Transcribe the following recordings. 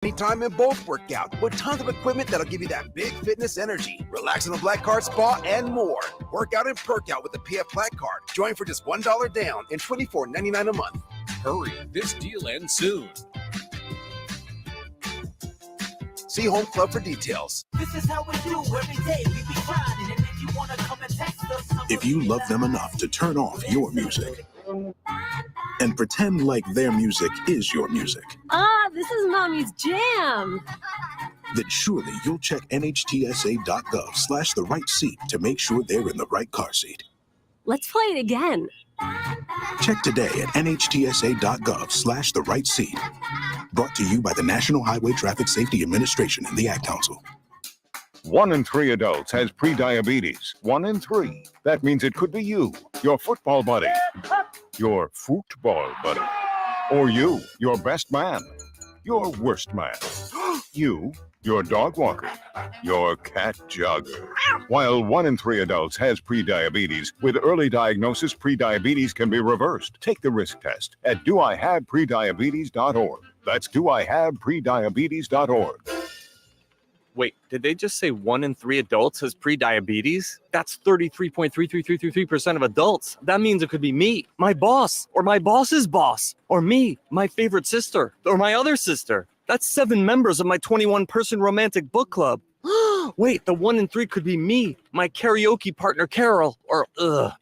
Anytime in both workout with tons of equipment that'll give you that big fitness energy. Relax on the Black Card Spa and more. Work out and perk out with the PF Black Card. Join for just $1 down and $24.99 a month. Hurry, this deal ends soon. See Home Club for details. This is how we do every day. We be grinding, and if you wanna come and text us, if you love them enough to turn off your music and pretend like their music is your music. This is Mommy's jam. Then surely you'll check nhtsa.gov/the right seat to make sure they're in the right car seat. Let's play it again. Check today at nhtsa.gov/the right seat. Brought to you by the National Highway Traffic Safety Administration and the Ad Council. 1 in 3 adults has prediabetes. 1 in 3. That means it could be you, your football buddy, your football buddy, or you, your best man, your worst man, you, your dog walker, your cat jogger. While 1 in 3 adults has prediabetes, with early diagnosis, prediabetes can be reversed. Take the risk test at doihaveprediabetes.org. That's doihaveprediabetes.org. Wait, did they just say 1 in 3 adults has prediabetes? That's 33.33333% of adults. That means it could be me, my boss, or my boss's boss, or me, my favorite sister, or my other sister. That's 7 members of my 21-person romantic book club. Wait, the 1 in 3 could be me, my karaoke partner Carol, or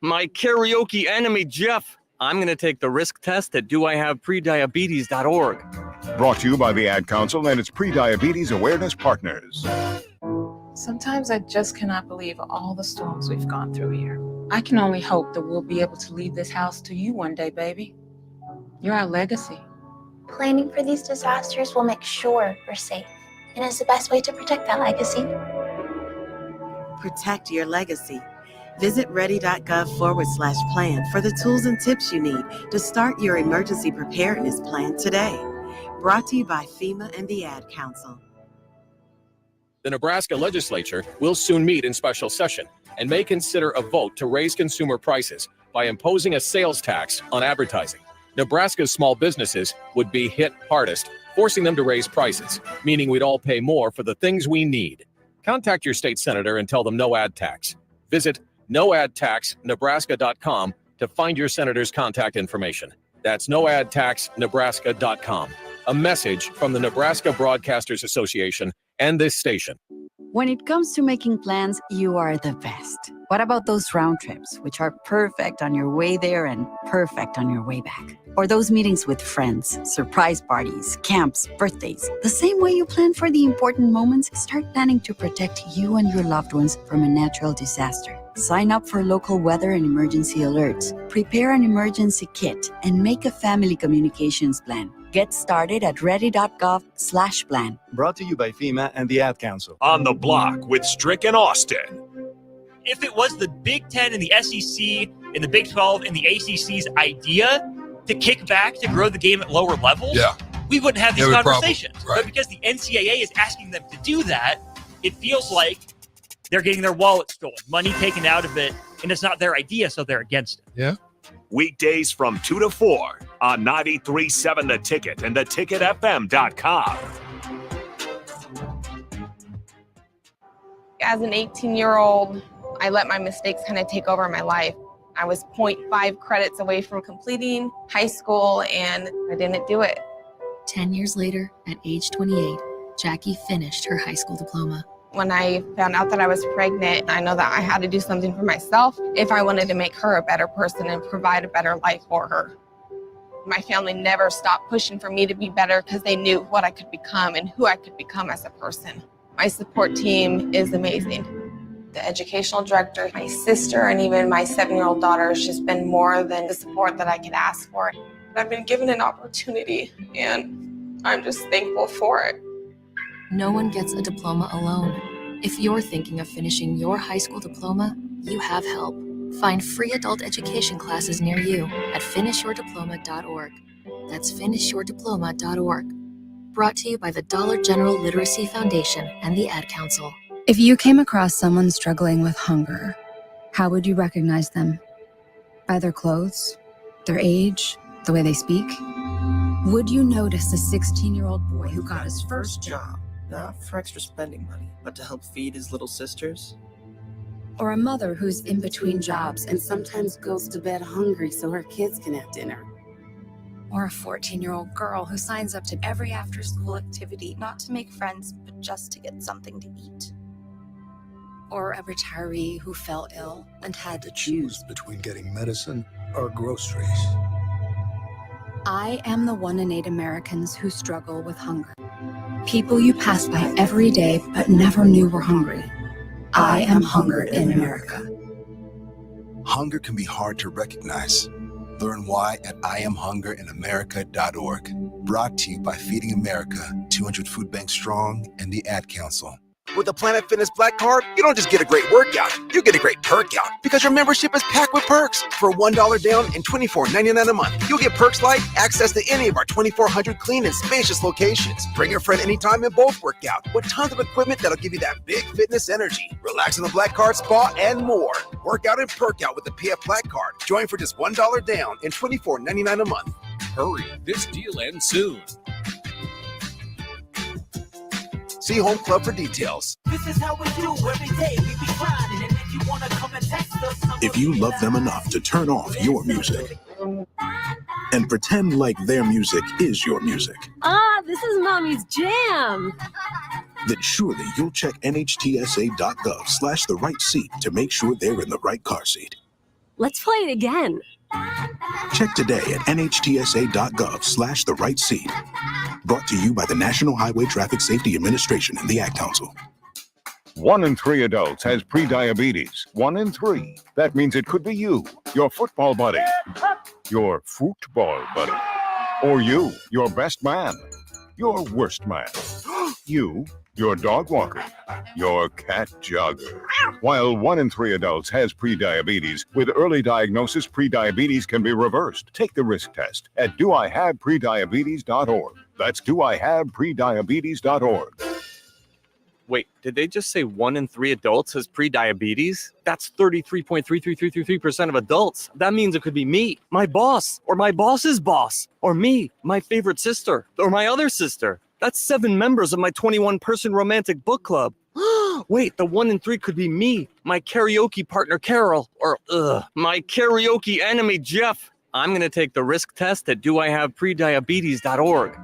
my karaoke enemy Jeff. I'm going to take the risk test at doihaveprediabetes.org. Brought to you by the Ad Council and its Prediabetes Awareness Partners. Sometimes I just cannot believe all the storms we've gone through here. I can only hope that we'll be able to leave this house to you one day, baby. You're our legacy. Planning for these disasters will make sure we're safe, and is the best way to protect that legacy. Protect your legacy. Visit ready.gov/plan for the tools and tips you need to start your emergency preparedness plan today. Brought to you by FEMA and the Ad Council. The Nebraska legislature will soon meet in special session and may consider a vote to raise consumer prices by imposing a sales tax on advertising. Nebraska's small businesses would be hit hardest, forcing them to raise prices, meaning we'd all pay more for the things we need. Contact your state senator and tell them no ad tax. Visit noadtaxnebraska.com to find your senator's contact information. That's noadtaxnebraska.com. A message from the Nebraska Broadcasters Association and this station. When it comes to making plans, you are the best. What about those round trips, which are perfect on your way there and perfect on your way back? Or those meetings with friends, surprise parties, camps, birthdays. The same way you plan for the important moments, start planning to protect you and your loved ones from a natural disaster. Sign up for local weather and emergency alerts. Prepare an emergency kit and make a family communications plan. Get started at ready.gov/plan. Brought to you by FEMA and the Ad Council. On the Block with Strick and Austin. If it was the Big Ten and the SEC and the Big 12 and the ACC's idea to kick back to grow the game at lower levels, we wouldn't have these conversations. Right. But because the NCAA is asking them to do that, it feels like they're getting their wallet stolen, money taken out of it, and it's not their idea, so they're against it. Yeah. Weekdays from 2 to 4 on 93.7 The Ticket and theticketfm.com. As an 18-year-old, I let my mistakes kind of take over my life. I was 0.5 credits away from completing high school, and I didn't do it. 10 years later, at age 28, Jackie finished her high school diploma. When I found out that I was pregnant, I know that I had to do something for myself if I wanted to make her a better person and provide a better life for her. My family never stopped pushing for me to be better because they knew what I could become and who I could become as a person. My support team is amazing. The educational director, my sister, and even my 7-year-old daughter has just been more than the support that I could ask for. I've been given an opportunity, and I'm just thankful for it. No one gets a diploma alone. If you're thinking of finishing your high school diploma, you have help. Find free adult education classes near you at finishyourdiploma.org. That's finishyourdiploma.org. Brought to you by the Dollar General Literacy Foundation and the Ad Council. If you came across someone struggling with hunger, how would you recognize them? By their clothes, their age, the way they speak? Would you notice a 16-year-old boy who got his first job? Not for extra spending money, but to help feed his little sisters? Or a mother who's in between jobs and sometimes goes to bed hungry so her kids can have dinner? Or a 14-year-old girl who signs up to every after-school activity, not to make friends, but just to get something to eat? Or a retiree who fell ill and had to choose between getting medicine or groceries. I am the 1 in 8 Americans who struggle with hunger. People you pass by every day but never knew were hungry. I am hunger in America. Hunger can be hard to recognize. Learn why at IamHungerInAmerica.org. Brought to you by Feeding America, 200 Food Banks Strong, and the Ad Council. With the Planet Fitness Black Card, you don't just get a great workout, you get a great perk out because your membership is packed with perks. For $1 down and $24.99 a month, you'll get perks like access to any of our 2,400 clean and spacious locations. Bring your friend anytime and both work out with tons of equipment that'll give you that big fitness energy. Relax on the Black Card Spa and more. Work out and perk out with the PF Black Card. Join for just $1 down and $24.99 a month. Hurry, this deal ends soon. See Home Club for details. This is how we do every day. We be grinding, and if you wanna come and text us, If you love them enough to turn off your music and pretend like their music is your music, This is Mommy's jam. then surely you'll check NHTSA.gov/the right seat to make sure they're in the right car seat. Let's play it again. Check today at NHTSA.gov/the right seat. Brought to you by the National Highway Traffic Safety Administration and the Ad Council. 1 in 3 adults has prediabetes. 1 in 3. That means it could be you, your football buddy, your football buddy, or you, your best man, your worst man, you, your dog walker, your cat jogger. While 1 in 3 adults has prediabetes, with early diagnosis, prediabetes can be reversed. Take the risk test at doihaveprediabetes.org. That's doihaveprediabetes.org. Wait, did they just say 1 in 3 adults has prediabetes? That's 33.33333% of adults. That means it could be me, my boss, or my boss's boss, or me, my favorite sister, or my other sister. That's 7 members of my 21-person romantic book club. Wait, the 1 in 3 could be me, my karaoke partner Carol, or my karaoke enemy Jeff. I'm going to take the risk test at doihaveprediabetes.org.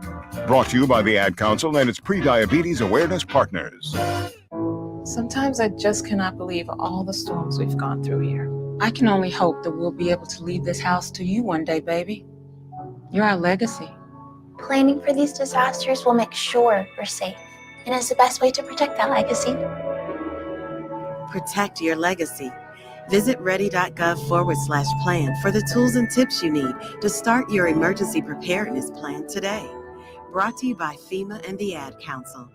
Brought to you by the Ad Council and its Prediabetes Awareness Partners. Sometimes I just cannot believe all the storms we've gone through here. I can only hope that we'll be able to leave this house to you one day, baby. You're our legacy. Planning for these disasters will make sure we're safe and is the best way to protect that legacy. Protect your legacy. Visit ready.gov/plan for the tools and tips you need to start your emergency preparedness plan today. Brought to you by FEMA and the Ad Council.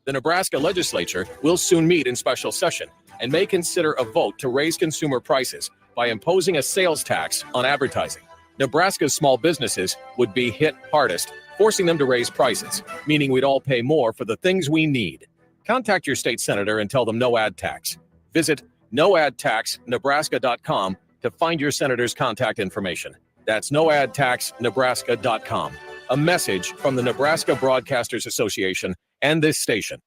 The Nebraska legislature will soon meet in special session and may consider a vote to raise consumer prices by imposing a sales tax on advertising. Nebraska's small businesses would be hit hardest, forcing them to raise prices, meaning we'd all pay more for the things we need. Contact your state senator and tell them no ad tax. Visit noadtaxnebraska.com to find your senator's contact information. That's noadtaxnebraska.com. A message from the Nebraska Broadcasters Association and this station.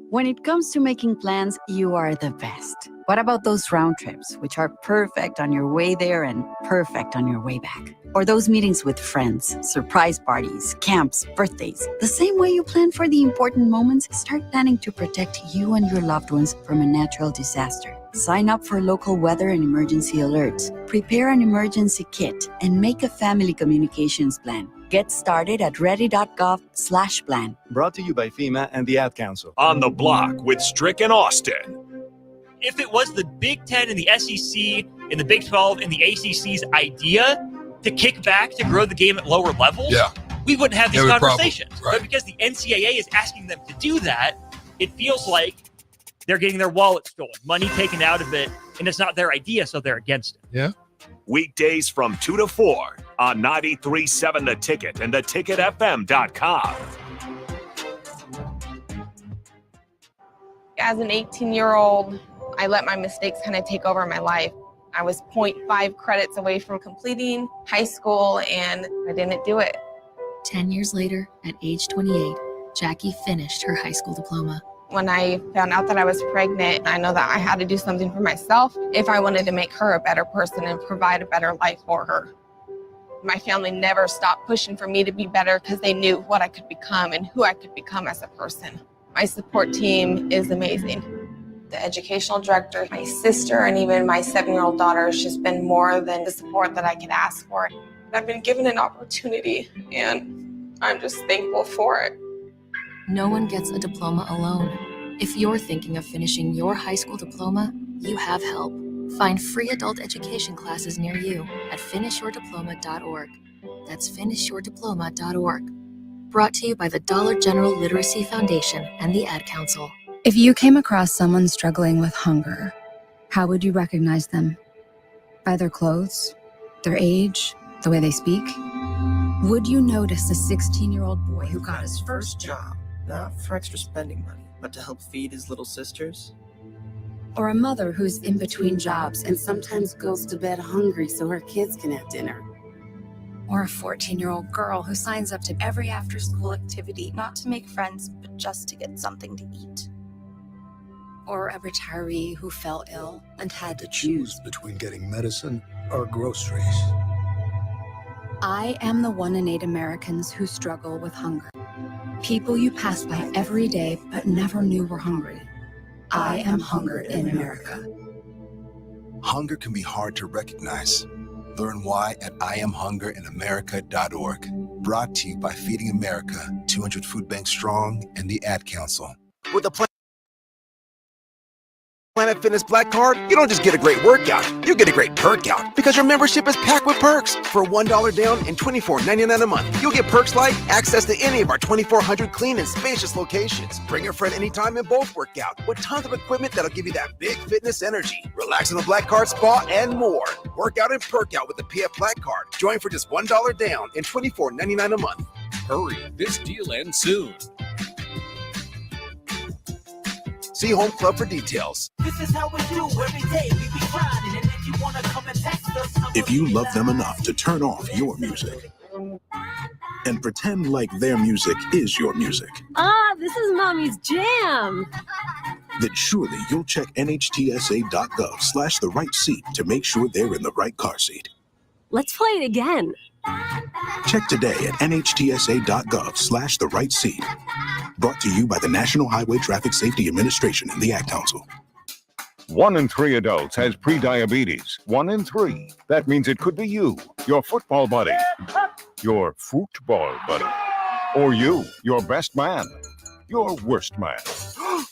When it comes to making plans, you are the best. What about those round trips, which are perfect on your way there and perfect on your way back? Or those meetings with friends, surprise parties, camps, birthdays. The same way you plan for the important moments, start planning to protect you and your loved ones from a natural disaster. Sign up for local weather and emergency alerts. Prepare an emergency kit and make a family communications plan. Get started at ready.gov/plan. Brought to you by FEMA and the Ad Council. On the Block with Strick and Austin. If it was the Big Ten and the SEC and the Big 12 and the ACC's idea to kick back to grow the game at lower levels, we wouldn't have these conversations. But because the NCAA is asking them to do that, it feels like they're getting their wallet stolen, money taken out of it, and it's not their idea, so they're against it. Yeah. Weekdays from 2 to 4 on 93.7 The Ticket and theticketfm.com. As an 18-year-old, I let my mistakes kind of take over my life. I was 0.5 credits away from completing high school, and I didn't do it. 10 years later, at age 28, Jackie finished her high school diploma. When I found out that I was pregnant, I know that I had to do something for myself if I wanted to make her a better person and provide a better life for her. My family never stopped pushing for me to be better because they knew what I could become and who I could become as a person. My support team is amazing. The educational director, my sister, and even my 7-year-old daughter has just been more than the support that I could ask for. I've been given an opportunity, and I'm just thankful for it. No one gets a diploma alone. If you're thinking of finishing your high school diploma, you have help. Find free adult education classes near you at finishyourdiploma.org. That's finishyourdiploma.org. Brought to you by the Dollar General Literacy Foundation and the Ad Council. If you came across someone struggling with hunger, how would you recognize them? By their clothes, their age, the way they speak? Would you notice a 16-year-old boy who got his first job? Not for extra spending money, but to help feed his little sisters? Or a mother who's in between jobs and sometimes goes to bed hungry so her kids can have dinner? Or a 14-year-old girl who signs up to every after-school activity, not to make friends, but just to get something to eat? Or a retiree who fell ill and had to choose between getting medicine or groceries. I am the 1 in 8 Americans who struggle with hunger. People you pass by every day but never knew were hungry. I am hunger in America. Hunger can be hard to recognize. Learn why at IamHungerInAmerica.org. Brought to you by Feeding America, 200 Food Banks Strong, and the Ad Council. With a Planet Fitness Black Card, you don't just get a great workout, you get a great perk out because your membership is packed with perks. For $1 down and $24.99 a month, you'll get perks like access to any of our 2,400 clean and spacious locations. Bring a friend anytime and both work out with tons of equipment that'll give you that big fitness energy. Relax on the Black Card Spa and more. Work out and perk out with the PF Black Card. Join for just $1 down and $24.99 a month. Hurry, this deal ends soon. See Home Club for details. This is how we do every day. We be grinding, and if you wanna come and text us, If you love them enough to turn off your music and pretend like their music is your music, This is Mommy's jam. then surely you'll check NHTSA.gov/the right seat to make sure they're in the right car seat. Let's play it again. Check today at NHTSA.gov/the right seat. Brought to you by the National Highway Traffic Safety Administration and the Ad Council. 1 in 3 adults has prediabetes. 1 in 3. That means it could be you, your football buddy, your football buddy, or you, your best man, your worst man,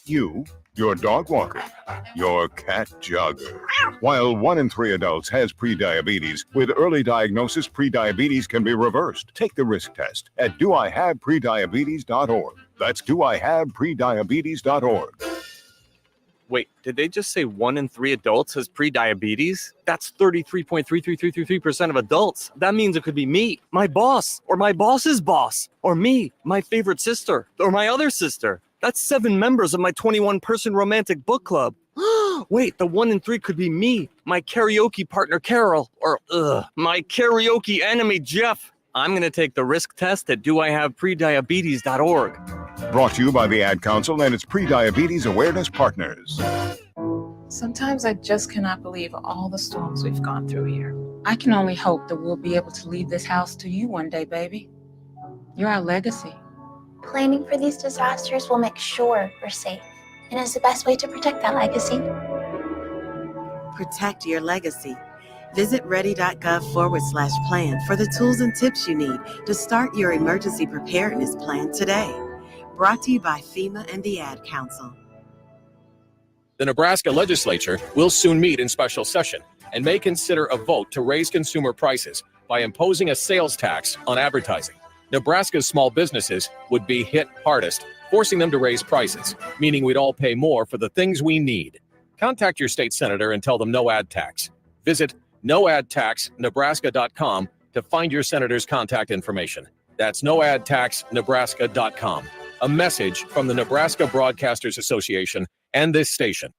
you, your dog walker, your cat jogger. While 1 in 3 adults has prediabetes, with early diagnosis, prediabetes can be reversed. Take the risk test at doihaveprediabetes.org. That's doihaveprediabetes.org. Wait, did they just say 1 in 3 adults has prediabetes? That's 33.33333% of adults. That means it could be me, my boss, or my boss's boss, or me, my favorite sister, or my other sister. That's 7 members of my 21-person romantic book club. Wait, the 1 in 3 could be me, my karaoke partner Carol, or my karaoke enemy Jeff. I'm going to take the risk test at doihaveprediabetes.org. Brought to you by the Ad Council and its Prediabetes Awareness Partners. Sometimes I just cannot believe all the storms we've gone through here. I can only hope that we'll be able to leave this house to you one day, baby. You're our legacy. Planning for these disasters will make sure we're safe and is the best way to protect that legacy. Protect your legacy. Visit ready.gov/plan for the tools and tips you need to start your emergency preparedness plan today. Brought to you by FEMA and the Ad Council. The Nebraska legislature will soon meet in special session and may consider a vote to raise consumer prices by imposing a sales tax on advertising. Nebraska's small businesses would be hit hardest, forcing them to raise prices, meaning we'd all pay more for the things we need. Contact your state senator and tell them no ad tax. Visit noadtaxnebraska.com to find your senator's contact information. That's noadtaxnebraska.com. A message from the Nebraska Broadcasters Association and this station.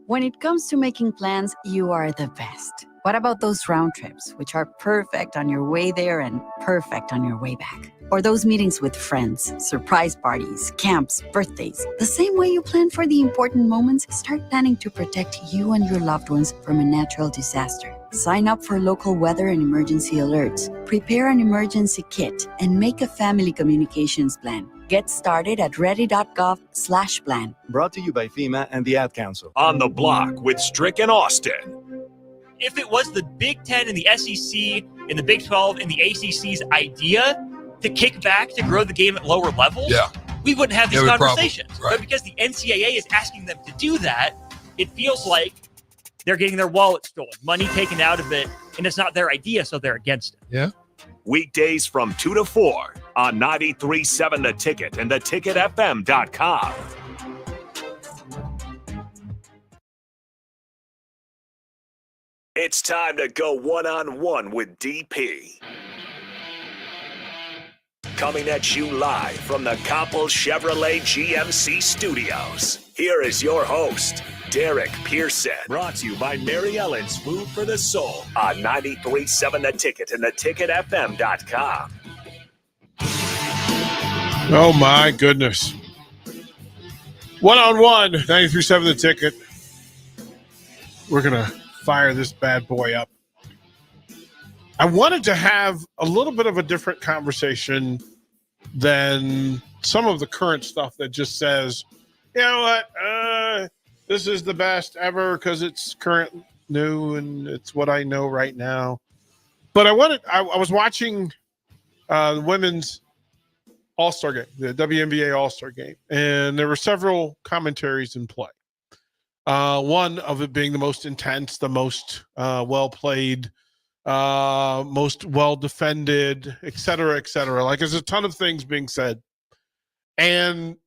When it comes to making plans, you are the best. What about those round trips, which are perfect on your way there and perfect on your way back? Or those meetings with friends, surprise parties, camps, birthdays. The same way you plan for the important moments, start planning to protect you and your loved ones from a natural disaster. Sign up for local weather and emergency alerts. Prepare an emergency kit and make a family communications plan. Get started at ready.gov/plan. Brought to you by FEMA and the Ad Council. On the Block with Strick and Austin. If it was the Big Ten and the SEC and the Big 12 and the ACC's idea to kick back to grow the game at lower levels, we wouldn't have these conversations. But because the NCAA is asking them to do that, it feels like they're getting their wallet stolen, money taken out of it, and it's not their idea, so they're against it. Yeah. Weekdays from 2 to 4 on 93.7 The Ticket and theticketfm.com. It's time to go one-on-one with DP. Coming at you live from the Coppel Chevrolet GMC studios. Here is your host, Derrick Pearson. Brought to you by Mary Ellen's Food for the Soul on 93.7 The Ticket and theticketfm.com. Oh, my goodness. One-on-one, 93.7 The Ticket. We're going to fire this bad boy up. I wanted to have a little bit of a different conversation than some of the current stuff that just says, you know what, this is the best ever because it's current, new, and it's what I know right now. But I was watching the women's All-Star game, the WNBA All-Star game, and there were several commentaries in play. One of it being the most intense, the most well-played, most well-defended, et cetera, et cetera. Like, there's a ton of things being said. And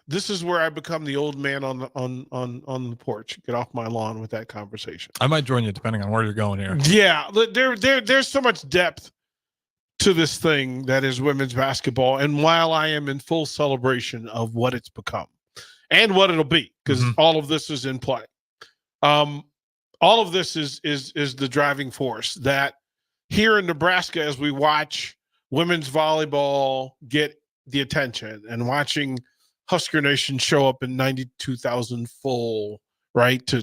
this is where I become the old man on the porch. Get off my lawn with that conversation. I might join you depending on where you're going here. Yeah, there's so much depth to this thing that is women's basketball. And while I am in full celebration of what it's become and what it'll be, because all of this is in play. All of this is the driving force that here in Nebraska, as we watch women's volleyball get the attention and watching Husker Nation show up in 92,000 full, right, to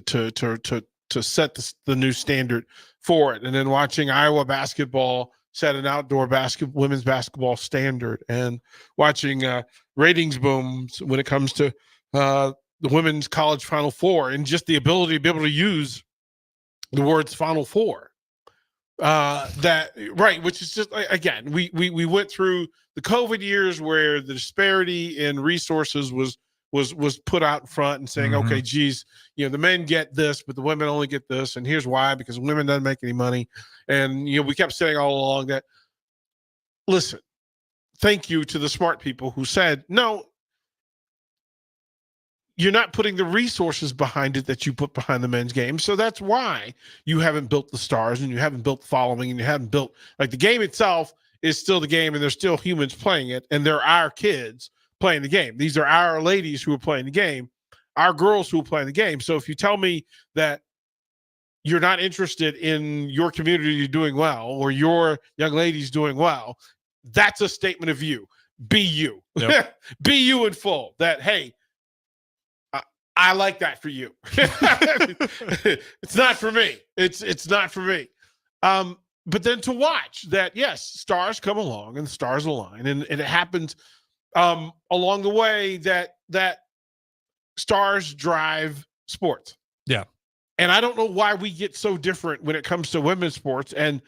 set the new standard for it, and then watching Iowa basketball set an outdoor women's basketball standard, and watching ratings booms when it comes to the women's college Final Four, and just the ability to be able to use the words Final Four. Which is just, again, we went through the COVID years where the disparity in resources was put out in front and saying, okay, geez, the men get this, but the women only get this, and here's why, because women doesn't make any money. And we kept saying all along that, listen, thank you to the smart people who said, no, you're not putting the resources behind it that you put behind the men's game. So that's why you haven't built the stars, and you haven't built following, and you haven't built, like, the game itself is still the game, and there's still humans playing it, and they're our kids playing the game. These are our ladies who are playing the game, our girls who are playing the game. So if you tell me that you're not interested in your community doing well, or your young ladies doing well, that's a statement of you. Be you. Yep. Be you in full. That, hey, I like that for you. It's not for me. It's not for me. But then to watch that, yes, stars come along and stars align, and it happens along the way that stars drive sports. Yeah. And I don't know why we get so different when it comes to women's sports. And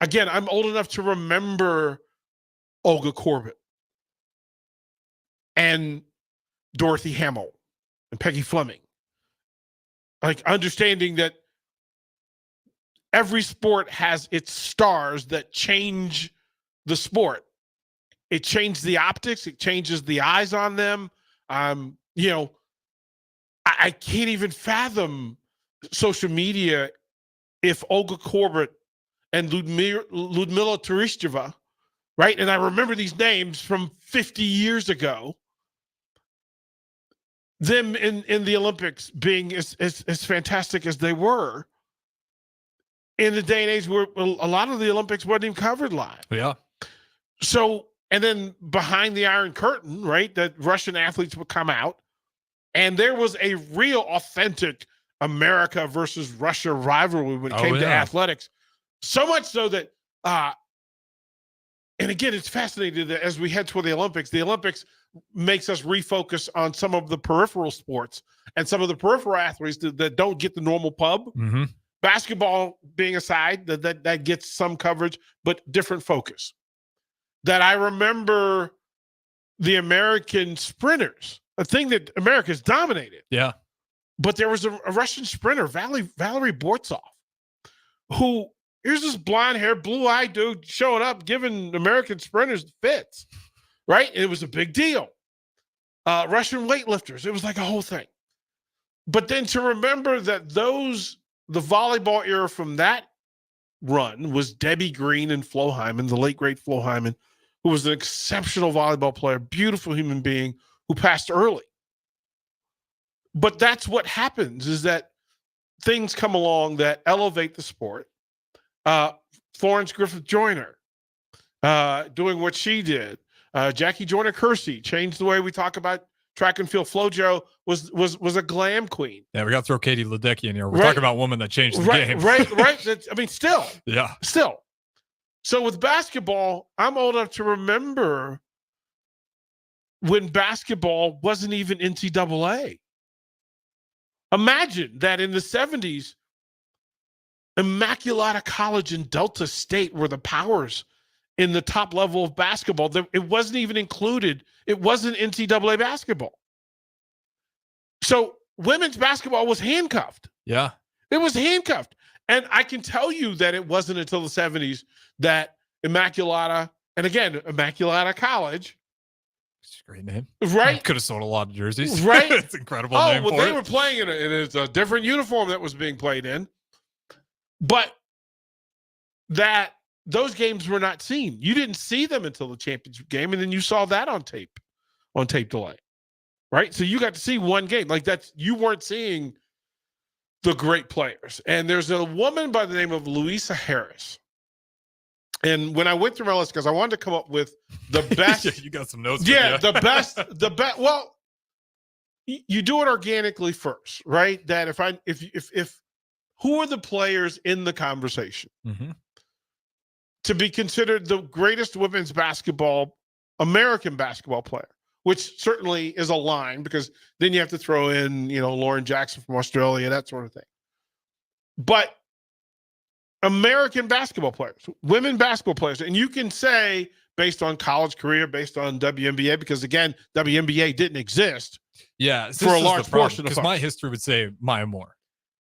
again, I'm old enough to remember Olga Corbett and Dorothy Hamill and Peggy Fleming. Like, understanding that every sport has its stars that change the sport. It changes the optics. It changes the eyes on them. I can't even fathom social media if Olga Corbett and Ludmila Tereshcheva, right? And I remember these names from 50 years ago. them in the Olympics being as fantastic as they were in the day and age where a lot of the Olympics wasn't even covered live. Yeah. So, and then behind the Iron Curtain, right, that Russian athletes would come out, and there was a real authentic America versus Russia rivalry when it came to athletics. So much so that, and again, it's fascinating that as we head toward the Olympics makes us refocus on some of the peripheral sports and some of the peripheral athletes that don't get the normal pub. Mm-hmm. Basketball being aside, that gets some coverage, but different focus. That I remember the American sprinters, a thing that America's dominated. Yeah. But there was a Russian sprinter, Valery Bortsov, who, here's this blonde-haired, blue-eyed dude showing up, giving American sprinters fits, right? And it was a big deal. Russian weightlifters, it was like a whole thing. But then to remember that the volleyball era from that run was Debbie Green and Flo Hyman, the late, great Flo Hyman, who was an exceptional volleyball player, beautiful human being who passed early. But that's what happens, is that things come along that elevate the sport. Florence Griffith Joyner doing what she did. Jackie Joyner Kersey changed the way we talk about track and field. FloJo was a glam queen. Yeah, we got to throw Katie Ledecky in here. We're talking about a woman that changed the game. Right. Still. Yeah. Still. So with basketball, I'm old enough to remember when basketball wasn't even NCAA. Imagine that in the 70s, Immaculata College and Delta State were the powers in the top level of basketball. It wasn't even included. It wasn't NCAA basketball. So women's basketball was handcuffed. Yeah. It was handcuffed. And I can tell you that it wasn't until the 70s that Immaculata, and again, Immaculata College. It's a great name. Right? Could have sold a lot of jerseys. Right? It's an incredible name for they it. were playing in it's a different uniform that was being played in. But those games were not seen. You didn't see them until the championship game, and then you saw that on tape delay. Right? So you got to see one game. Like you weren't seeing the great players. And there's a woman by the name of Louisa Harris. And when I went through my list, because I wanted to come up with the best. Yeah, you got some notes. Yeah, the best. Well, you do it organically first, right? That if who are the players in the conversation to be considered the greatest women's American basketball player, which certainly is a line, because then you have to throw in, Lauren Jackson from Australia, that sort of thing. But American basketball players, women basketball players, and you can say based on college career, based on WNBA, because again, WNBA didn't exist. Yeah, for a large portion of because my history would say Maya Moore.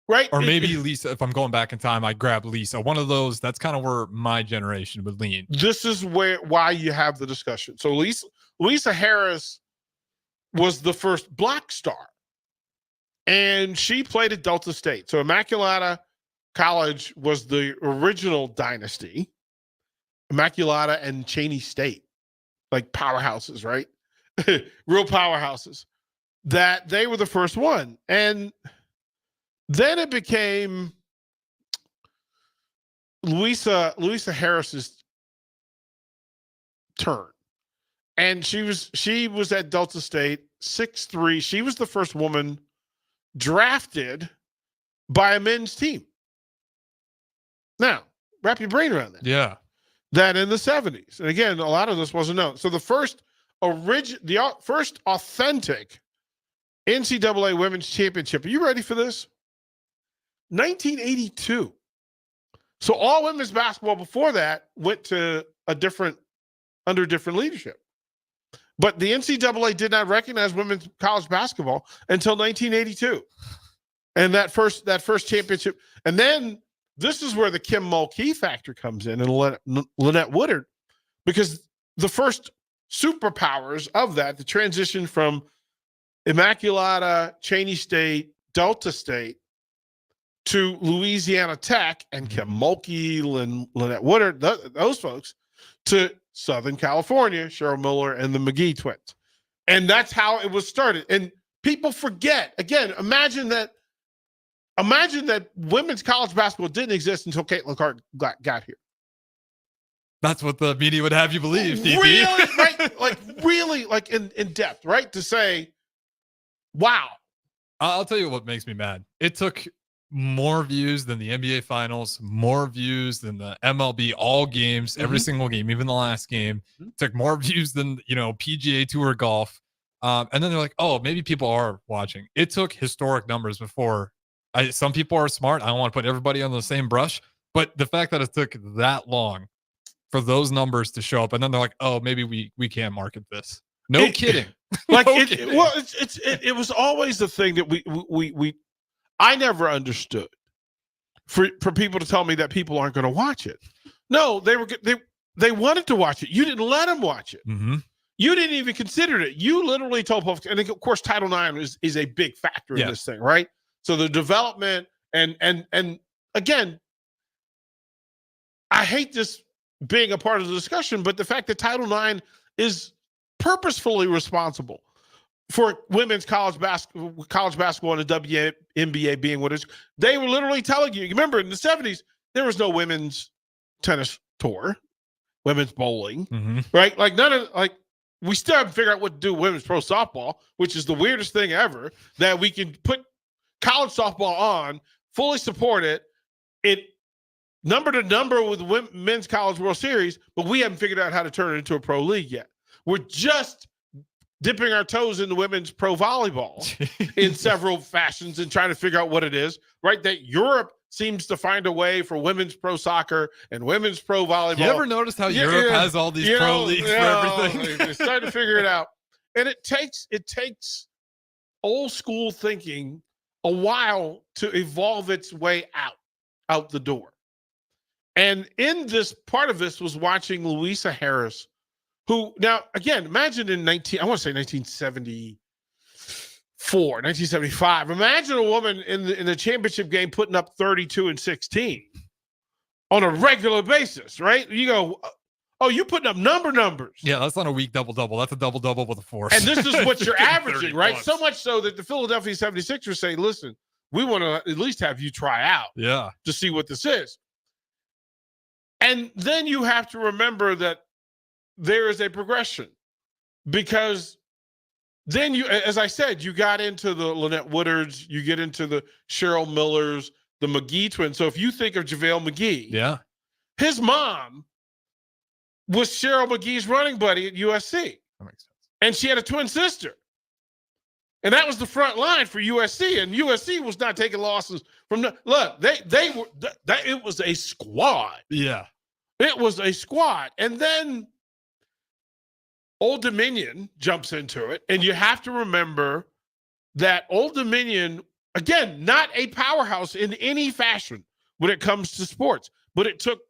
Right. Or maybe Lisa, if I'm going back in time, I'd grab Lisa. One of those, that's kind of where my generation would lean. This is why you have the discussion. So Lisa Harris was the first Black star, and she played at Delta State. So Immaculata College was the original dynasty. Immaculata and Cheney State, like powerhouses, right? Real powerhouses. That they were the first one. And then it became Louisa Harris's turn. And she was at Delta State, 6'3". She was the first woman drafted by a men's team. Now, wrap your brain around that. Yeah. That in the 70s. And again, a lot of this wasn't known. So the first authentic NCAA Women's Championship. Are you ready for this? 1982. So all women's basketball before that went to under different leadership. But the NCAA did not recognize women's college basketball until 1982. And that first championship. And then this is where the Kim Mulkey factor comes in, and Lynette Woodard, because the first superpowers of that, the transition from Immaculata, Cheney State, Delta State to Louisiana Tech and Kim Mulkey, Lynette Woodard, those folks, to Southern California, Cheryl Miller and the McGee twins. And that's how it was started. And People forget. Again, imagine that women's college basketball didn't exist until Caitlin Clark got here. That's what the media would have you believe, DP. Really, right? Like really, like in depth, right? To say, wow. I'll tell you what makes me mad. It took more views than the NBA Finals, more views than the MLB all games, every single game, even the last game. Took more views than PGA Tour golf. And then they're like, oh, maybe people are watching. It took historic numbers before. Some people are smart. I don't want to put everybody on the same brush, but the fact that it took that long for those numbers to show up, and then they're like, "Oh, maybe we can't market this." No kidding. Like it was always the thing that I never understood. For people to tell me that people aren't going to watch it. No, they wanted to watch it. You didn't let them watch it. Mm-hmm. You didn't even consider it. You literally told folks, and of course, Title IX is a big factor in this thing, right? So the development and again, I hate this being a part of the discussion, but the fact that Title IX is purposefully responsible for women's college basketball and the WNBA being what it is. They were literally telling you, remember in the 70s, there was no women's tennis tour, women's bowling, right? Like we still haven't figured out what to do with women's pro softball, which is the weirdest thing ever, that we can put college softball on, fully support it, number to number with the Men's College World Series, but we haven't figured out how to turn it into a pro league yet. We're just dipping our toes into women's pro volleyball in several fashions and trying to figure out what it is, right? That Europe seems to find a way for women's pro soccer and women's pro volleyball. You ever noticed how Europe has all these pro leagues for everything? They're starting to figure it out. And it takes old school thinking a while to evolve its way out the door. And in this, part of this was watching Louisa Harris, who now, again, imagine in 1974, 1975, imagine a woman in the championship game putting up 32 and 16 on a regular basis, right? You go, oh, you putting up numbers. Yeah, that's not a weak double-double. That's a double-double with a force. And this is what you're averaging, right? So much so that the Philadelphia 76ers say, listen, we want to at least have you try out to see what this is. And then you have to remember that there is a progression, because then you, as I said, you got into the Lynette Woodards, you get into the Cheryl Millers, the McGee twins. So if you think of JaVale McGee, his mom was Cheryl McGee's running buddy at USC. That makes sense. And she had a twin sister. And that was the front line for USC. And USC was not taking losses from look, it was a squad. Yeah. It was a squad. And then Old Dominion jumps into it. And you have to remember that Old Dominion, again, not a powerhouse in any fashion when it comes to sports, but it took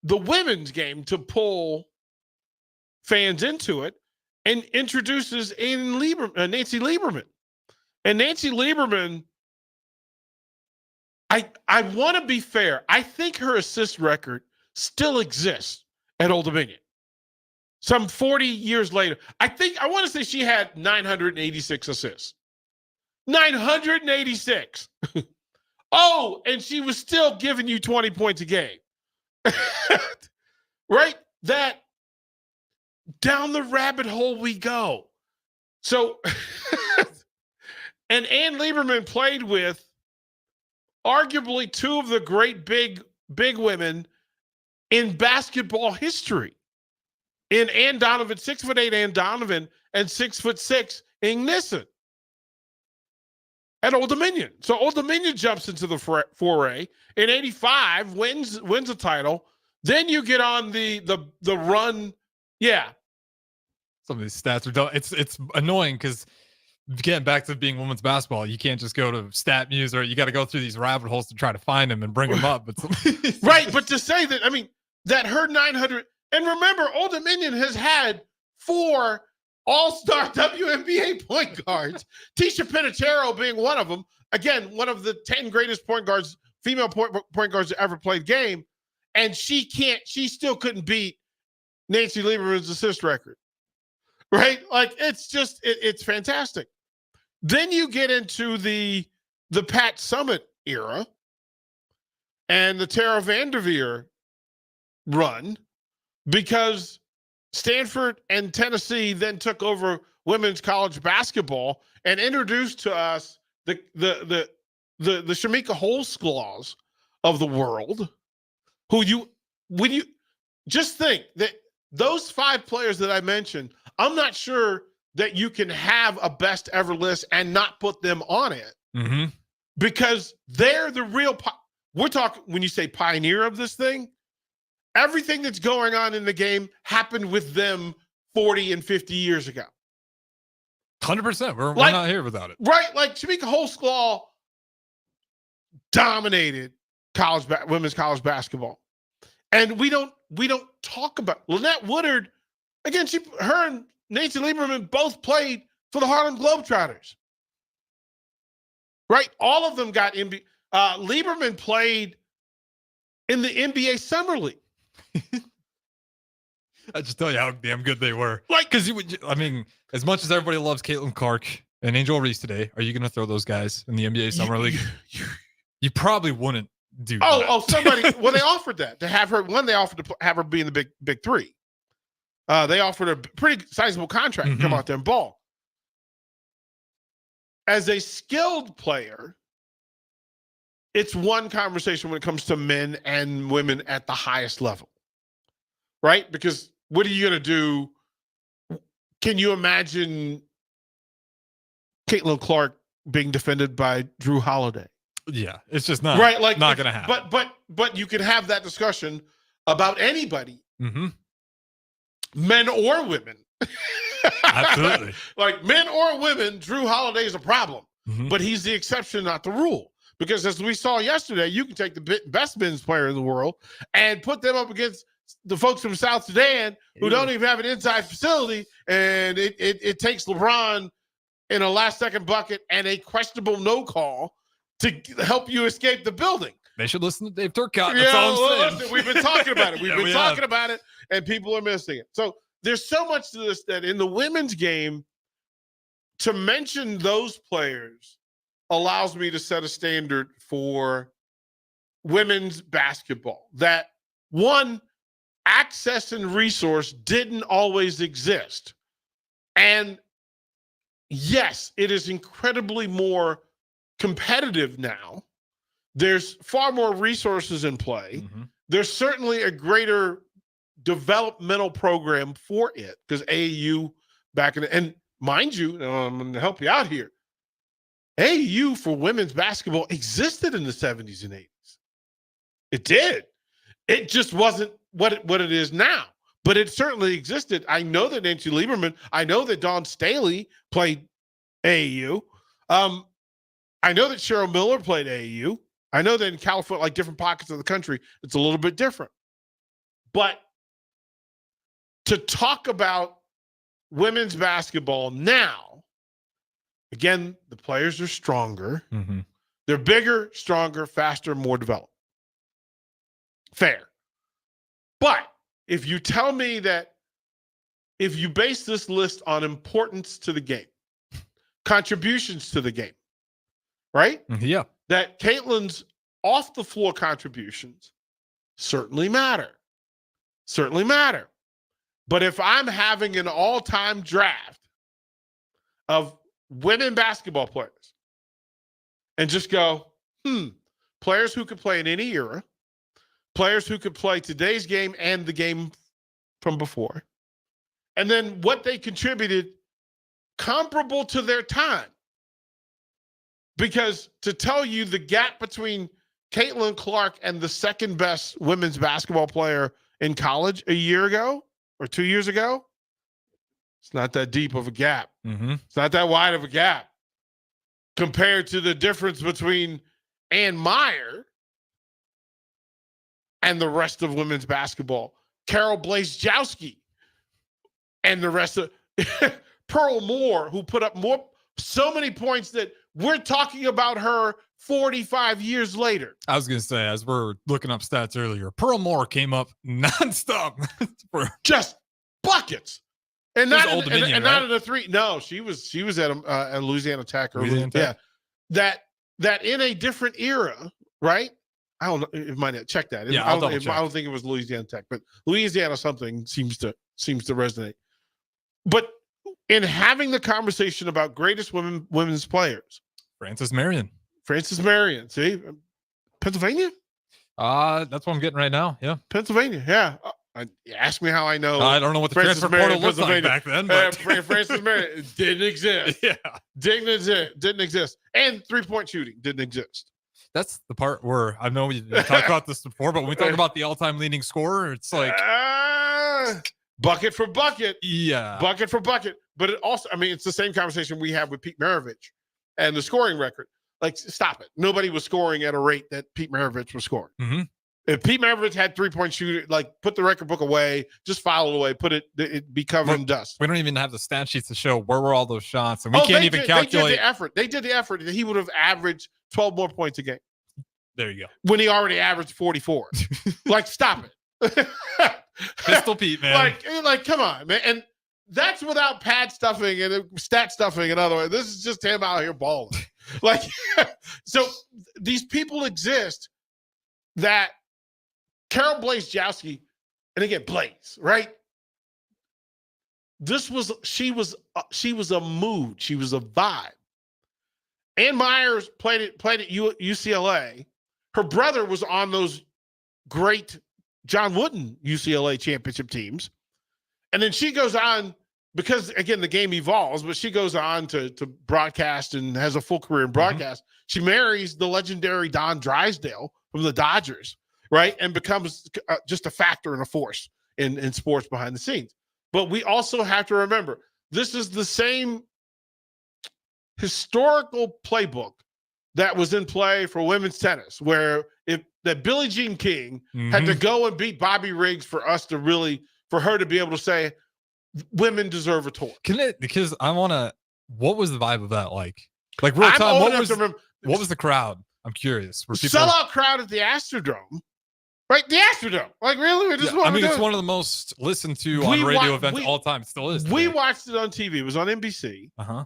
the women's game to pull fans into it, and introduces Nancy Lieberman. And Nancy Lieberman, I want to be fair. I think her assist record still exists at Old Dominion. Some 40 years later. I want to say she had 986 assists. 986. Oh, and she was still giving you 20 points a game. Right? That down the rabbit hole we go. So, and Ann Lieberman played with arguably two of the great big women in basketball history. In Ann Donovan, 6'8" Ann Donovan, and 6'6" Ing Nissen at Old Dominion. So Old Dominion jumps into the foray. In 85, wins a title. Then you get on the run. Yeah. Some of these stats are done. It's annoying because getting back to being women's basketball, you can't just go to StatMuse, or you got to go through these rabbit holes to try to find them and bring them up. But right, but to say that, I mean, that her 900, and remember, Old Dominion has had 4 all-star WNBA point guards, Tisha Pinachero being one of them. Again, one of the 10 greatest point guards, female point guards that ever played game. And she still couldn't beat Nancy Lieberman's assist record. Right? Like, it's just, it's fantastic. Then you get into the Pat Summitt era and the Tara Vanderveer run, because Stanford and Tennessee then took over women's college basketball and introduced to us the Shamika Holsclaws of the world, when you just think that those 5 players that I mentioned, I'm not sure that you can have a best ever list and not put them on it, because they're the real. We're talking, when you say pioneer of this thing, everything that's going on in the game happened with them 40 and 50 years ago. 100%. We're not here without it. Right? Like Shamika Holsclaw dominated women's college basketball. And we don't talk about Lynette Woodard. Again, her and Nancy Lieberman both played for the Harlem Globetrotters. Right? All of them got NBA. Lieberman played in the NBA Summer League. I just tell you how damn good they were. Like, because as much as everybody loves Caitlin Clark and Angel Reese today, are you going to throw those guys in the NBA Summer League? You probably wouldn't do that. Somebody. Well, they offered that to have her. They offered to have her be in the big 3. They offered a pretty sizable contract to come out there and ball. As a skilled player, it's one conversation when it comes to men and women at the highest level, right? Because what are you going to do? Can you imagine Caitlin Clark being defended by Drew Holiday? Yeah, it's just not right. Like not going to happen. But you can have that discussion about anybody, men or women. Absolutely. Like men or women, Drew Holiday is a problem, but he's the exception, not the rule. Because as we saw yesterday, you can take the best men's player in the world and put them up against the folks from South Sudan who don't even have an inside facility, and it takes LeBron in a last-second bucket and a questionable no call to help you escape the building. They should listen to Dave Turcotte. That's all I'm saying. Listen, we've been talking about it. We've been talking about it, and people are missing it. So there's so much to this that in the women's game, to mention those players allows me to set a standard for women's basketball. That one, access and resource didn't always exist. And yes, it is incredibly more competitive now. There's far more resources in play. There's certainly a greater developmental program for it, because AAU back in and mind you, I'm going to help you out here. AAU for women's basketball existed in the 70s and 80s. It did. It just wasn't what it is now. But it certainly existed. I know that Nancy Lieberman, I know that Dawn Staley played AAU. I know that Cheryl Miller played AAU. I know that in California, like different pockets of the country, it's a little bit different. But to talk about women's basketball now, again, the players are stronger. They're bigger, stronger, faster, more developed. Fair. But if you tell me that if you base this list on importance to the game, contributions to the game, right? Yeah. That Caitlin's off-the-floor contributions certainly matter. Certainly matter. But if I'm having an all-time draft of women basketball players and just go, players who could play in any era, players who could play today's game and the game from before, and then what they contributed comparable to their time. Because to tell you the gap between Caitlin Clark and the second best women's basketball player in college a year ago or 2 years ago, it's not that deep of a gap. It's not that wide of a gap compared to the difference between Ann Meyer and the rest of women's basketball. Carol Blazejowski and the rest of Pearl Moore, who put up so many points that we're talking about her 45 years later. I was going to say, as we're looking up stats earlier, Pearl Moore came up nonstop for just buckets. And She was not Old in, Dominion, and right? not in the 3. No, she was at Louisiana Tech. Louisiana Tech? Yeah, that in a different era, right? I don't know. It might not check that. Yeah, I I'll don't, double check. I don't think it was Louisiana Tech, but Louisiana something seems to resonate. But in having the conversation about greatest women's players, Francis Marion. See, Pennsylvania. That's what I'm getting right now. Yeah, Pennsylvania. Yeah. Ask me how I know. I don't know what the Francis transfer Marion, portal looked like back then, but Francis Marion didn't exist. Yeah, didn't exist, and 3-point shooting didn't exist. that's the part where I know we talked about this before, but when we talk about the all-time leading scorer, it's like bucket for bucket. Yeah, bucket for bucket. But it also, I mean, it's the same conversation we have with Pete Maravich and the scoring record. Like, stop it. Nobody was scoring at a rate that Pete Maravich was scoring. Mm-hmm. If Pete Maravich had 3-point shooter, like, put the record book away, just file it away, it be covered in dust. We don't even have the stat sheets to show where were all those shots, and we can't even calculate. They did the effort. He would have averaged 12 more points a game. There you go. When he already averaged 44. Like, stop it. Pistol Pete, man. Like, come on, man. And that's without pad stuffing and stat stuffing. In other words, this is just him out here balling. Like, so these people exist that Carol Blazejowski, and again, Blaze, right? She was a mood. She was a vibe. Ann Myers played at UCLA. Her brother was on those great John Wooden UCLA championship teams. And then she goes on, because, again, the game evolves, but she goes on to broadcast and has a full career in broadcast. Mm-hmm. She marries the legendary Don Drysdale from the Dodgers, right? And becomes just a factor and a force in sports behind the scenes. But we also have to remember, this is the same historical playbook that was in play for women's tennis, where that Billie Jean King had to go and beat Bobby Riggs for her to be able to say, women deserve a tour. Because I want to, what was the vibe of that like? Like, real time, what was the crowd? I'm curious. Sellout crowd at the Astrodome. Right? The Astrodome. Like, really? It's one of the most listened to on radio events all time. It still is. Today. We watched it on TV. It was on NBC. Uh-huh.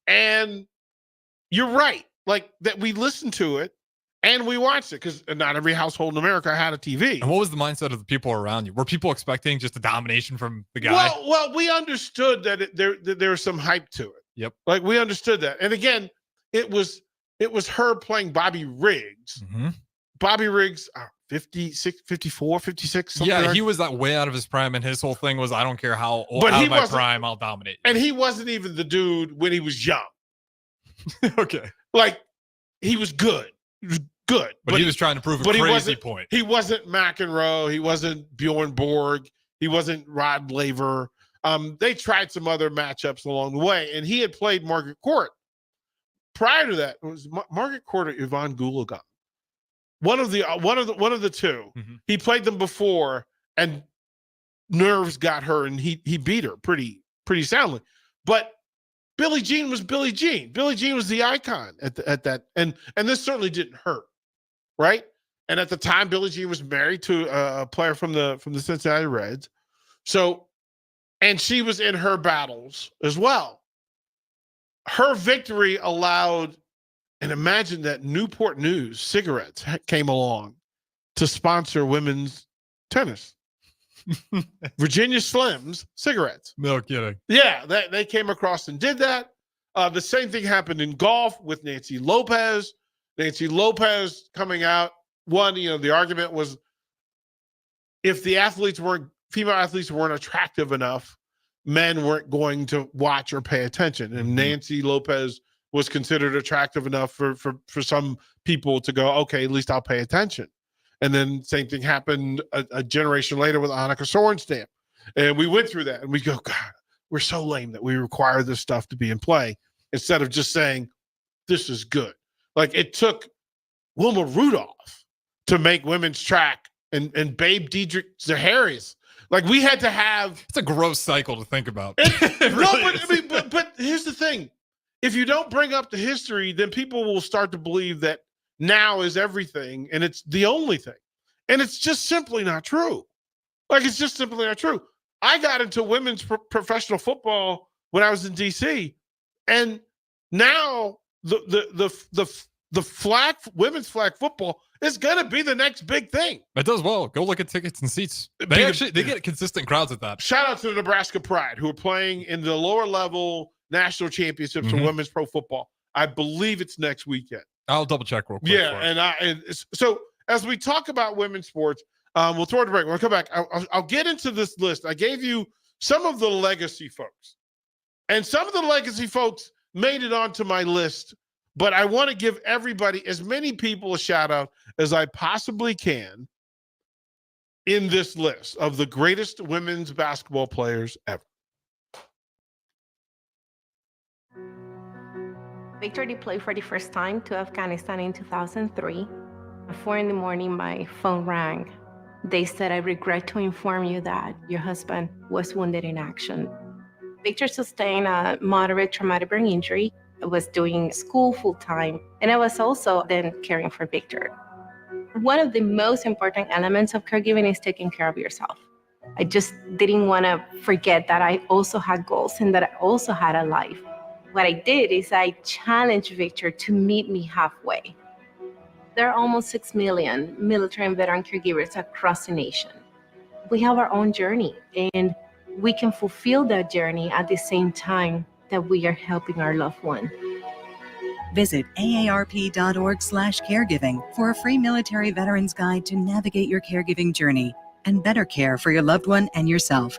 And you're right. Like, that we listened to it and we watched it, because not every household in America had a TV. And what was the mindset of the people around you? Were people expecting just a domination from the guy? Well, we understood that there was some hype to it. Yep. Like, we understood that. And again, it was her playing Bobby Riggs. Mm-hmm. Bobby Riggs, 56, 54, 56. Yeah, he was way out of his prime, and his whole thing was, I don't care how old, out of my prime, I'll dominate. And he wasn't even the dude when he was young. Okay. Like, he was good. He was good. But he was trying to prove a crazy point. He wasn't McEnroe. He wasn't Bjorn Borg. He wasn't Rod Laver. They tried some other matchups along the way, and he had played Margaret Court. Prior to that, it was Margaret Court or Yvonne Goolagong. One of the two. Mm-hmm. He played them before, and nerves got her, and he beat her pretty soundly. But Billie Jean was Billie Jean. Billie Jean was the icon at that, and this certainly didn't hurt, right? And at the time, Billie Jean was married to a player from the Cincinnati Reds, so, and she was in her battles as well. Her victory allowed, and imagine that Newport News cigarettes came along to sponsor women's tennis. Virginia Slims cigarettes. No kidding. Yeah, they came across and did that. The same thing happened in golf with Nancy Lopez. Nancy Lopez coming out. The argument was, if the female athletes weren't attractive enough, men weren't going to watch or pay attention. And Nancy Lopez was considered attractive enough for some people to go, okay, at least I'll pay attention. And then same thing happened a generation later with Annika Sorenstam. And we went through that, and we go, God, we're so lame that we require this stuff to be in play instead of just saying, this is good. Like, it took Wilma Rudolph to make women's track and Babe Diedrich Zaharias. Like, we had to have... It's a gross cycle to think about. But here's the thing. If you don't bring up the history, then people will start to believe that now is everything and it's the only thing. And it's just simply not true. Like, it's just simply not true. I got into women's professional football when I was in DC, and now the flag women's flag football is going to be the next big thing. It does well. Go look at tickets and seats. They get consistent crowds at that. Shout out to the Nebraska Pride, who are playing in the lower level national championships for women's pro football. I believe it's next weekend. I'll double check real quick. Yeah, so as we talk about women's sports, we'll throw it a break. When I come back, I'll get into this list. I gave you some of the legacy folks, and some of the legacy folks made it onto my list. But I want to give everybody, as many people, a shout out as I possibly can in this list of the greatest women's basketball players ever. Victor deployed for the first time to Afghanistan in 2003. At 4 a.m, my phone rang. They said, "I regret to inform you that your husband was wounded in action." Victor sustained a moderate traumatic brain injury. I was doing school full-time, and I was also then caring for Victor. One of the most important elements of caregiving is taking care of yourself. I just didn't want to forget that I also had goals and that I also had a life. What I did is I challenged Victor to meet me halfway. There are almost 6 million military and veteran caregivers across the nation. We have our own journey, and we can fulfill that journey at the same time that we are helping our loved one. Visit aarp.org/caregiving for a free military veterans guide to navigate your caregiving journey and better care for your loved one and yourself.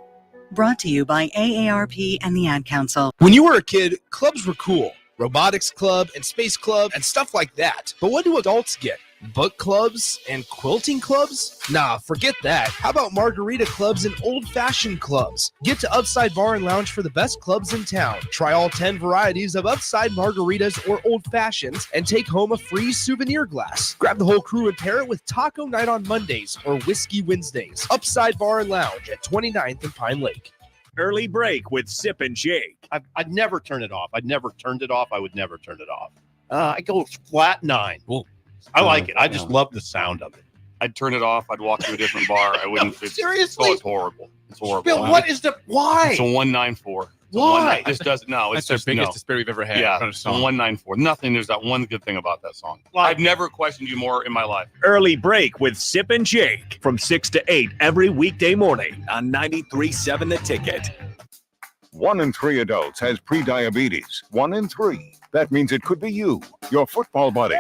Brought to you by AARP and the Ad Council. When you were a kid, clubs were cool. Robotics club and space club and stuff like that. But what do adults get? Book clubs and quilting clubs? Nah, forget that. How about margarita clubs and old-fashioned clubs? Get to Upside Bar and Lounge for the best clubs in town. Try all 10 varieties of Upside margaritas or old fashions and take home a free souvenir glass. Grab the whole crew and pair it with Taco Night on Mondays or Whiskey Wednesdays. Upside Bar and Lounge at 29th and Pine Lake. Early break with Sip and Jake. I'd never turn it off. I'd never turned it off. I would never turn it off. I go flat 9. Ooh. I like it. I just love the sound of it. I'd turn it off. I'd walk to a different bar. I wouldn't. Seriously? It's horrible. It's horrible. Bill, what is the why? It's a 194. Why? This doesn't. No, it's That's just the biggest no. despair we've ever had. Yeah, on a it's a song. 194. Nothing. There's that one good thing about that song. Like- I've never questioned you more in my life. Early break with Sip and Jake from 6 to 8 every weekday morning on 93.7 The Ticket. 1 in 3 adults has prediabetes. 1 in 3. That means it could be you, your football buddy,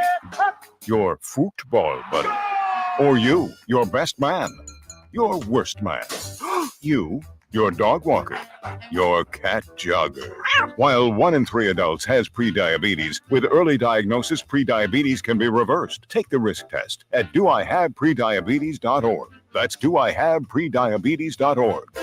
your football buddy, or you, your best man, your worst man, you, your dog walker, your cat jogger. While 1 in 3 adults has prediabetes, with early diagnosis, prediabetes can be reversed. Take the risk test at doihaveprediabetes.org. That's doihaveprediabetes.org.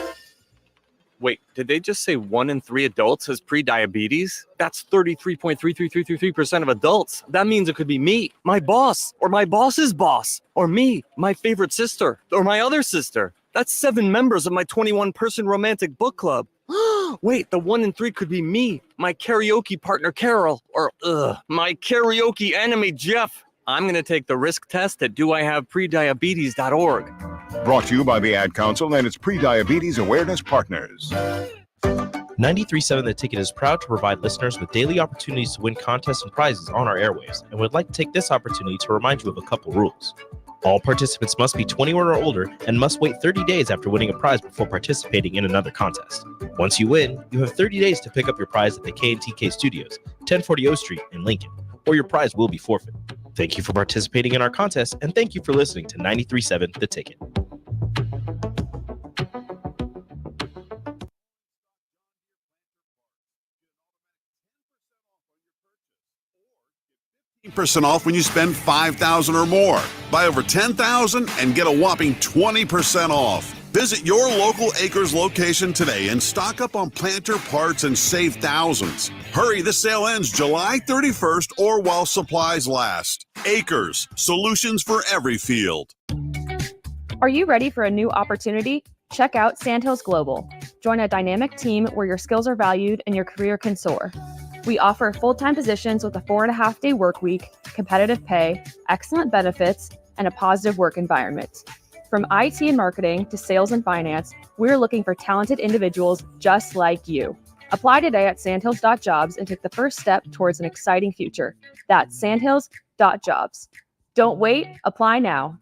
Wait, did they just say 1 in 3 adults has pre-diabetes? That's 33.33333% of adults. That means it could be me, my boss, or my boss's boss, or me, my favorite sister, or my other sister. That's 7 members of my 21-person romantic book club. Wait, the 1 in 3 could be me, my karaoke partner Carol, or my karaoke enemy Jeff. I'm going to take the risk test at doihaveprediabetes.org. Brought to you by the Ad Council and its Prediabetes Awareness Partners. 93.7 The Ticket is proud to provide listeners with daily opportunities to win contests and prizes on our airwaves, and would like to take this opportunity to remind you of a couple rules. All participants must be 21 or older and must wait 30 days after winning a prize before participating in another contest. Once you win, you have 30 days to pick up your prize at the K&TK Studios, 1040 O Street in Lincoln, or your prize will be forfeit. Thank you for participating in our contest, and thank you for listening to 93.7 The Ticket. % off when you spend $5,000 or more. Buy over $10,000 and get a whopping 20% off. Visit your local Acres location today and stock up on planter parts and save thousands. Hurry, the sale ends July 31st or while supplies last. Acres, solutions for every field. Are you ready for a new opportunity? Check out Sandhills Global. Join a dynamic team where your skills are valued and your career can soar. We offer full-time positions with a 4.5-day work week, competitive pay, excellent benefits, and a positive work environment. From IT and marketing to sales and finance, we're looking for talented individuals just like you. Apply today at sandhills.jobs and take the first step towards an exciting future. That's sandhills.jobs. Don't wait, apply now.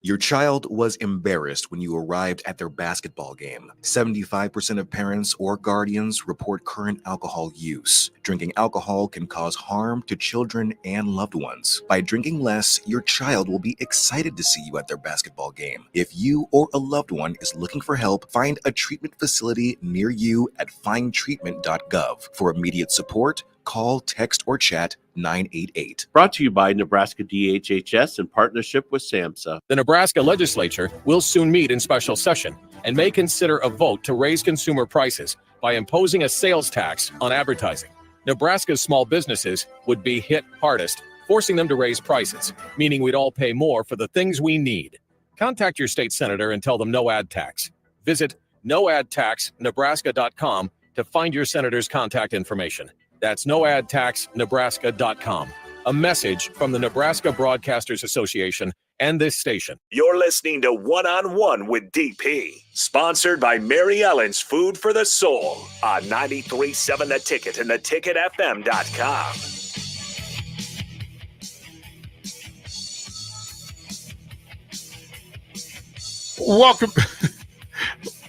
Your child was embarrassed when you arrived at their basketball game. 75% of parents or guardians report current alcohol use. Drinking alcohol can cause harm to children and loved ones. By drinking less, your child will be excited to see you at their basketball game. If you or a loved one is looking for help, find a treatment facility near you at findtreatment.gov. For immediate support, call, text, or chat 988. Brought to you by Nebraska DHHS in partnership with SAMHSA. The Nebraska legislature will soon meet in special session and may consider a vote to raise consumer prices by imposing a sales tax on advertising. Nebraska's small businesses would be hit hardest, forcing them to raise prices, meaning we'd all pay more for the things we need. Contact your state senator and tell them no ad tax. Visit noadtaxnebraska.com to find your senator's contact information. That's noadtaxnebraska.com. A message from the Nebraska Broadcasters Association and this station. You're listening to One-on-One with DP, sponsored by Mary Ellen's Food for the Soul on 93.7 The Ticket and theticketfm.com.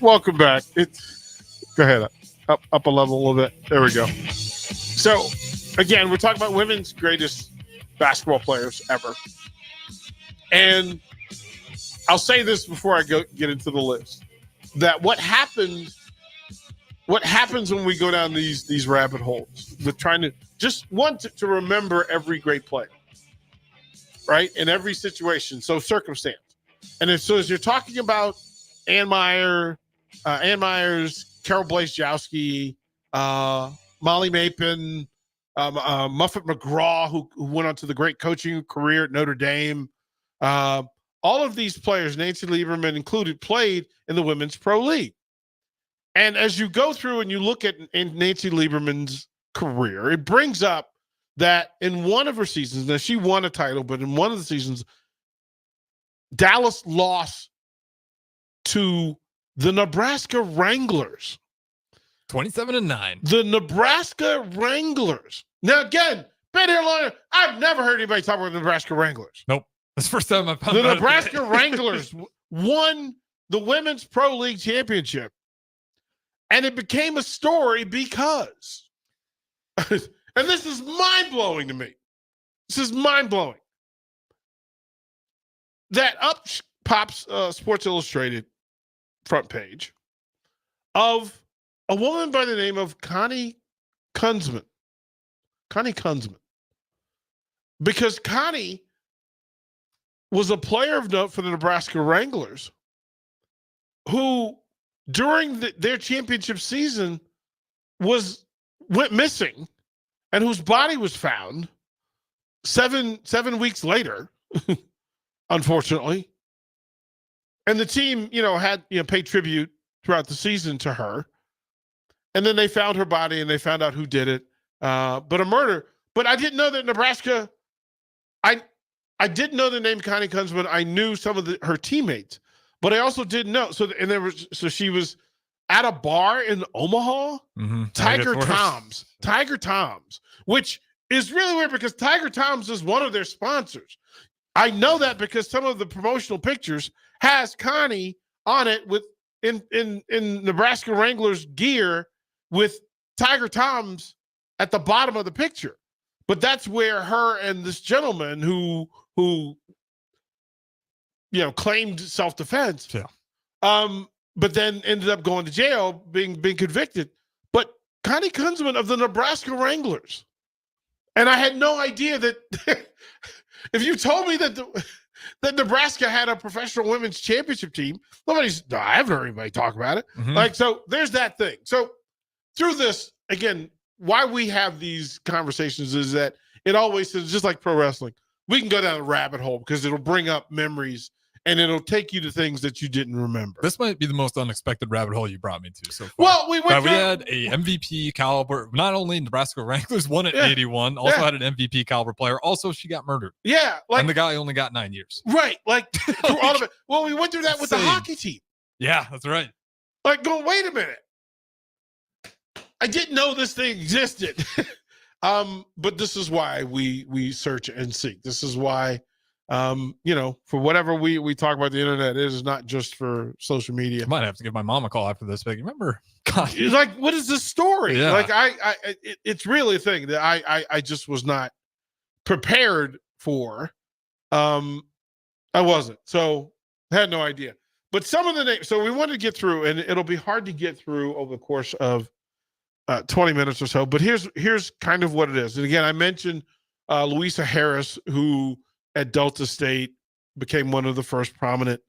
Welcome back. Go ahead, up a level a little bit. There we go. So, again, we're talking about women's greatest basketball players ever. And I'll say this before I get into the list, that what happens when we go down these rabbit holes with trying to just want to remember every great player, right? In every situation, so circumstance. And as you're talking about Ann Myers, Carol Blazejowski, Molly Mapin, Muffet McGraw, who went on to the great coaching career at Notre Dame. All of these players, Nancy Lieberman included, played in the Women's Pro League. And as you go through and you look at Nancy Lieberman's career, it brings up that in one of her seasons, now she won a title, but in one of the seasons, Dallas lost to the Nebraska Wranglers. 27-9. The Nebraska Wranglers. Now, again, been here long. I've never heard anybody talk about the Nebraska Wranglers. Nope. That's the first time I've found the Nebraska Wranglers won the Women's Pro League Championship. And it became a story because, and this is mind-blowing to me. This is mind-blowing. That up pops Sports Illustrated front page of a woman by the name of Connie Kunzman. Connie Kunzman. Because Connie was a player of note for the Nebraska Wranglers who, during their championship season, went missing and whose body was found seven weeks later, unfortunately. And the team, had paid tribute throughout the season to her. And then they found her body and they found out who did it. But a murder. But I didn't know that Nebraska. I didn't know the name Connie Kunzman. I knew some of her teammates, but I also didn't know. So she was at a bar in Omaha. Mm-hmm. Tiger Tom's, which is really weird because Tiger Tom's is one of their sponsors. I know that because some of the promotional pictures has Connie on it with in Nebraska Wranglers gear with Tiger Tom's at the bottom of the picture. But that's where her and this gentleman who claimed self-defense. Yeah. But then ended up going to jail, being convicted. But Connie Kunzman of the Nebraska Wranglers. And I had no idea that if you told me that Nebraska had a professional women's championship team, I haven't heard anybody talk about it. Mm-hmm. So there's that thing. So through this, again, why we have these conversations is that it always is just like pro wrestling. We can go down a rabbit hole because it'll bring up memories and it'll take you to things that you didn't remember. This might be the most unexpected rabbit hole you brought me to so far. Well, we had a MVP caliber, not only Nebraska Wranglers won at 81, also had an MVP caliber player. Also, she got murdered. Yeah. And the guy only got 9 years. Right. Like, through all of it. Well, we went through that with the hockey team. Yeah, that's right. Like, wait a minute. I didn't know this thing existed. But this is why we search and seek. This is why, for whatever we talk about the internet, it is not just for social media. I might have to give my mom a call after this. But remember, God, like, what is this story? Yeah. Like, it's really a thing that I just was not prepared for. I wasn't, so had no idea. But some of the names, so we wanted to get through, and it'll be hard to get through over the course of 20 minutes or so. But here's kind of what it is. And again, I mentioned Louisa Harris, who at Delta State became one of the first prominent.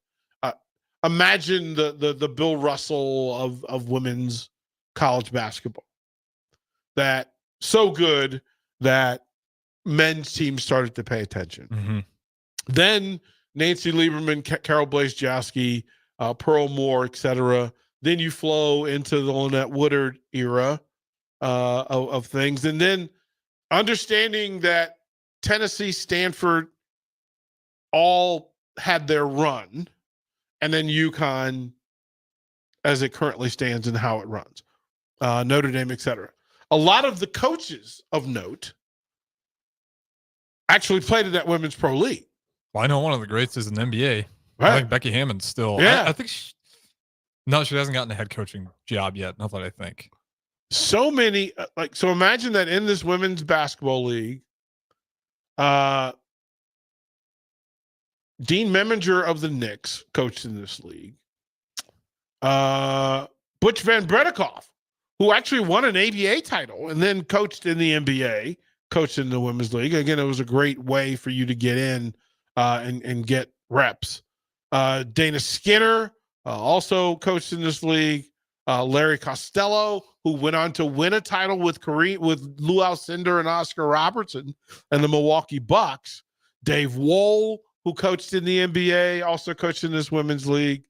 Imagine the Bill Russell of women's college basketball. That so good that men's teams started to pay attention. Mm-hmm. Then Nancy Lieberman, Carol Blazejowski, Pearl Moore, etc. Then you flow into the Lynette Woodard era of things. And then understanding that Tennessee, Stanford all had their run, and then UConn as it currently stands and how it runs, Notre Dame, etc. A lot of the coaches of note actually played in that women's pro league. Well, I know one of the greats is an NBA. Right. I think Becky Hammond's still. Yeah. I think she hasn't gotten a head coaching job yet. Not that I think. So many, so imagine that in this women's basketball league, Dean Meminger of the Knicks coached in this league. Butch Van Bredekoff, who actually won an ABA title and then coached in the NBA, coached in the women's league. Again, it was a great way for you to get in and get reps. Dana Skinner also coached in this league. Larry Costello, who went on to win a title with Lou Alcindor and Oscar Robertson and the Milwaukee Bucks. Dave Wohl, who coached in the NBA, also coached in this women's league.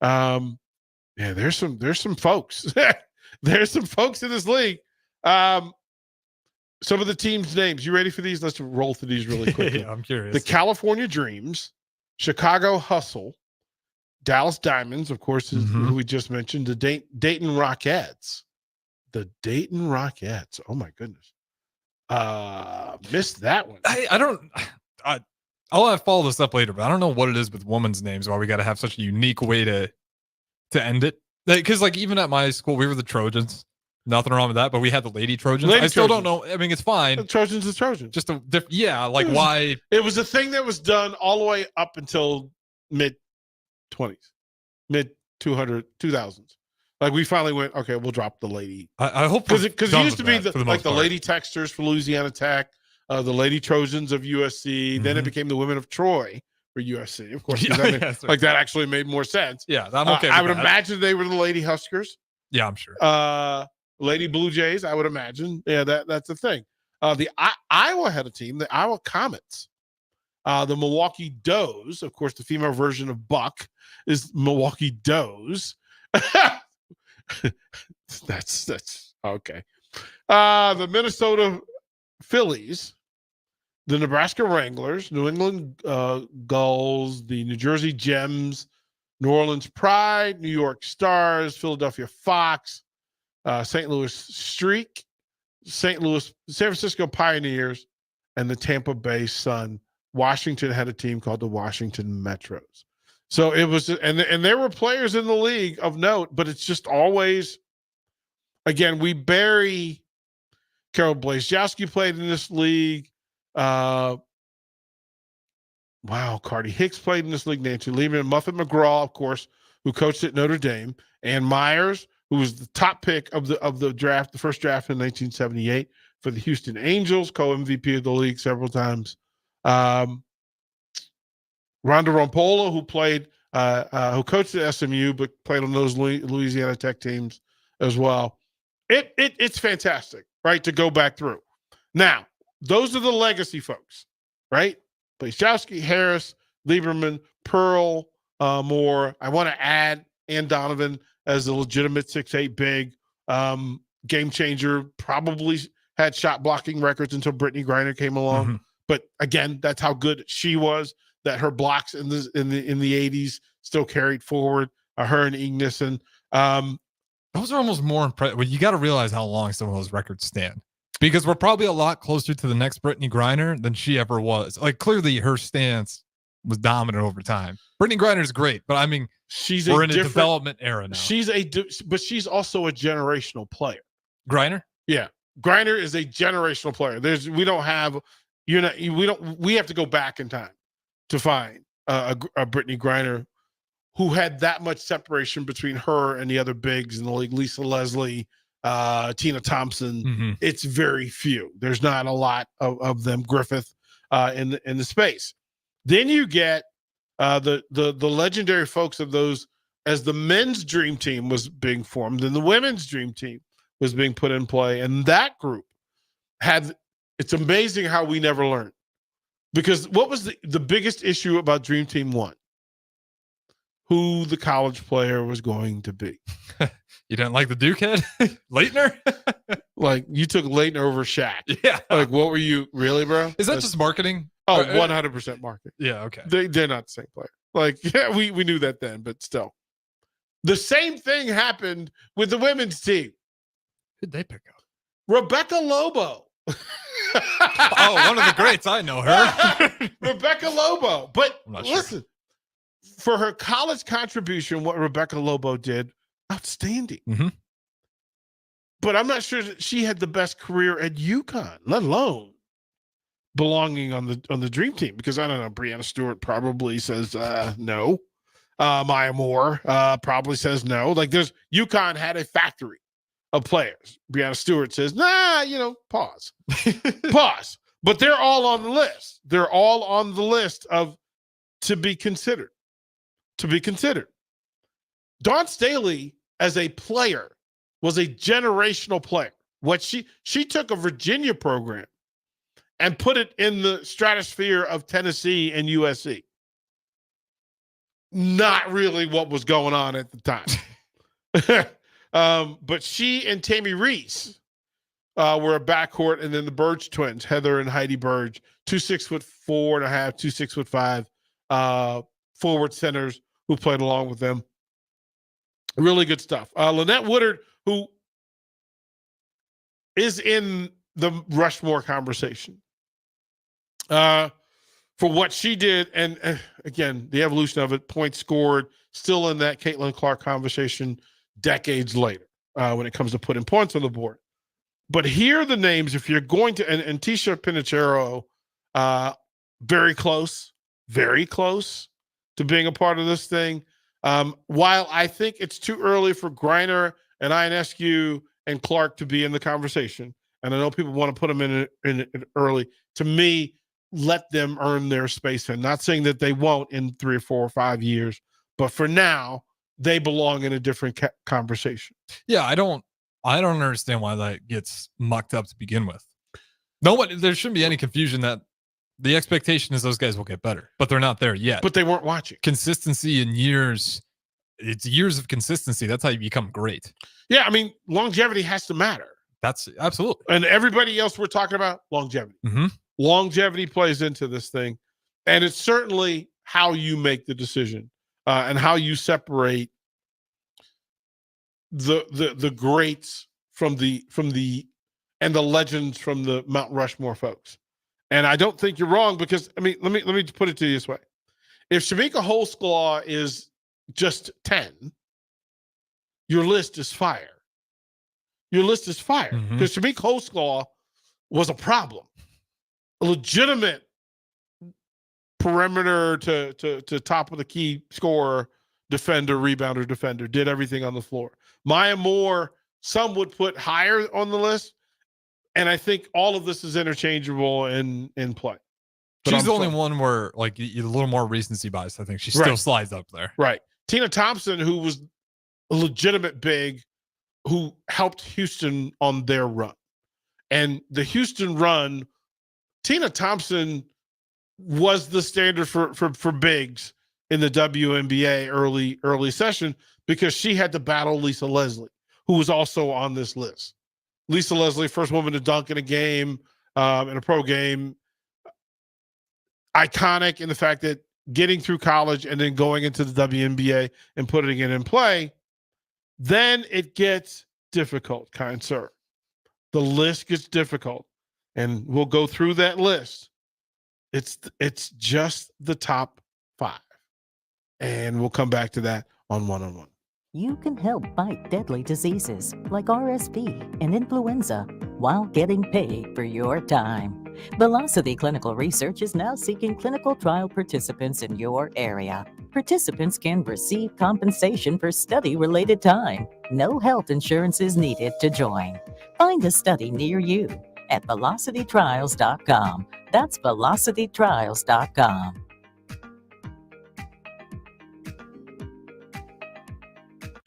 There's some folks. There's some folks in this league. Some of the teams' names. You ready for these? Let's roll through these really quickly. Yeah, I'm curious. The California Dreams, Chicago Hustle, Dallas Diamonds, of course, is who we just mentioned. The Dayton Rockettes. The Dayton Rockettes. Oh my goodness. Missed that one. I'll have to follow this up later, but I don't know what it is with women's names why we got to have such a unique way to end it. Because even at my school, we were the Trojans. Nothing wrong with that, but we had the Lady Trojans. I still don't know. I mean, it's fine. The Trojans is Trojans. Just why? It was a thing that was done all the way up until mid-20s, mid-2000s. Like, we finally went, okay, we'll drop the Lady. I hope because it used to be the Lady Texters for Louisiana Tech, the Lady Trojans of USC. Then it became the Women of Troy for USC. Of course, that actually made more sense. Yeah, I'm okay. I would imagine they were the Lady Huskers. Yeah, I'm sure. Lady Blue Jays, I would imagine. Yeah, that's the thing. The Iowa had a team, the Iowa Comets. The Milwaukee Does, of course, the female version of Buck is Milwaukee Does. That's okay. The Minnesota Phillies, the Nebraska Wranglers, New England Gulls, the New Jersey Gems, New Orleans Pride, New York Stars, Philadelphia Fox, St. Louis Streak, San Francisco Pioneers, and the Tampa Bay Sun. Washington had a team called the Washington Metros. So it was, and there were players in the league of note, but it's just always, again, we bury Carol Blazejowski played in this league. Cardi Hicks played in this league. Nancy Lieberman, Muffet McGraw, of course, who coached at Notre Dame. Ann Myers, who was the top pick of the draft, the first draft in 1978 for the Houston Angels, co-MVP of the league several times. Rhonda Rompola, who coached at SMU but played on those Louisiana Tech teams as well. It's fantastic, right, to go back through. Now, those are the legacy folks, right? Blazejowski, Harris, Lieberman, Pearl, Moore. I want to add Ann Donovan as a legitimate 6'8" big game changer. Probably had shot blocking records until Brittany Griner came along. Mm-hmm. But again, that's how good she was. That her blocks in the 80s still carried forward. Her and Ignis, and those are almost more impressive. Well, you got to realize how long some of those records stand, because we're probably a lot closer to the next Brittany Griner than she ever was. Like, clearly her stance was dominant over time. Brittany Griner is great, but I mean, we're in a development era now. But she's also a generational player. Griner? Yeah. Griner is a generational player. We have to go back in time to find a Brittany Griner who had that much separation between her and the other bigs in the league. Lisa Leslie, Tina Thompson. Mm-hmm. It's very few. There's not a lot of them. Griffith in the space. Then you get the legendary folks of those as the men's dream team was being formed and the women's dream team was being put in play. And that group it's amazing how we never learned. Because what was the biggest issue about Dream Team 1? Who the college player was going to be. You didn't like the Duke head? Leitner? Like, you took Leitner over Shaq. Yeah. Like, what were you, really, bro? Is that just marketing? Oh, 100% marketing. Yeah, okay. They're not the same player. Like, yeah, we knew that then, but still. The same thing happened with the women's team. Who'd they pick up? Rebecca Lobo. Oh, one of the greats. I know her. Rebecca Lobo. But listen, sure. For her college contribution, what Rebecca Lobo did, outstanding. Mm-hmm. But I'm not sure that she had the best career at UConn, let alone belonging on the dream team. Because I don't know, Breanna Stewart probably says no. Maya Moore probably says no. Like, UConn had a factory of players. Breanna Stewart says, pause. Pause. But they're all on the list. They're all on the list of to be considered. To be considered. Dawn Staley, as a player, was a generational player. What she took a Virginia program and put it in the stratosphere of Tennessee and USC. Not really what was going on at the time. But she and Tammy Reese were a backcourt, and then the Burge twins, Heather and Heidi Burge, 2 6'4.5", 2 6'5", forward centers who played along with them. Really good stuff. Lynette Woodard, who is in the Rushmore conversation for what she did, and again, the evolution of it, points scored, still in that Caitlin Clark conversation decades later when it comes to putting points on the board. But here are the names, if you're going to, and Tisha Pinachero, very close to being a part of this thing. While I think it's too early for Griner and Ionescu and Clark to be in the conversation, and I know people want to put them in it early, to me, let them earn their space. And not saying that they won't in 3 or 4 or 5 years, but for now, they belong in a different conversation. Yeah, I don't understand why that gets mucked up to begin with. There shouldn't be any confusion that the expectation is those guys will get better, but they're not there yet. But they weren't watching. Consistency in years. It's years of consistency. That's how you become great. Yeah, I mean, longevity has to matter. That's absolutely. And everybody else we're talking about, longevity. Mm-hmm. Longevity plays into this thing. And it's certainly how you make the decision and how you separate the greats from the and the legends from the Mount Rushmore folks. And I don't think you're wrong, because I mean, let me put it to you this way. If Shamika Holsclaw is just 10, your list is fire. Your list is fire. Because Shamika Holsclaw was a problem. A legitimate perimeter to top of the key scorer, defender, rebounder, defender, did everything on the floor. Maya Moore, some would put higher on the list. And I think all of this is interchangeable in play. But She's the only one where, like, a little more recency bias. I think she still slides up there. Right. Tina Thompson, who was a legitimate big, who helped Houston on their run. And the Houston run, Tina Thompson was the standard for bigs in the WNBA early session, because she had to battle Lisa Leslie, who was also on this list. Lisa Leslie, first woman to dunk in a game, in a pro game. Iconic in the fact that getting through college and then going into the WNBA and putting it in play. Then it gets difficult, kind sir. The list gets difficult, and we'll go through that list. It's just the top 5, and we'll come back to that on one-on-one. You can help fight deadly diseases like RSV and influenza while getting paid for your time. Velocity Clinical Research is now seeking clinical trial participants in your area. Participants can receive compensation for study-related time. No health insurance is needed to join. Find a study near you at velocitytrials.com. That's velocitytrials.com.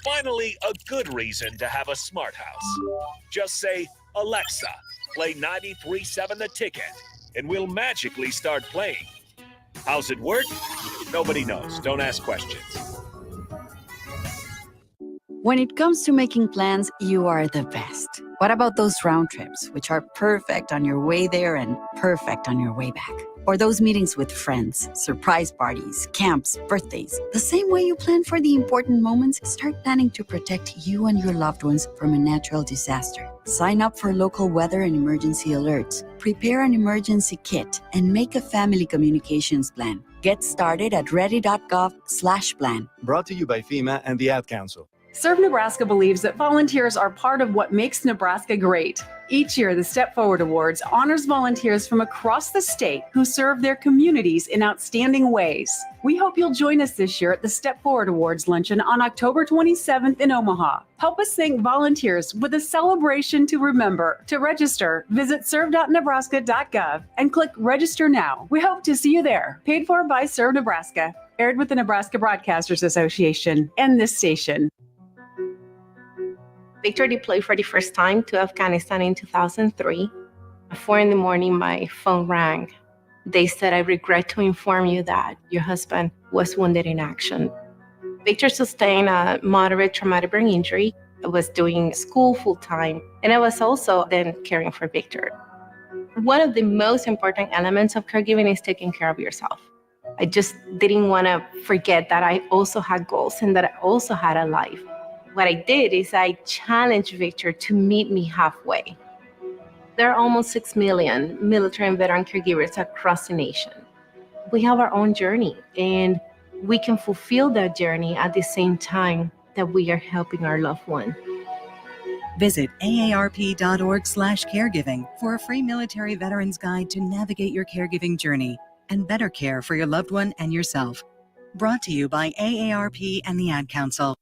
Finally, a good reason to have a smart house. Just say, Alexa, play 93.7 The Ticket, and we'll magically start playing. How's it work? Nobody knows. Don't ask questions. When it comes to making plans, you are the best. What about those round trips, which are perfect on your way there and perfect on your way back? Or those meetings with friends, surprise parties, camps, birthdays. The same way you plan for the important moments, start planning to protect you and your loved ones from a natural disaster. Sign up for local weather and emergency alerts. Prepare an emergency kit and make a family communications plan. Get started at ready.gov/plan. Brought to you by FEMA and the Ad Council. Serve Nebraska believes that volunteers are part of what makes Nebraska great. Each year, the Step Forward Awards honors volunteers from across the state who serve their communities in outstanding ways. We hope you'll join us this year at the Step Forward Awards luncheon on October 27th in Omaha. Help us thank volunteers with a celebration to remember. To register, visit serve.nebraska.gov and click Register Now. We hope to see you there. Paid for by Serve Nebraska. Aired with the Nebraska Broadcasters Association and this station. Victor deployed for the first time to Afghanistan in 2003. At 4 a.m, my phone rang. They said, I regret to inform you that your husband was wounded in action. Victor sustained a moderate traumatic brain injury. I was doing school full-time, and I was also then caring for Victor. One of the most important elements of caregiving is taking care of yourself. I just didn't want to forget that I also had goals and that I also had a life. What I did is I challenged Victor to meet me halfway. There are almost 6 million military and veteran caregivers across the nation. We have our own journey, and we can fulfill that journey at the same time that we are helping our loved one. Visit aarp.org/caregiving for a free military veterans guide to navigate your caregiving journey and better care for your loved one and yourself. Brought to you by AARP and the Ad Council.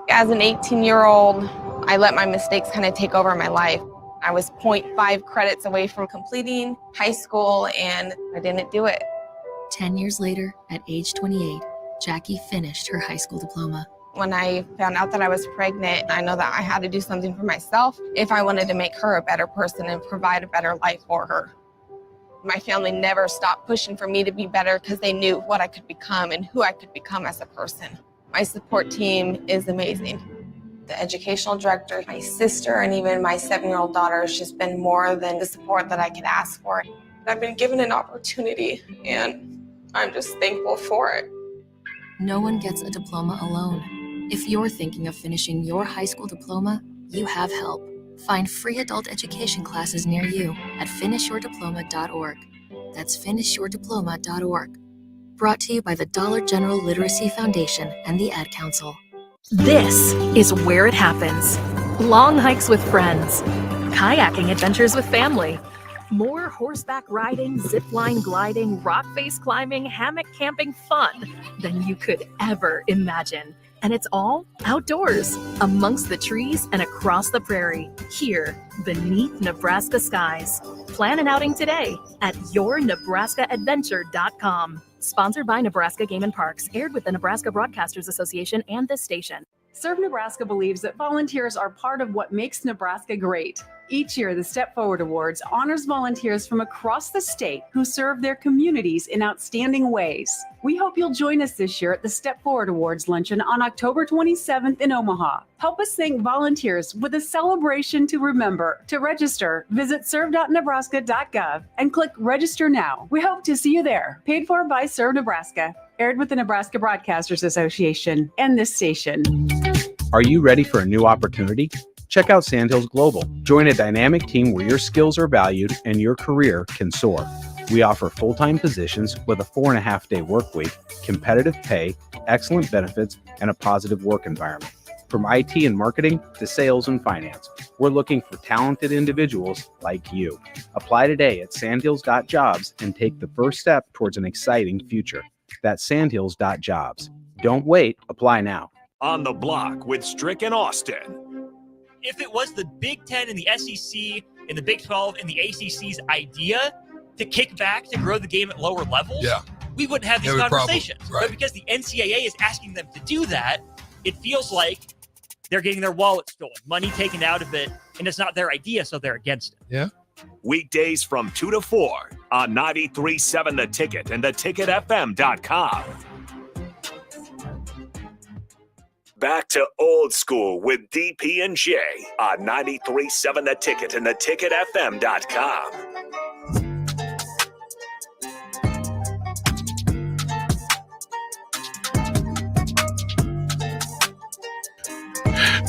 As an 18-year-old, I let my mistakes kind of take over my life. I was 0.5 credits away from completing high school, and I didn't do it. 10 years later, at age 28, Jackie finished her high school diploma. When I found out that I was pregnant, I know that I had to do something for myself if I wanted to make her a better person and provide a better life for her. My family never stopped pushing for me to be better because they knew what I could become and who I could become as a person. My support team is amazing. The educational director, my sister, and even my 7-year-old daughter has just been more than the support that I could ask for. I've been given an opportunity, and I'm just thankful for it. No one gets a diploma alone. If you're thinking of finishing your high school diploma, you have help. Find free adult education classes near you at finishyourdiploma.org. That's finishyourdiploma.org. Brought to you by the Dollar General Literacy Foundation and the Ad Council. This is where it happens. Long hikes with friends, kayaking adventures with family, more horseback riding, zipline gliding, rock face climbing, hammock camping fun than you could ever imagine. And it's all outdoors, amongst the trees and across the prairie, here beneath Nebraska skies. Plan an outing today at yournebraskaadventure.com. Sponsored by Nebraska Game and Parks, aired with the Nebraska Broadcasters Association and this station. Serve Nebraska believes that volunteers are part of what makes Nebraska great. Each year, the Step Forward Awards honors volunteers from across the state who serve their communities in outstanding ways. We hope you'll join us this year at the Step Forward Awards luncheon on October 27th in Omaha. Help us thank volunteers with a celebration to remember. To register, visit serve.nebraska.gov and click Register Now. We hope to see you there. Paid for by Serve Nebraska. Aired with the Nebraska Broadcasters Association and this station. Are you ready for a new opportunity? Check out Sandhills Global. Join a dynamic team where your skills are valued and your career can soar. We offer full-time positions with a 4.5-day work week, competitive pay, excellent benefits, and a positive work environment. From IT and marketing to sales and finance, we're looking for talented individuals like you. Apply today at sandhills.jobs and take the first step towards an exciting future. That's sandhills.jobs. Don't wait. Apply now. On the Block with Strick and Austin. If it was the Big Ten and the SEC and the Big 12 and the ACC's idea to kick back to grow the game at lower levels, we wouldn't have these conversations. But because the NCAA is asking them to do that, it feels like they're getting their wallet stolen, money taken out of it, and it's not their idea, so they're against it. Yeah. Weekdays from 2 to 4 on 93.7 The Ticket and theticketfm.com. Back to old school with DP and J on 93.7 The Ticket and theticketfm.com.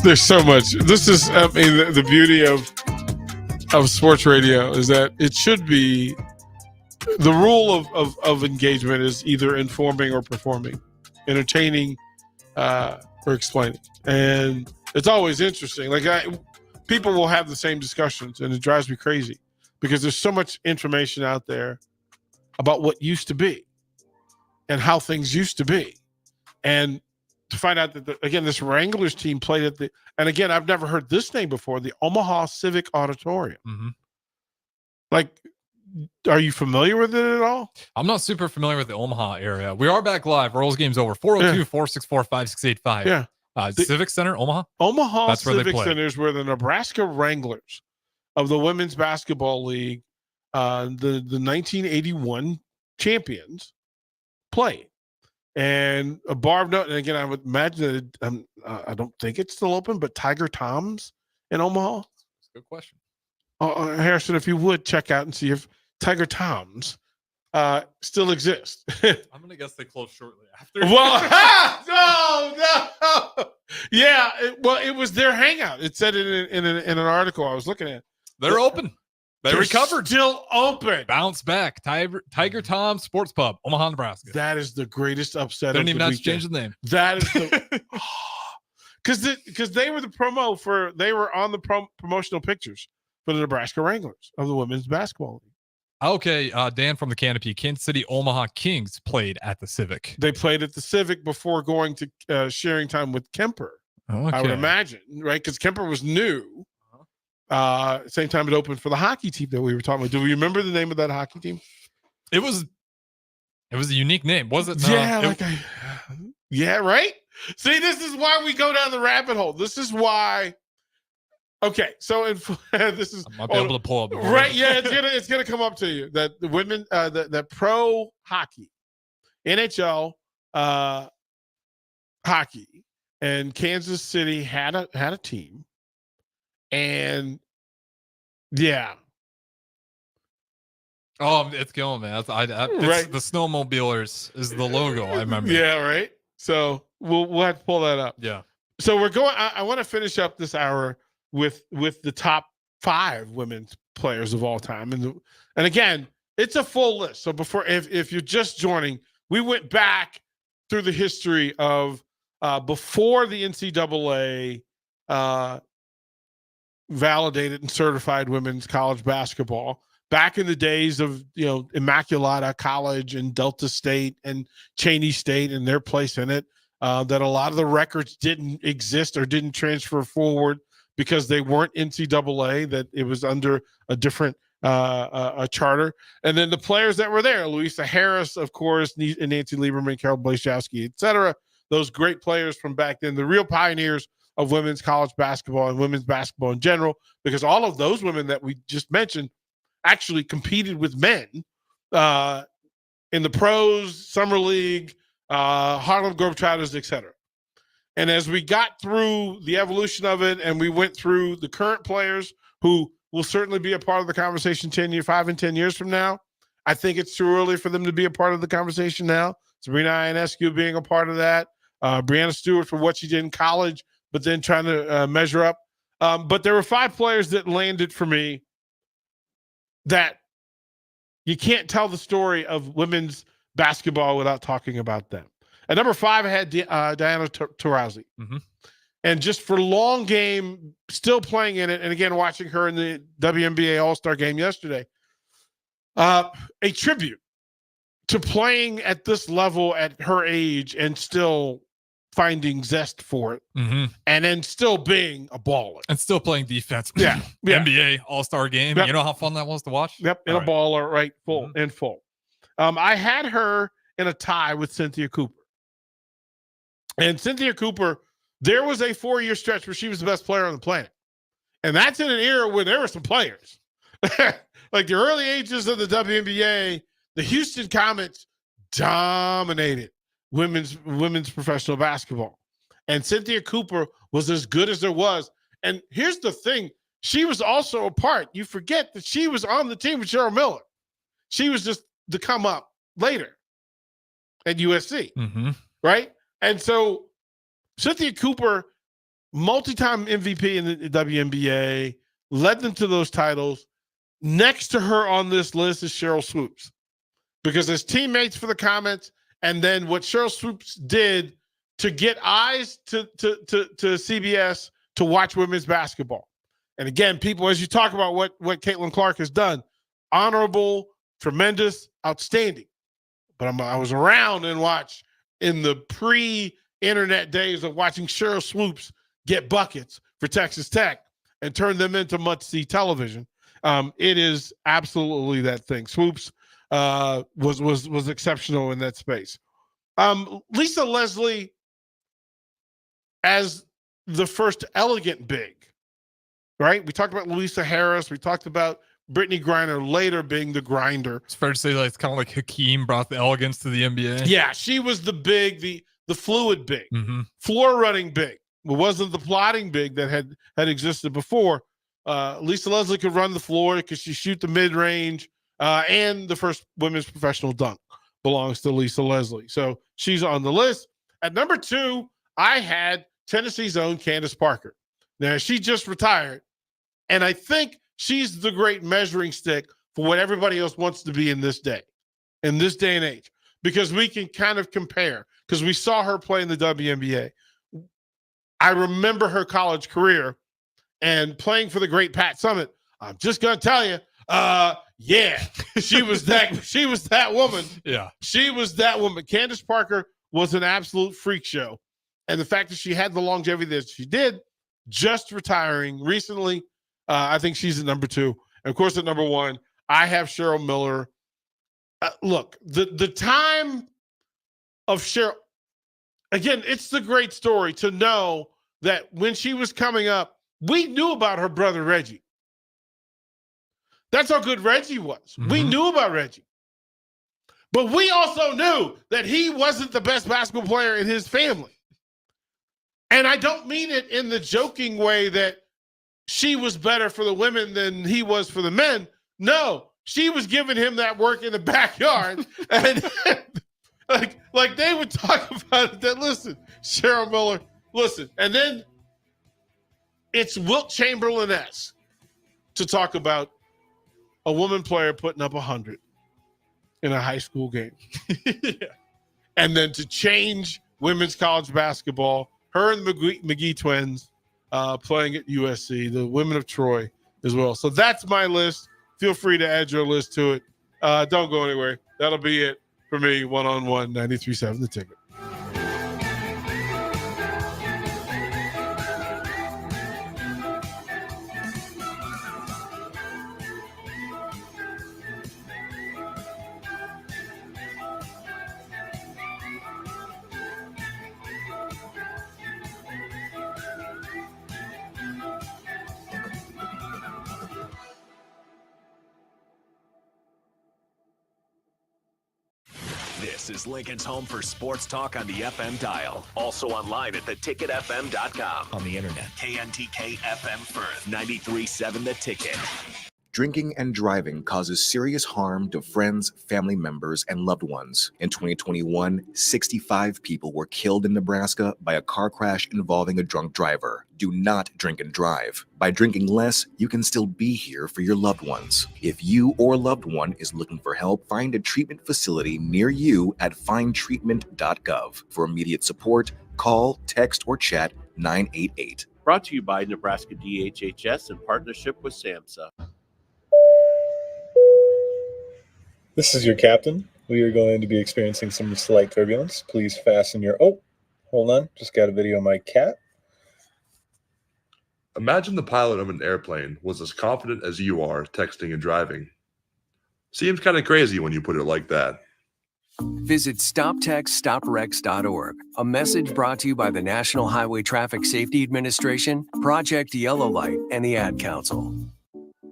There's so much. This is, I mean, the beauty of sports radio is that it should be the rule of engagement is either informing or performing, entertaining, or explaining. And it's always interesting. Like people will have the same discussions, and it drives me crazy because there's so much information out there about what used to be and how things used to be. And to find out that, again, this Wranglers team played at and again, I've never heard this name before, the Omaha Civic Auditorium. Mm-hmm. Like, are you familiar with it at all? I'm not super familiar with the Omaha area. We are back live. Royals game's over. 402-464-5685. Yeah. Civic Center, Omaha? Omaha That's where Civic they play. Center is where the Nebraska Wranglers of the Women's Basketball League, the 1981 champions, play. And a bar of note, and again, I would imagine that I don't think it's still open, but Tiger Tom's in Omaha. That's a good question. Harrison, if you would check out and see if Tiger Tom's still exists. I'm going to guess they closed shortly after. Well, no. Yeah, it was their hangout. It said it in an article I was looking at. They're open. They're recovered. Still open. Bounce back. Tiger Tom Sports Pub, Omaha, Nebraska. That is the greatest upset. They didn't of even the have to weekend. change the name. That is the because they were the promo for they were on the promotional pictures for the Nebraska Wranglers of the Women's Basketball League. Okay, Dan from the Canopy, Kansas City Omaha Kings played at the Civic. They played at the Civic before going to sharing time with Kemper. Okay. I would imagine, right? Because Kemper was new. Same time it opened for the hockey team that we were talking about. Do we remember the name of that hockey team? It was a unique name, was it? Yeah, right? See, this is why we go down the rabbit hole. This is why. Okay, so this is. I might be able to pull up. Right, yeah, it's gonna come up to you that the women, the pro hockey, NHL hockey, and Kansas City had a team. And yeah. Oh, it's killing me. It's right. The snowmobilers is the logo. I remember. Yeah, right. So we'll have to pull that up. Yeah. So we're going. I want to finish up this hour with the top 5 women's players of all time, and again, it's a full list. So if you're just joining, we went back through the history of before the NCAA. Validated and certified women's college basketball back in the days of Immaculata College and Delta State and Cheney State and their place in it, that a lot of the records didn't exist or didn't transfer forward because they weren't NCAA, that it was under a different a charter. And then the players that were there, Louisa Harris, of course, and Nancy Lieberman, Carol Blazowski, etc. those great players from back then, the real pioneers of women's college basketball and women's basketball in general, because all of those women that we just mentioned actually competed with men in the pros, summer league, Harlem Globetrotters, etc. And as we got through the evolution of it and we went through the current players who will certainly be a part of the conversation 5 and 10 years from now, I think it's too early for them to be a part of the conversation now. Sabrina Ionescu being a part of that, Breanna Stewart for what she did in college, but then trying to measure up. But there were 5 players that landed for me that you can't tell the story of women's basketball without talking about them. At number 5, I had Diana Taurasi. Mm-hmm. And just for long game, still playing in it, and again, watching her in the WNBA All-Star game yesterday, a tribute to playing at this level at her age and still finding zest for it, and then still being a baller. And still playing defense. Yeah. NBA All-Star game. Yep. You know how fun that was to watch? Yep, in a baller, right, full. I had her in a tie with Cynthia Cooper. And Cynthia Cooper, there was a 4-year stretch where she was the best player on the planet. And that's in an era where there were some players. Like the early ages of the WNBA, the Houston Comets dominated women's professional basketball. And Cynthia Cooper was as good as there was. And here's the thing. She was also a part. You forget that she was on the team with Cheryl Miller. She was just to come up later at USC, right? And so Cynthia Cooper, multi-time MVP in the WNBA, led them to those titles. Next to her on this list is Cheryl Swoops, because as teammates for the Comets, and then what Cheryl Swoops did to get eyes to CBS to watch women's basketball. And again, people, as you talk about what Caitlin Clark has done, honorable, tremendous, outstanding. But I was around and watched in the pre-internet days of watching Cheryl Swoops get buckets for Texas Tech and turn them into must-see television. It is absolutely that thing. Swoops was exceptional in that space. Lisa Leslie as the first elegant big, right? We talked about Louisa Harris. We talked about Brittany Griner later being the grinder. It's fair to say that it's kind of like Hakeem brought the elegance to the NBA. Yeah, she was the big, the fluid big, floor running big. It wasn't the plotting big that had existed before. Lisa Leslie could run the floor because she shoot the mid range, and the first women's professional dunk belongs to Lisa Leslie. So she's on the list. At number 2, I had Tennessee's own Candace Parker. Now she just retired, and I think she's the great measuring stick for what everybody else wants to be in this day and age, because we can kind of compare, because we saw her play in the WNBA. I remember her college career and playing for the great Pat Summitt. I'm just going to tell you, yeah, she was that woman. Yeah. She was that woman. Candace Parker was an absolute freak show. And the fact that she had the longevity that she did, just retiring recently, I think she's at number 2. And of course, at number 1, I have Cheryl Miller. Look, the time of Cheryl, again, it's the great story to know that when she was coming up, we knew about her brother, Reggie. That's how good Reggie was. We knew about Reggie. But we also knew that he wasn't the best basketball player in his family. And I don't mean it in the joking way that she was better for the women than he was for the men. No, she was giving him that work in the backyard. And like they would talk about it, that, listen, Cheryl Miller, listen. And then it's Wilt Chamberlain-esque to talk about a woman player putting up 100 in a high school game. Yeah. And then to change women's college basketball, her and the McGee twins playing at USC, the women of Troy as well. So that's my list. Feel free to add your list to it. Don't go anywhere. That'll be it for me, one-on-one, 93.7 The Ticket. This is Lincoln's home for sports talk on the FM dial. Also online at theticketfm.com. On the internet, KNTK FM Firth, 93.7 The Ticket. Drinking and driving causes serious harm to friends, family members, and loved ones. In 2021, 65 people were killed in Nebraska by a car crash involving a drunk driver. Do not drink and drive. By drinking less, you can still be here for your loved ones. If you or a loved one is looking for help, find a treatment facility near you at findtreatment.gov. For immediate support, call, text, or chat 988. Brought to you by Nebraska DHHS in partnership with SAMHSA. This is your captain. We are going to be experiencing some slight turbulence. Please fasten your... Oh, hold on. Just got a video of my cat. Imagine the pilot of an airplane was as confident as you are texting and driving. Seems kind of crazy when you put it like that. Visit StopTextStopWrecks.org. A message brought to you by the National Highway Traffic Safety Administration, Project Yellow Light, and the Ad Council.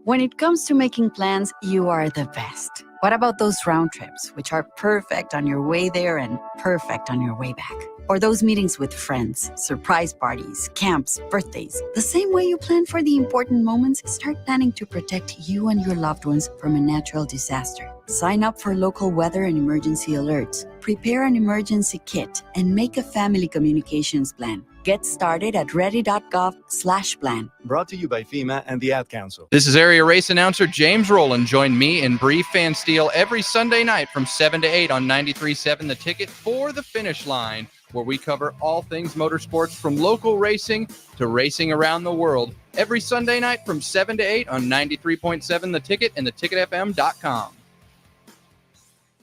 When it comes to making plans, you are the best. What about those round trips, which are perfect on your way there and perfect on your way back? Or those meetings with friends, surprise parties, camps, birthdays. The same way you plan for the important moments, start planning to protect you and your loved ones from a natural disaster. Sign up for local weather and emergency alerts. Prepare an emergency kit and make a family communications plan. Get started at ready.gov/plan. Brought to you by FEMA and the Ad Council. This is area race announcer James Rowland. Join me and Bree Fansteel every Sunday night from 7 to 8 on 93.7 The Ticket for the Finish Line, where we cover all things motorsports from local racing to racing around the world. Every Sunday night from 7 to 8 on 93.7 The Ticket and theticketfm.com.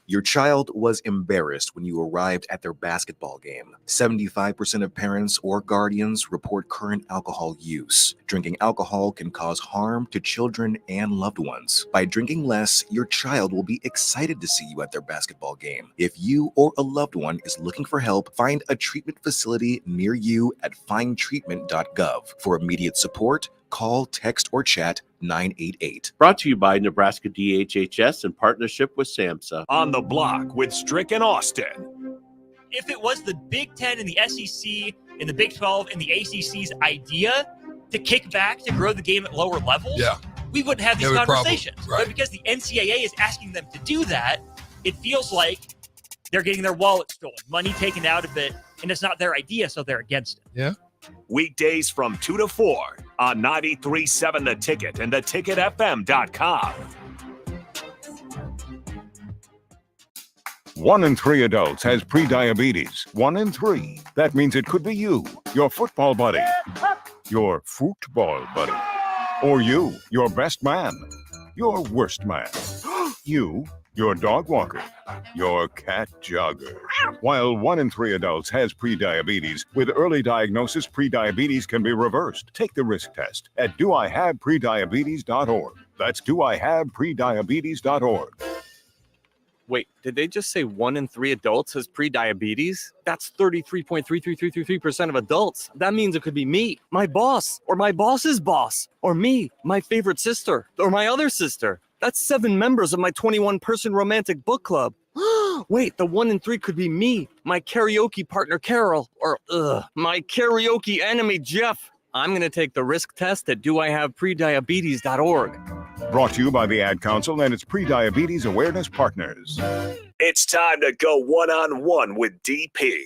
Your child was embarrassed when you arrived at their basketball game. 75% of parents or guardians report current alcohol use. Drinking alcohol can cause harm to children and loved ones. By drinking less, your child will be excited to see you at their basketball game. If you or a loved one is looking for help, find a treatment facility near you at findtreatment.gov. For immediate support, call, text, or chat 988. Brought to you by Nebraska DHHS in partnership with SAMHSA. On the block with Strick and Austin. If it was the Big Ten and the SEC and the Big 12 and the ACC's idea to kick back to grow the game at lower levels, we wouldn't have these conversations. Right. But because the NCAA is asking them to do that, it feels like they're getting their wallet stolen, money taken out of it, and it's not their idea, so they're against it. Yeah. Weekdays from 2 to 4 on 93.7 The Ticket and theticketfm.com. 1 in 3 adults has prediabetes. 1 in 3. That means it could be you, your football buddy, your football buddy, or you, your best man, your worst man, you, your dog walker, your cat jogger. While 1 in 3 adults has prediabetes, with early diagnosis, prediabetes can be reversed. Take the risk test at doihaveprediabetes.org. That's doihaveprediabetes.org. Wait, did they just say 1 in 3 adults has prediabetes? That's 33.33333% of adults. That means it could be me, my boss, or my boss's boss, or me, my favorite sister, or my other sister. That's 7 members of my 21-person romantic book club. Wait, the 1 in 3 could be me, my karaoke partner Carol, or my karaoke enemy Jeff. I'm going to take the risk test at doihaveprediabetes.org. Brought to you by the Ad Council and its Prediabetes Awareness Partners. It's time to go one-on-one with DP.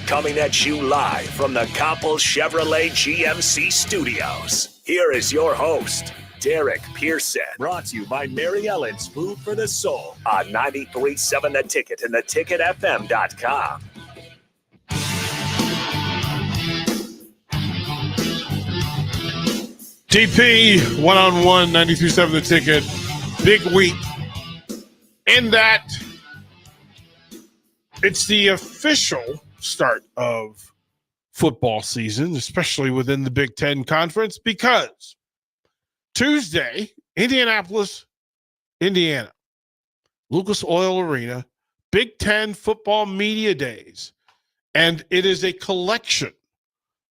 Coming at you live from the Coppel Chevrolet GMC studios. Here is your host, Derrick Pearson. Brought to you by Mary Ellen's Food for the Soul on 93.7 The Ticket and theticketfm.com. DP, one-on-one, 93.7 The Ticket. Big week. In that, it's the official start of football season, especially within the Big Ten Conference, because Tuesday, Indianapolis, Indiana, Lucas Oil Arena, Big Ten Football Media Days, and it is a collection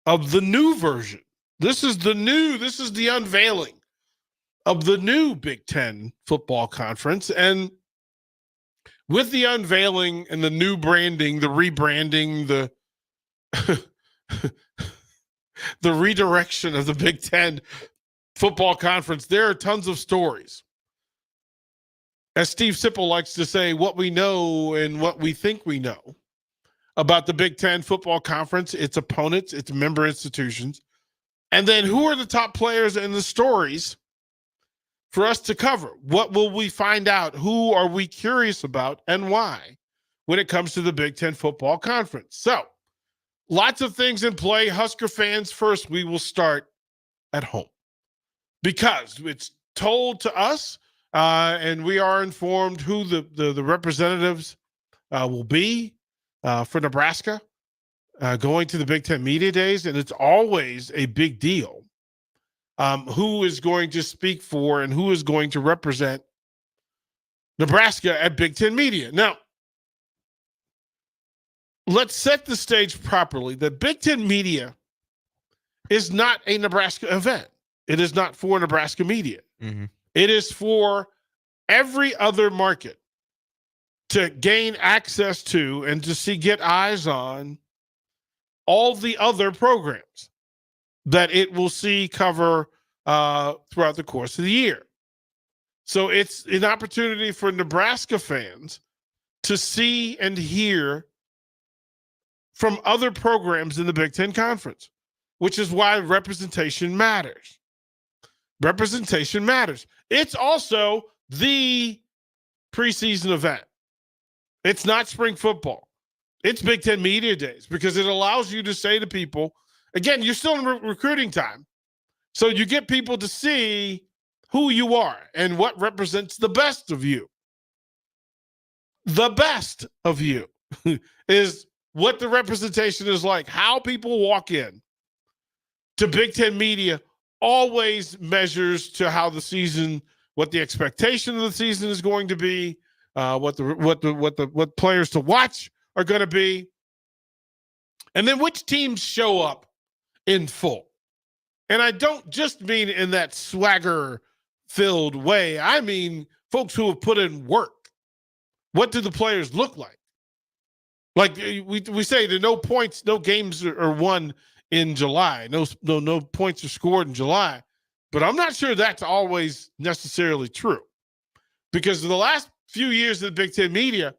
of the new version. This is the unveiling of the new Big Ten Football Conference, and with the unveiling and the new branding, the rebranding, the redirection of the Big Ten football conference, there are tons of stories. As Steve Sipple likes to say, what we know and what we think we know about the Big Ten football conference, its opponents, its member institutions, and then who are the top players and the stories for us to cover. What will we find out? Who are we curious about and why when it comes to the Big Ten football conference? So, lots of things in play. Husker fans, first, we will start at home because it's told to us and we are informed who the representatives will be for Nebraska going to the Big Ten Media Days, and it's always a big deal who is going to speak for and who is going to represent Nebraska at Big Ten Media. Now, let's set the stage properly. The Big Ten Media is not a Nebraska event. It is not for Nebraska media. Mm-hmm. It is for every other market to gain access to and to get eyes on all the other programs that it will see cover throughout the course of the year. So it's an opportunity for Nebraska fans to see and hear from other programs in the Big Ten Conference, which is why representation matters. Representation matters. It's also the preseason event. It's not spring football. It's Big Ten Media Days because it allows you to say to people, again, you're still in recruiting time. So you get people to see who you are and what represents the best of you. The best of you is what the representation is like. How people walk in to Big Ten Media always measures to how the season, what the expectation of the season is going to be, what players to watch are going to be, and then which teams show up in full. And I don't just mean in that swagger-filled way. I mean folks who have put in work. What do the players look like? Like we say, there are no points, no games are won in July. No points are scored in July. But I'm not sure that's always necessarily true. Because in the last few years of the Big Ten Media,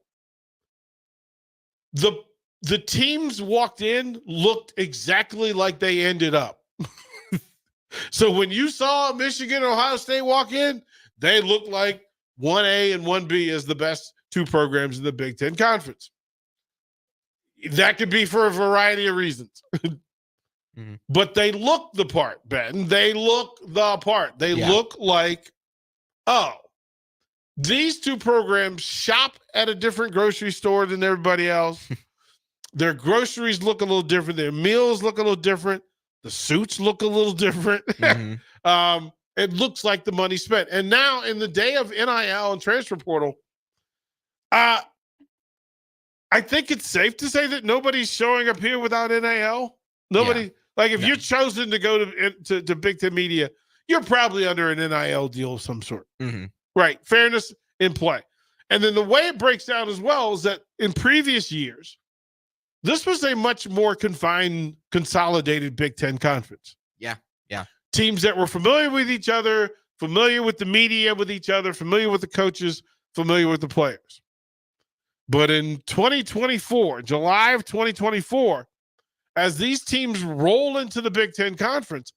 the teams walked in looked exactly like they ended up. So when you saw Michigan, Ohio State walk in, they looked like 1A and 1B as the best two programs in the Big Ten Conference. That could be for a variety of reasons. Mm-hmm. But they look the part, Ben. They look the part. They look like, oh, these two programs shop at a different grocery store than everybody else. Their groceries look a little different. Their meals look a little different. The suits look a little different. Mm-hmm. It looks like the money spent. And now in the day of NIL and transfer portal, I think it's safe to say that nobody's showing up here without NIL. Nobody, if you're chosen to go to Big Ten Media, you're probably under an NIL deal of some sort. Mm-hmm. Right. Fairness in play. And then the way it breaks down as well is that in previous years, this was a much more confined, consolidated Big Ten Conference. Yeah. Teams that were familiar with each other, familiar with the media with each other, familiar with the coaches, familiar with the players. But in 2024, July of 2024, as these teams roll into the Big Ten Conference,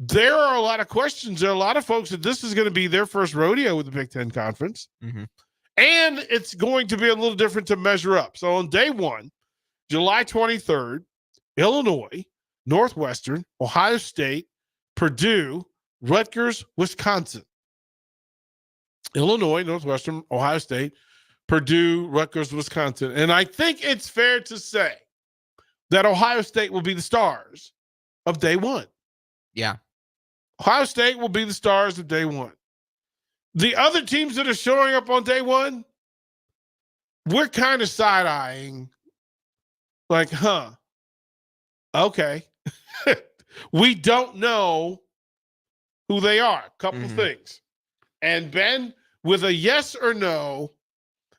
there are a lot of questions. There are a lot of folks that this is going to be their first rodeo with the Big Ten Conference. Mm-hmm. And it's going to be a little different to measure up. So on day one, July 23rd, Illinois, Northwestern, Ohio State, Purdue, Rutgers, Wisconsin. Illinois, Northwestern, Ohio State, Purdue, Rutgers, Wisconsin. And I think it's fair to say that Ohio State will be the stars of day one. Yeah. Ohio State will be the stars of day one. The other teams that are showing up on day one, we're kind of side-eyeing. Like, okay. We don't know who they are. Couple things. And Ben, with a yes or no,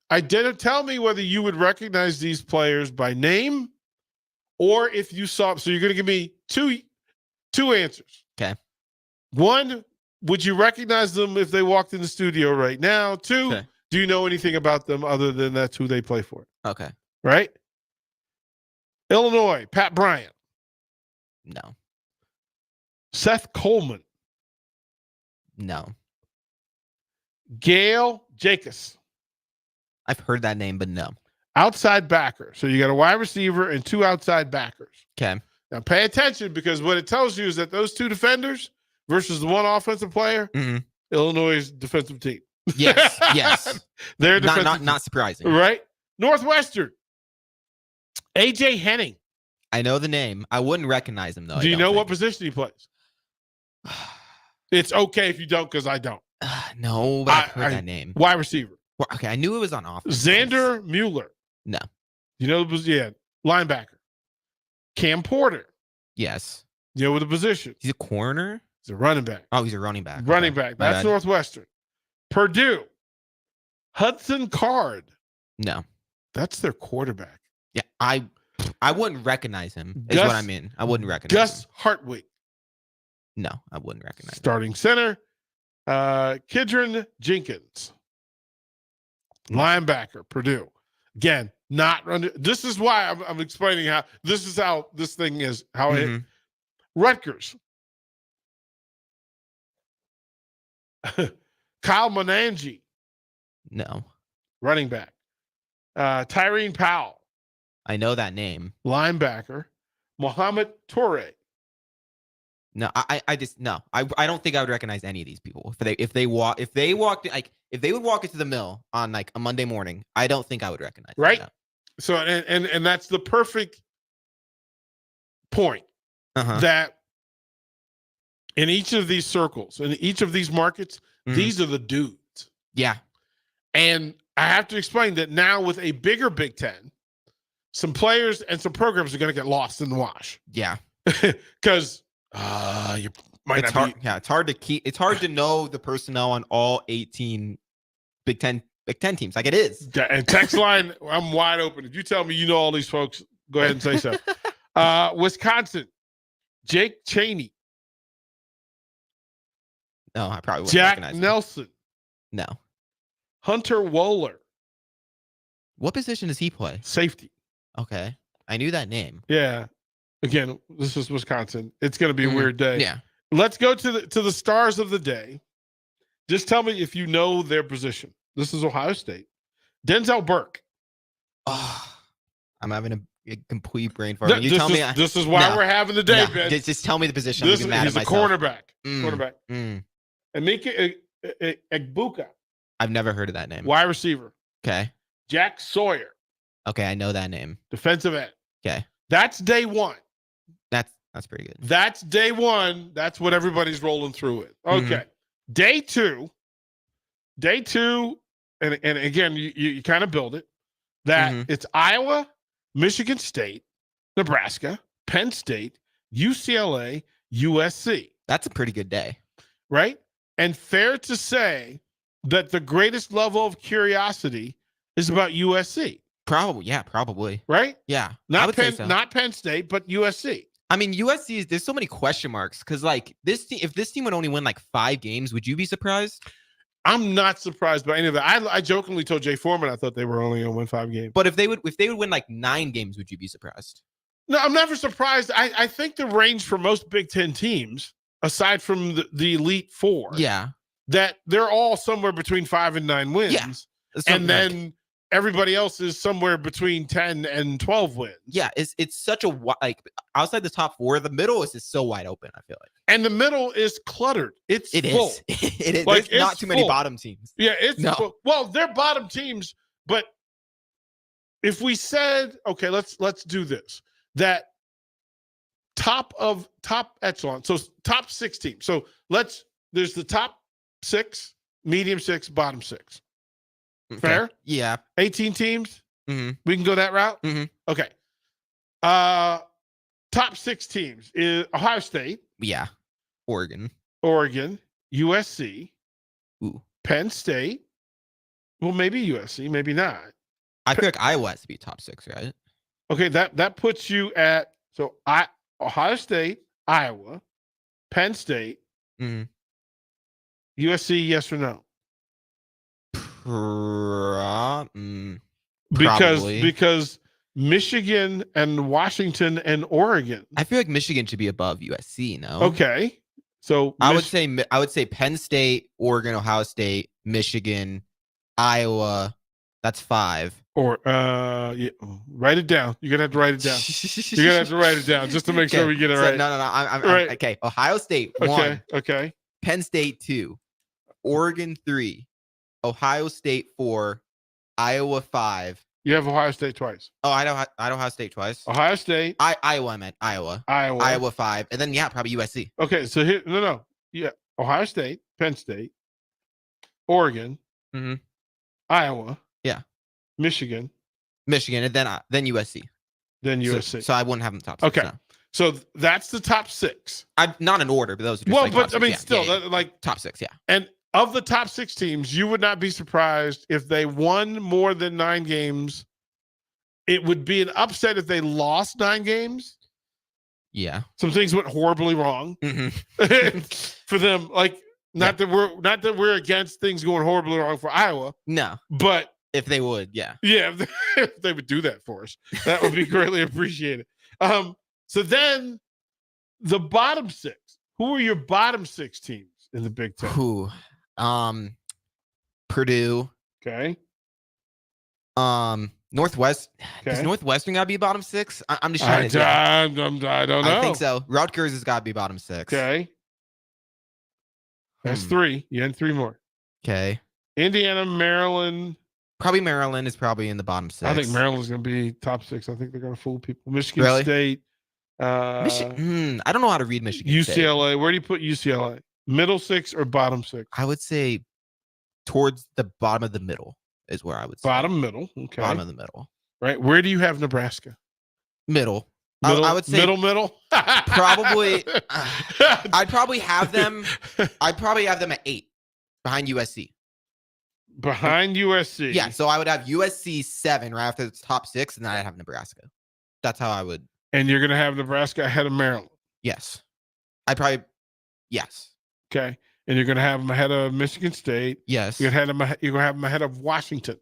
Tell me whether you would recognize these players by name or if you saw. So you're going to give me two answers. Okay. One, would you recognize them if they walked in the studio right now? Two, Okay. do you know anything about them other than that's who they play for? Okay. Right? Illinois, Pat Bryant. No. Seth Coleman. No. Gail Jacobs. I've heard that name, but no. Outside backer. So you got a wide receiver and two outside backers. Okay. Now pay attention because what it tells you is that those two defenders versus the one offensive player, Illinois' defensive team. Yes, yes. They're not surprising. Right? Northwestern. AJ Henning. I know the name. I wouldn't recognize him though. Do you know what position he plays? It's okay if you don't, because I don't. No, but I've heard that name. Wide receiver. Well, okay, I knew it was on offense. Xander Mueller. No. You know the position? Yeah. Linebacker. Cam Porter. Yes. You know what the position? He's a corner? He's a running back. Oh, he's a running back. Running back. That's Northwestern. Purdue. Hudson Card. No. That's their quarterback. Yeah, I wouldn't recognize him, is what I mean. I wouldn't recognize Gus him. Hartwig. No, I wouldn't recognize him. Starting center. Kidron Jenkins. Linebacker, Purdue. Again, not run. This is why I'm explaining how this thing is. How it. Rutgers. Kyle Monangi. No. Running back. Tyrene Powell. I know that name. Linebacker. Mohamed Toure. No, I just no. I don't think I would recognize any of these people. If they would walk into the mill on like a Monday morning, I don't think I would recognize them. Right? So and that's the perfect point that in each of these circles, in each of these markets, these are the dudes. Yeah. And I have to explain that now with a bigger Big Ten, some players and some programs are going to get lost in the wash. Yeah. Because you might it's not hard. Yeah, it's hard to know the personnel on all 18 Big Ten teams. Like it is. And text line, I'm wide open. If you tell me you know all these folks, go ahead and say so. Wisconsin, Jake Chaney. No, I probably wouldn't Jack recognize him. Nelson. No. Hunter Wohler. What position does he play? Safety. Okay. I knew that name. Yeah. Again, this is Wisconsin. It's going to be a weird day. Yeah. Let's go to the stars of the day. Just tell me if you know their position. This is Ohio State. Denzel Burke. Oh, I'm having a complete brain fart. This is why we're having the day, Ben. Just tell me the position. He's a myself. cornerback. Cornerback. Emeka Egbuka. I've never heard of that name. Wide receiver. Okay. Jack Sawyer. Okay, I know that name. Defensive end. Okay. That's day one. That's pretty good. That's day one. That's what everybody's rolling through with. Okay. Day two, and again, you kind of build it. That it's Iowa, Michigan State, Nebraska, Penn State, UCLA, USC. That's a pretty good day. Right? And fair to say that the greatest level of curiosity is about USC. Probably, yeah, probably. Right? Yeah. Not Penn State, but USC. I mean, USC there's so many question marks because like this team, if this team would only win like 5 games, would you be surprised? I'm not surprised by any of that. I jokingly told Jay Foreman I thought they were only going to win 5 games. But if they would win like 9 games, would you be surprised? No, I'm never surprised. I think the range for most Big Ten teams, aside from the Elite Four, that they're all somewhere between 5 and 9 wins. Yeah. And then everybody else is somewhere between 10 and 12 wins. Yeah, it's such a like outside the top 4, the middle is just so wide open, I feel like. And the middle is cluttered. It full. Is. It is. Like, There's not too many bottom teams. Yeah, it's full. Well, they're bottom teams, but if we said, okay, let's do this. That top echelon, so top 6 teams. So there's the top 6, medium 6, bottom 6. Okay. Fair? Yeah. 18 teams? Mm-hmm. We can go that route? Mm-hmm. Okay. Top 6 teams is Ohio State. Yeah. Oregon. USC. Ooh. Penn State. Well, maybe USC, maybe not. I feel like Iowa has to be top 6, right? Okay, that puts you at Ohio State, Iowa, Penn State, USC. Yes or no? Because Michigan and Washington and Oregon. I feel like Michigan should be above USC. No. Okay, so I would say Penn State, Oregon, Ohio State, Michigan, Iowa. That's 5. Or yeah, write it down. You're gonna have to write it down. You're gonna have to write it down just to make sure we get it right. No. I'm right. Okay. Ohio State 1. Okay. Penn State 2. Oregon 3. Ohio State 4. Iowa 5. You have Ohio State twice. Oh, I don't Ohio State twice. Ohio State. Iowa. I meant Iowa. Iowa 5, and then probably USC. Okay, so here no. Yeah, Ohio State, Penn State, Oregon, Iowa. Yeah. Michigan, and then USC. Then USC. So I wouldn't have them top 6. Okay. No. So that's the top 6. I'm not in order, but those are just but top 6. Like top 6, yeah. And of the top 6 teams, you would not be surprised if they won more than 9 games. It would be an upset if they lost 9 games. Yeah. Some things went horribly wrong for them. Like not that we're against things going horribly wrong for Iowa. No. But if they would, yeah. Yeah, if they would do that for us, that would be greatly appreciated. So then the bottom 6. Who are your bottom 6 teams in the Big Ten? Who? Purdue. Okay. Northwest. Okay. Does Northwestern gotta be bottom 6? I'm just trying to. I don't know. I think so. Rutgers has got to be bottom 6. Okay. That's 3. You had 3 more. Okay. Indiana, Maryland. Probably Maryland is probably in the bottom 6. I think Maryland's going to be top 6. I think they're going to fool people. Michigan State. I don't know how to read Michigan UCLA. State. Where do you put UCLA? Middle 6 or bottom 6? I would say towards the bottom of the middle is where I would say. Bottom middle. Okay. Bottom of the middle. Right. Where do you have Nebraska? Middle. I would say middle. Probably. I'd probably have them. I'd probably have them at 8 behind USC. Behind USC. Yeah. So I would have USC 7 right after the top 6, and then I'd have Nebraska. That's how I would. And you're going to have Nebraska ahead of Maryland. Yes. Yes. Okay. And you're going to have them ahead of Michigan State. Yes. You're going to have them ahead of Washington.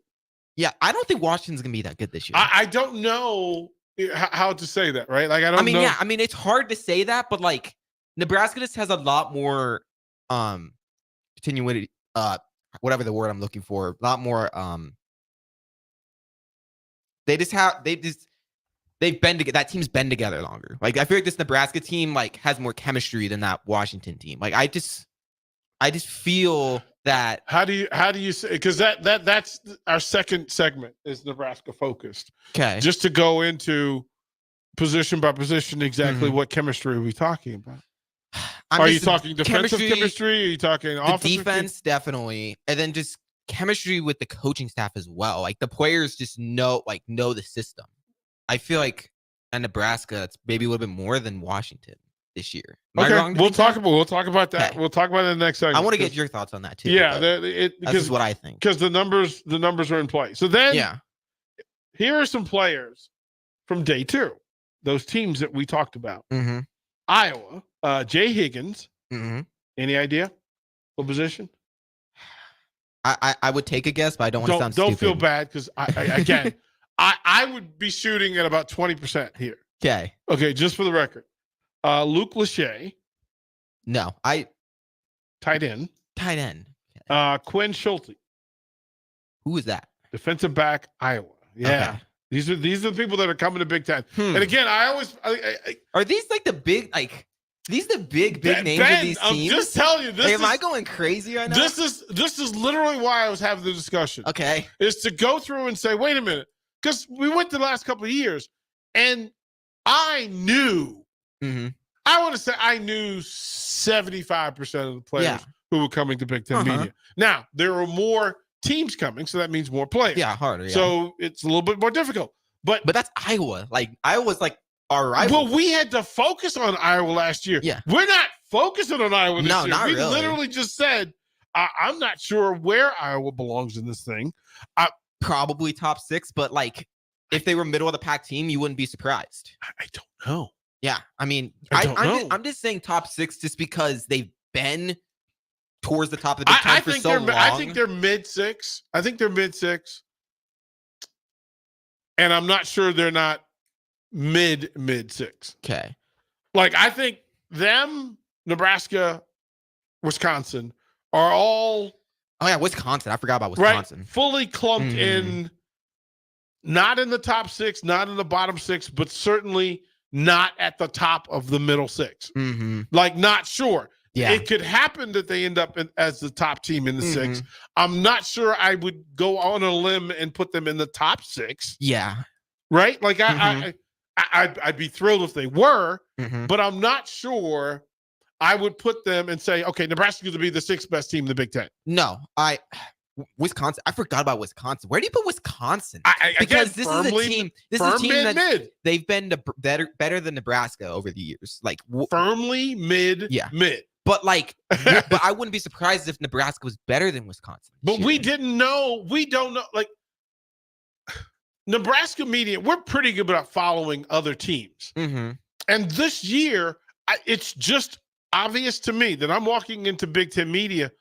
Yeah. I don't think Washington's going to be that good this year. I don't know how to say that, right? Like, I don't know. Yeah. I mean, it's hard to say that, but like Nebraska just has a lot more continuity, whatever the word I'm looking for, a lot more they've been together. That team's been together longer. Like I feel like this Nebraska team like has more chemistry than that Washington team. Like I just feel that. How do you say, because that's our second segment is Nebraska focused. Okay. Just to go into position by position exactly what chemistry are we talking about? Are you talking defensive chemistry? Are you talking offensive defense? Definitely. And then just chemistry with the coaching staff as well. Like the players just know the system. I feel like in Nebraska, it's maybe a little bit more than Washington this year. Am I wrong? We'll talk about that. Okay. We'll talk about it in the next segment. I want to get your thoughts on that too. Yeah, this is what I think. Because the numbers are in play. So then, here are some players from day 2. Those teams that we talked about. Mm-hmm. Iowa, Jay Higgins. Mm-hmm. Any idea what position? I would take a guess, but I don't want to sound stupid. Don't feel bad because I would be shooting at about 20% here. Okay, just for the record. Luke Lachey. No, tight end. Okay. Quinn Schulte. Who is that? Defensive back, Iowa. Yeah. Okay. These are the people that are coming to Big Ten. And again, are these like the big these the big names of these teams? I'm just telling you, am I going crazy right now? This is literally why I was having the discussion. Okay. Is to go through and say, wait a minute. Because we went the last couple of years, and I knew, I want to say I knew 75% of the players who were coming to Big Ten media. Now, there are more teams coming, so that means more players. Yeah, harder. Yeah. So it's a little bit more difficult. But that's Iowa. Like, Iowa's like our rival. Well, we had to focus on Iowa last year. Yeah. We're not focusing on Iowa this year. Not we really. literally just said, I'm not sure where Iowa belongs in this thing. Probably top 6, but like if they were middle of the pack team, you wouldn't be surprised. I don't know. Yeah, I mean, I'm just saying top 6 just because they've been towards the top of the Big Ten for so long. I think they're mid-6. I think they're mid-6. And I'm not sure they're not mid-6. Okay. Like, I think them, Nebraska, Wisconsin are all... Oh, yeah, Wisconsin. I forgot about Wisconsin. Right, fully clumped in, not in the top 6, not in the bottom 6, but certainly not at the top of the middle 6. Like, not sure. Yeah. It could happen that they end up as the top team in the 6. I'm not sure I would go on a limb and put them in the top 6. Yeah. Right? Like, I'd be thrilled if they were, but I'm not sure I would put them and say, okay, Nebraska's going to be the 6th best team in the Big Ten. No, Wisconsin. I forgot about Wisconsin. Where do you put Wisconsin? Because this is a team. This is a team mid. They've been better than Nebraska over the years. Like firmly mid. But like, but I wouldn't be surprised if Nebraska was better than Wisconsin. But we didn't know. We don't know. Like Nebraska media, we're pretty good about following other teams. And this year, it's just obvious to me that I'm walking into Big Ten media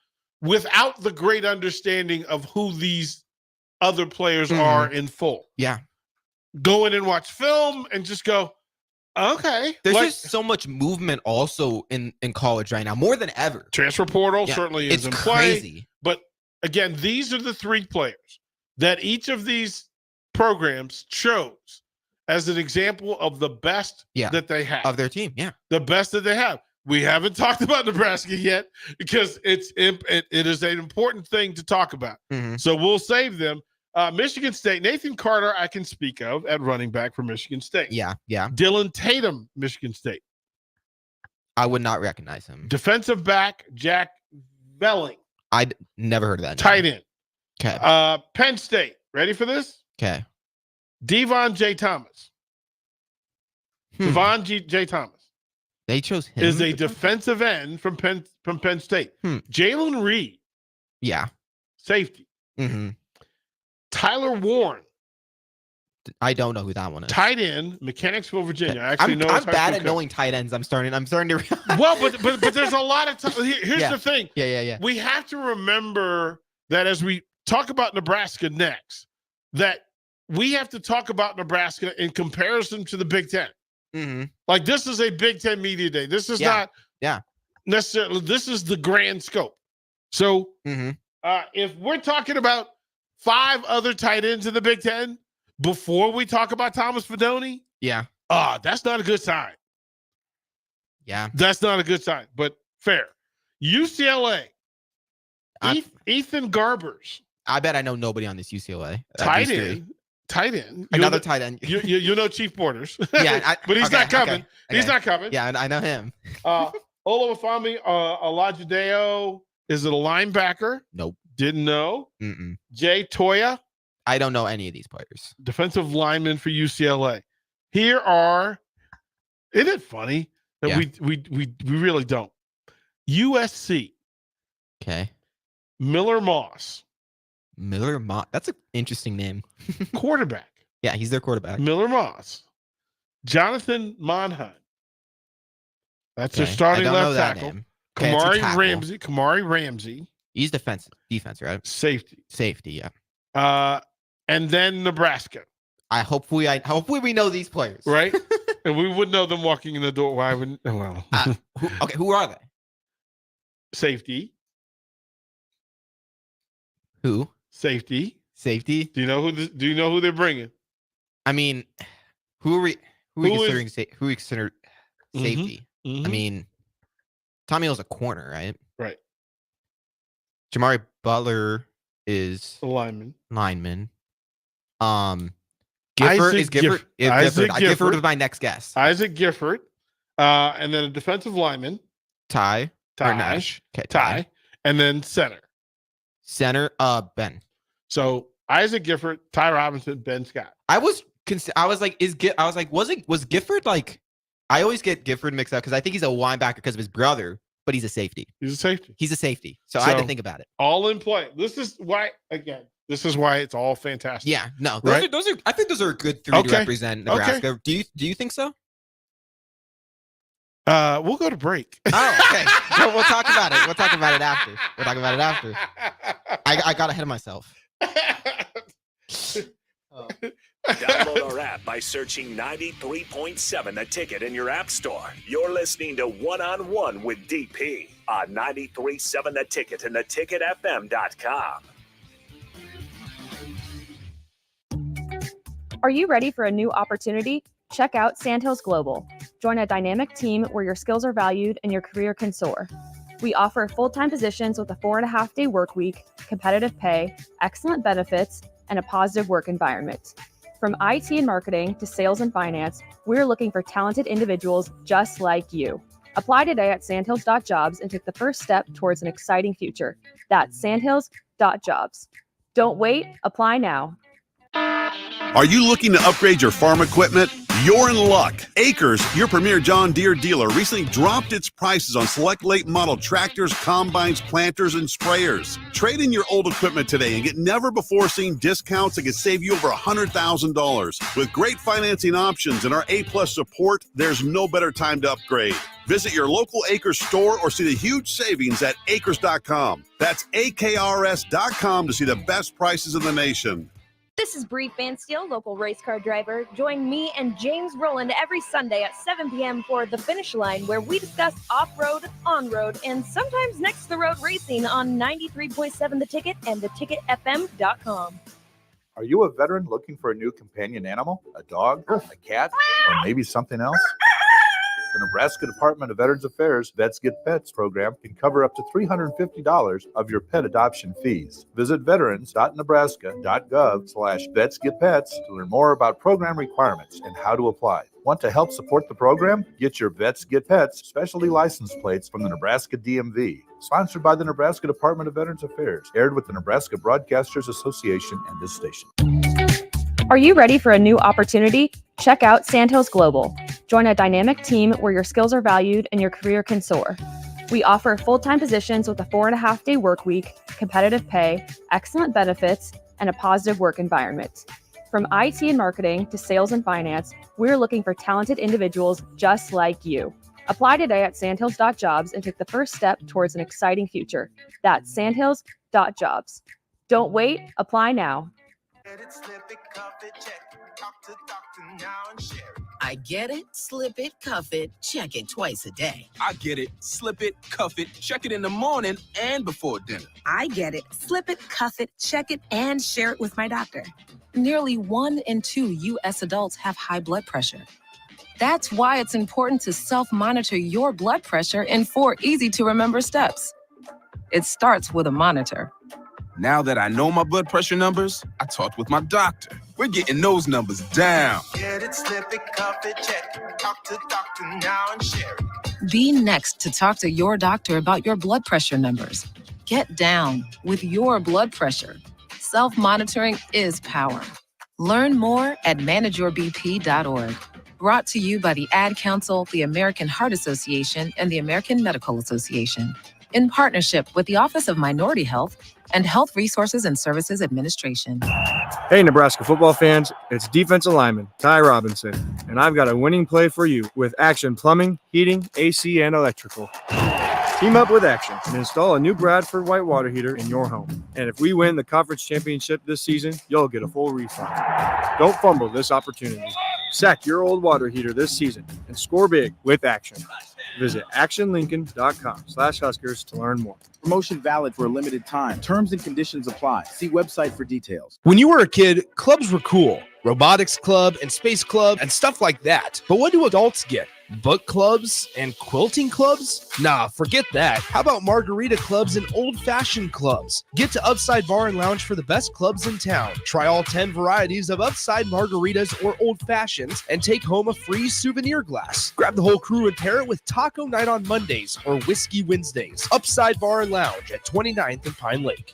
without the great understanding of who these other players are in full. Yeah. Go in and watch film and just go, okay. There's just so much movement also in college right now, more than ever. Transfer portal certainly is in crazy. play. But again, these are the 3 players that each of these programs chose as an example of the best that they have. Of their team, The best that they have. We haven't talked about Nebraska yet because it is an important thing to talk about. So we'll save them. Michigan State, Nathan Carter, I can speak of at running back for Michigan State. Yeah. Dylan Tatum, Michigan State. I would not recognize him. Defensive back, Jack Velling. I'd never heard of that. Tight end. Okay. Penn State. Ready for this? Okay. Devon J. Thomas. Devon J. Thomas. They chose him. Is a defensive end from Penn State. Jalen Reed. Yeah. Safety. Tyler Warren. I don't know who that one is. Tight end, Mechanicsville, Virginia. I actually know. I'm bad at knowing tight ends. I'm starting to realize. Well, but there's a lot of time. Here's the thing. Yeah. We have to remember that as we talk about Nebraska next, that we have to talk about Nebraska in comparison to the Big Ten. Like this is a Big Ten media day. This is not necessarily. This is the grand scope. So if we're talking about 5 other tight ends in the Big Ten before we talk about Thomas Fidone, that's not a good sign. That's not a good sign. But fair. UCLA. Ethan Garbers. I bet I know nobody on this UCLA. Tight end. Another tight end. You know Chief Borders. Yeah, but he's not coming. Okay. He's not coming. Yeah, I know him. Olawafemi Olajideo is it a linebacker? Nope. Didn't know. Jay Toya. I don't know any of these players. Defensive lineman for UCLA. Here are. Isn't it funny that we really don't? USC. Okay. Miller Moss. That's an interesting name. Quarterback. Yeah, he's their quarterback. Miller Moss. Jonathan Monheim. That's their starting left tackle. Okay, Kamari Ramsey. He's defense, right? Safety, yeah. And then Nebraska. Hopefully we know these players. Right? And we would know them walking in the door. Why wouldn't who are they? Safety. Who? Safety. Do you know who they're bringing? I mean, who are we considering safety? I mean, Tommy Hill's a corner, right? Right. Jamari Butler is a lineman. Gifford Gifford was my next guess. Isaac Gifford. And then a defensive lineman. Ty. Okay, Ty. And then center. Ben. So Isaac Gifford, Ty Robinson, Ben Scott. Was Gifford like? I always get Gifford mixed up because I think he's a linebacker because of his brother, but he's a safety. He's a safety. He's a safety. So I had to think about it. All in play. This is why it's all fantastic. Yeah, no, right? those are. I think those are a good three to represent Nebraska. Okay. Do you think so? We'll go to break. Oh, okay. We'll talk about it. We'll talk about it after. I got ahead of myself. Download our app by searching 93.7 The Ticket in your app store. You're listening to One on One with DP on 93.7 The Ticket and theticketfm.com. Are you ready for a new opportunity? Check out Sandhills Global. Join a dynamic team where your skills are valued and your career can soar. We offer full-time positions with a 4.5-day work week, competitive pay, excellent benefits, and a positive work environment. From IT and marketing to sales and finance, we're looking for talented individuals just like you. Apply today at sandhills.jobs and take the first step towards an exciting future. That's sandhills.jobs. Don't wait, apply now. Are you looking to upgrade your farm equipment? You're in luck. Acres, your premier John Deere dealer, recently dropped its prices on select late model tractors, combines, planters, and sprayers. Trade in your old equipment today and get never before seen discounts that can save you over $100,000. With great financing options and our A+ support, there's no better time to upgrade. Visit your local Acres store or see the huge savings at acres.com. That's AKRS.com to see the best prices in the nation. This is Bree Fansteel, local race car driver. Join me and James Rowland every Sunday at 7 p.m. for The Finish Line, where we discuss off-road, on-road, and sometimes next-to-the-road racing on 93.7 The Ticket and theticketfm.com. Are you a veteran looking for a new companion animal? A dog, a cat, or maybe something else? The Nebraska Department of Veterans Affairs Vets Get Pets program can cover up to $350 of your pet adoption fees. Visit veterans.nebraska.gov/vetsgetpets to learn more about program requirements and how to apply. Want to help support the program? Get your Vets Get Pets specialty license plates from the Nebraska DMV. Sponsored by the Nebraska Department of Veterans Affairs. Aired with the Nebraska Broadcasters Association and this station. Are you ready for a new opportunity? Check out Sandhills Global. Join a dynamic team where your skills are valued and your career can soar. We offer full-time positions with a 4.5-day work week, competitive pay, excellent benefits, and a positive work environment. From IT and marketing to sales and finance, we're looking for talented individuals just like you. Apply today at sandhills.jobs and take the first step towards an exciting future. That's sandhills.jobs. Don't wait, apply now. I get it, slip it, cuff it, check it twice a day. I get it, slip it, cuff it, check it in the morning and before dinner. I get it, slip it, cuff it, check it, and share it with my doctor. Nearly 1 in 2 U.S. adults have high blood pressure. That's why it's important to self-monitor your blood pressure in 4 easy-to-remember steps. It starts with a monitor. Now that I know my blood pressure numbers, I talked with my doctor. We're getting those numbers down. Get it, slip it, cuff it, check it. Talk to doctor now and share it. Be next to talk to your doctor about your blood pressure numbers. Get down with your blood pressure. Self-monitoring is power. Learn more at manageyourbp.org. Brought to you by the Ad Council, the American Heart Association, and the American Medical Association. In partnership with the Office of Minority Health and Health Resources and Services Administration. Hey, Nebraska football fans, it's defensive lineman Ty Robinson, and I've got a winning play for you with Action Plumbing, Heating, AC, and Electrical. Team up with Action and install a new Bradford white water heater in your home. And if we win the conference championship this season, you'll get a full refund. Don't fumble this opportunity. Sack your old water heater this season and score big with Action. Visit actionlincoln.com/Huskers to learn more. Promotion valid for a limited time. Terms and conditions apply. See website for details. When you were a kid, clubs were cool. Robotics club and space club and stuff like that. But what do adults get? Book clubs and quilting clubs? Nah, forget that. How about margarita clubs and old-fashioned clubs? Get to Upside Bar and Lounge for the best clubs in town. Try all 10 varieties of Upside margaritas or old fashions and take home a free souvenir glass. Grab the whole crew and pair it with taco night on Mondays or whiskey Wednesdays. Upside Bar and Lounge at 29th and Pine Lake.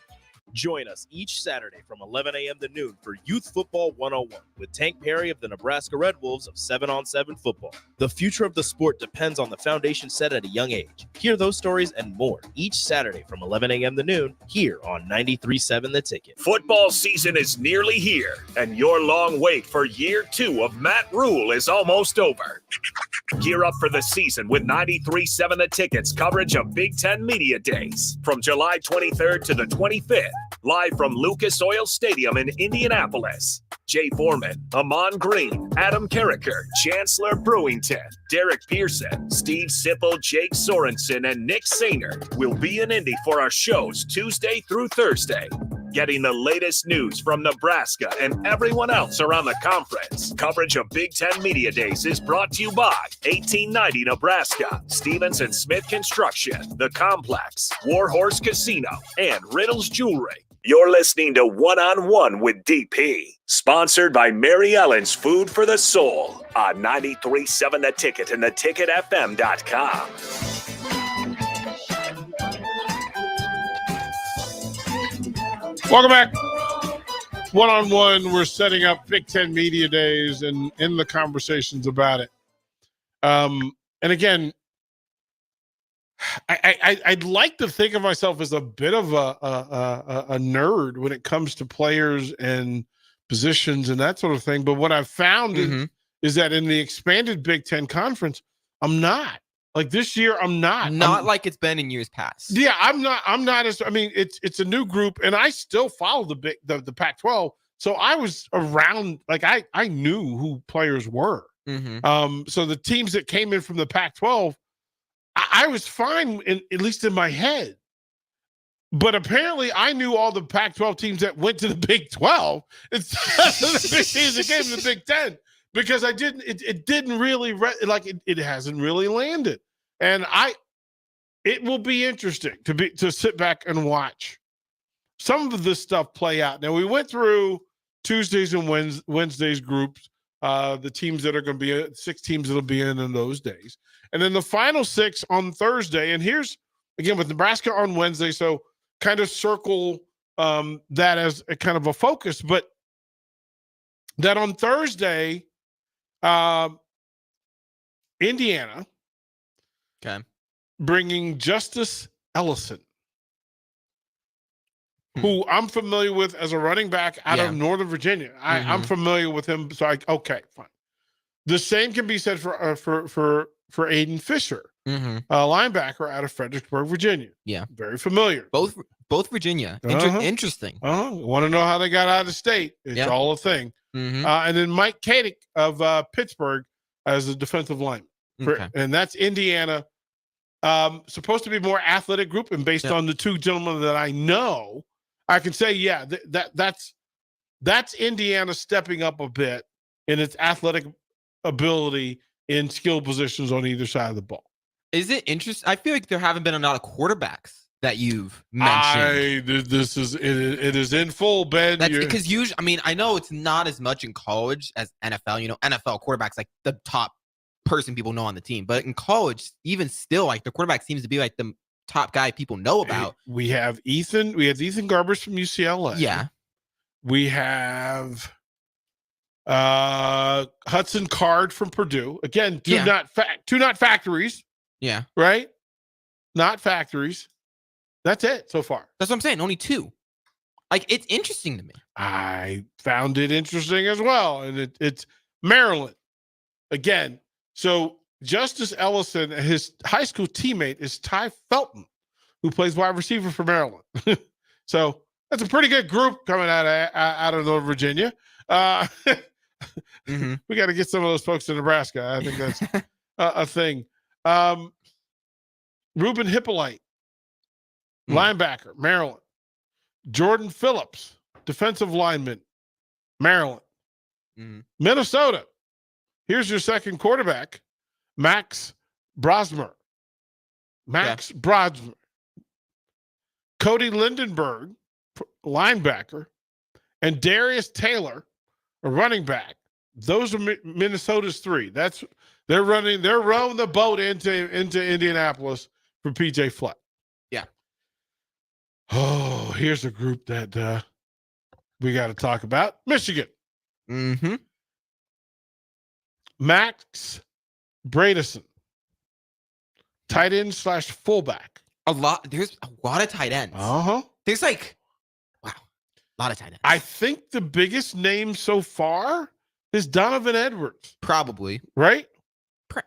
Join us each Saturday from 11 a.m. to noon for Youth Football 101 with Tank Perry of the Nebraska Red Wolves of 7-on-7 football. The future of the sport depends on the foundation set at a young age. Hear those stories and more each Saturday from 11 a.m. to noon here on 93.7 The Ticket. Football season is nearly here, and your long wait for year 2 of Matt Rule is almost over. Gear up for the season with 93.7 The Ticket's coverage of Big Ten Media Days from July 23rd to the 25th, live from Lucas Oil Stadium in Indianapolis. Jay Foreman, Amon Green, Adam Carricker, Chancellor Brewington, Derrick Pearson, Steve Sipple, Jake Sorensen, and Nick Sainer will be in Indy for our shows Tuesday through Thursday. Getting the latest news from Nebraska and everyone else around the conference. Coverage of Big Ten Media Days is brought to you by 1890 Nebraska, Stevens and Smith Construction, The Complex, Warhorse Casino, and Riddles Jewelry. You're listening to One-on-One with DP, sponsored by Mary Ellen's Food for the Soul on 93.7 The Ticket and theticketfm.com. Welcome back. One-on-one, we're setting up Big Ten Media Days and in the conversations about it. And again, I'd like to think of myself as a bit of a nerd when it comes to players and positions and that sort of thing. But what I've found is that in the expanded Big Ten Conference, I'm not. Like this year, I'm not. Like it's been in years past. Yeah, I'm not as. I mean, it's a new group, and I still follow the Pac-12. So I was around. Like I knew who players were. So the teams that came in from the Pac-12, I was fine, at least in my head. But apparently, I knew all the Pac-12 teams that went to the Big 12 instead of the big teams that came to the Big 10. Because I didn't, it didn't really it hasn't really landed, and it will be interesting to sit back and watch some of this stuff play out. Now we went through Tuesdays and Wednesdays groups, the teams that are going to be 6 teams that'll be in those days, and then the final 6 on Thursday. And here's again with Nebraska on Wednesday, so kind of circle that as a kind of a focus, but that on Thursday. Indiana, bringing Justice Ellison, who I'm familiar with as a running back out of Northern Virginia. I'm familiar with him, so okay, fine. The same can be said for Aiden Fisher, a linebacker out of Fredericksburg, Virginia. Yeah, very familiar. Both Virginia. Interesting. Want to know how they got out of state? It's all a thing. And then Mike Kadick of Pittsburgh as a defensive lineman. And that's Indiana. Supposed to be more athletic group. And based on the 2 gentlemen that I know, I can say, that's Indiana stepping up a bit in its athletic ability in skill positions on either side of the ball. Is it interesting? I feel like there haven't been a lot of quarterbacks that you've mentioned. It is in full, Ben. That's because usually, I mean, I know it's not as much in college as NFL. You know, NFL quarterbacks like the top person people know on the team, but in college, even still, like the quarterback seems to be like the top guy people know about. We have Ethan Garbers from UCLA. Yeah, we have Hudson Card from Purdue. Again, two not factories. Yeah, right. Not factories. That's it so far. That's what I'm saying. Only 2. Like, it's interesting to me. I found it interesting as well. And it's Maryland. Again, so Justice Ellison, his high school teammate is Ty Felton, who plays wide receiver for Maryland. So that's a pretty good group coming out of Northern Virginia. We got to get some of those folks to Nebraska. I think that's a thing. Ruben Hippolyte, linebacker, Maryland. Jordan Phillips, defensive lineman, Maryland. Minnesota. Here's your second quarterback, Max Brosmer. Brosmer. Cody Lindenberg, linebacker, and Darius Taylor, a running back. Those are Minnesota's 3. They're rowing the boat into Indianapolis for PJ Fleck. Yeah. Oh, here's a group that we got to talk about. Michigan. Mm-hmm. Max Bradison, tight end / fullback. There's a lot of tight ends. There's a lot of tight ends. I think the biggest name so far is Donovan Edwards. Probably. Right?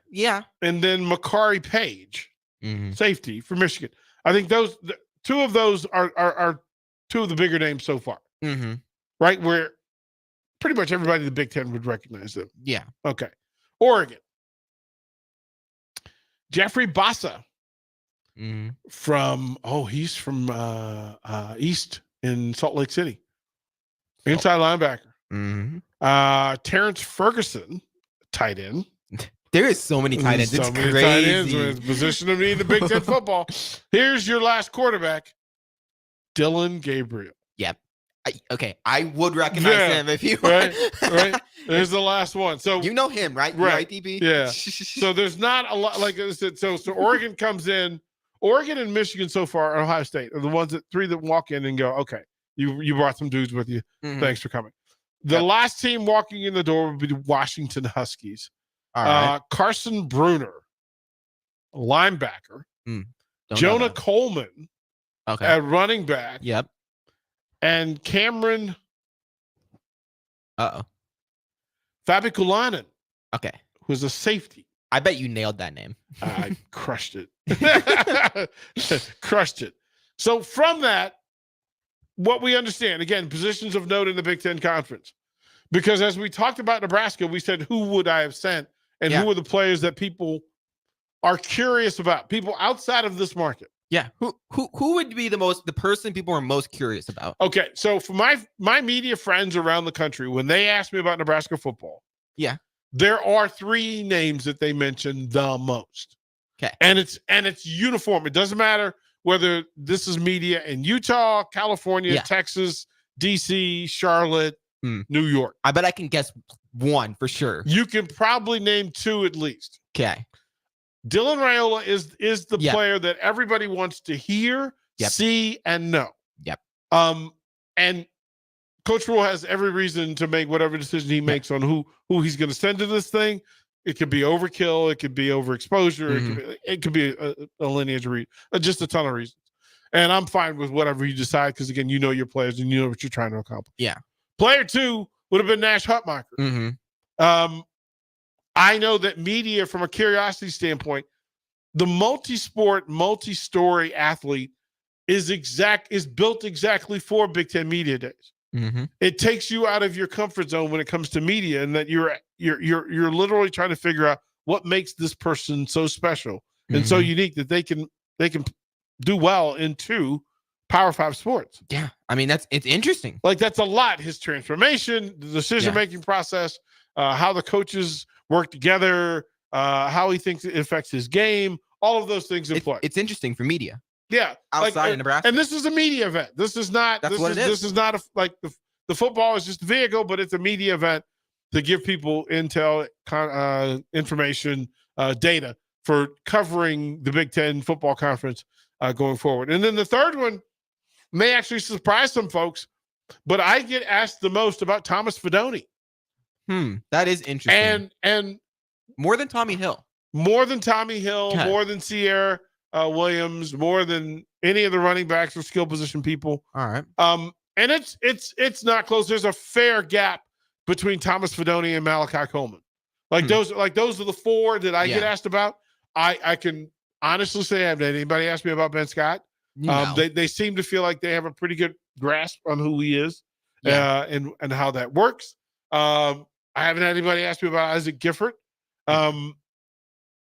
Yeah. And then Makari Page, safety for Michigan. I think two of those are two of the bigger names so far. Mm-hmm. Right? Where pretty much everybody in the Big Ten would recognize them. Yeah. Okay. Oregon. Jeffrey Bassa he's from East in Salt Lake City. Inside linebacker. Terrence Ferguson, tight end. There is so many tight ends. It's many crazy. Tight ends with position to be in the Big Ten football. Here's your last quarterback, Dylan Gabriel. Yep. I would recognize him if you right. There's the last one. So you know him, right? Right, DB? Yeah. So there's not a lot, like I said. So Oregon comes in. Oregon and Michigan so far, Ohio State are the ones three that walk in and go, okay, you brought some dudes with you. Mm-hmm. Thanks for coming. The last team walking in the door would be the Washington Huskies. All right. Carson Bruner, linebacker. Jonah Coleman at running back. Yep. And Cameron Fabiculanen. Okay. Who's a safety. I bet you nailed that name. I crushed it. Crushed it. So from that, what we understand, again, positions of note in the Big Ten Conference. Because as we talked about Nebraska, we said, who would I have sent? And who are the players that people are curious about? People outside of this market. Yeah. Who would be the person people are most curious about? Okay. So for my media friends around the country, when they ask me about Nebraska football, there are three names that they mention the most. Okay. And it's uniform. It doesn't matter whether this is media in Utah, California, Texas, DC, Charlotte, New York. I bet I can guess one for sure. You can probably name two at least. Okay. Dylan Raiola is the player that everybody wants to hear, see, and know. Yep. And Coach Rule has every reason to make whatever decision he makes on who he's going to send to this thing. It could be overkill. It could be overexposure. It could be a lineage read. Just a ton of reasons. And I'm fine with whatever you decide because, again, you know your players and you know what you're trying to accomplish. Yeah. Player two would have been Nash Hutmacher. I know that media, from a curiosity standpoint, the multi-sport, multi-story athlete is built exactly for Big Ten Media Days. It takes you out of your comfort zone when it comes to media, and that you're literally trying to figure out what makes this person so special and so unique that they can do well into Power 5 sports. Yeah, I mean it's interesting. Like that's a lot. His transformation, the decision-making process, how the coaches work together, how he thinks it affects his game, all of those things in play. It's interesting for media. Yeah, outside of Nebraska. And this is a media event. This is not. This is not the football is just a vehicle, but it's a media event to give people intel, information, data for covering the Big Ten football conference going forward. And then the third one may actually surprise some folks, but I get asked the most about Thomas Fidone. That is interesting. And more than Tommy Hill. More than Tommy Hill, more than Sierra Williams, more than any of the running backs or skill position people. All right. And it's not close. There's a fair gap between Thomas Fidone and Malachi Coleman. Those are the four that I get asked about. I can honestly say I haven't had anybody ask me about Ben Scott. No. They seem to feel like they have a pretty good grasp on who he is and how that works. I haven't had anybody ask me about Isaac Gifford. I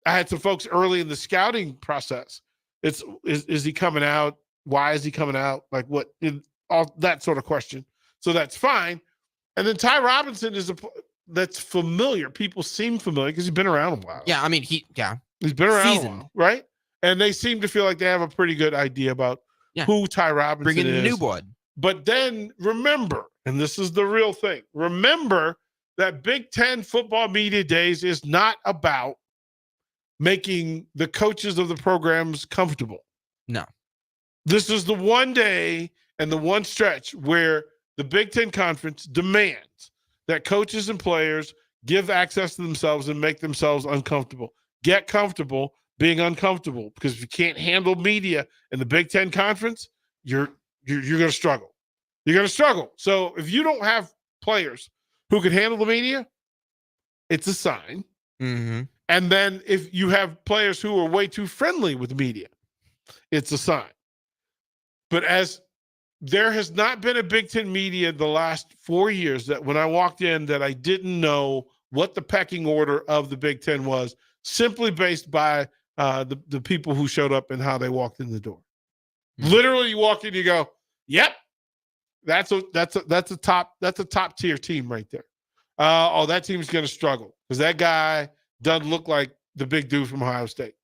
had some folks early in the scouting process. Is he coming out? Why is he coming out? Like what? All that sort of question. So that's fine. And then Ty Robinson is that's familiar. People seem familiar because he's been around a while. Yeah, I mean he's been around a while, right? And they seem to feel like they have a pretty good idea about who Ty Robinson bringing is. the new blood. But then remember, and this is the real thing. Remember that Big Ten football media days is not about making the coaches of the programs comfortable. No. This is the one day and the one stretch where the Big Ten Conference demands that coaches and players give access to themselves and make themselves uncomfortable. Get comfortable being uncomfortable, because if you can't handle media in the Big Ten Conference, you're going to struggle. You're going to struggle. So if you don't have players who can handle the media, it's a sign. Mm-hmm. And then if you have players who are way too friendly with the media, it's a sign. But as there has not been a Big Ten media the last 4 years that when I walked in that I didn't know what the pecking order of the Big Ten was, simply based by the people who showed up and how they walked in the door. Mm-hmm. Literally, you walk in, you go, "Yep, that's a top tier team right there." That team's going to struggle because that guy doesn't look like the big dude from Ohio State.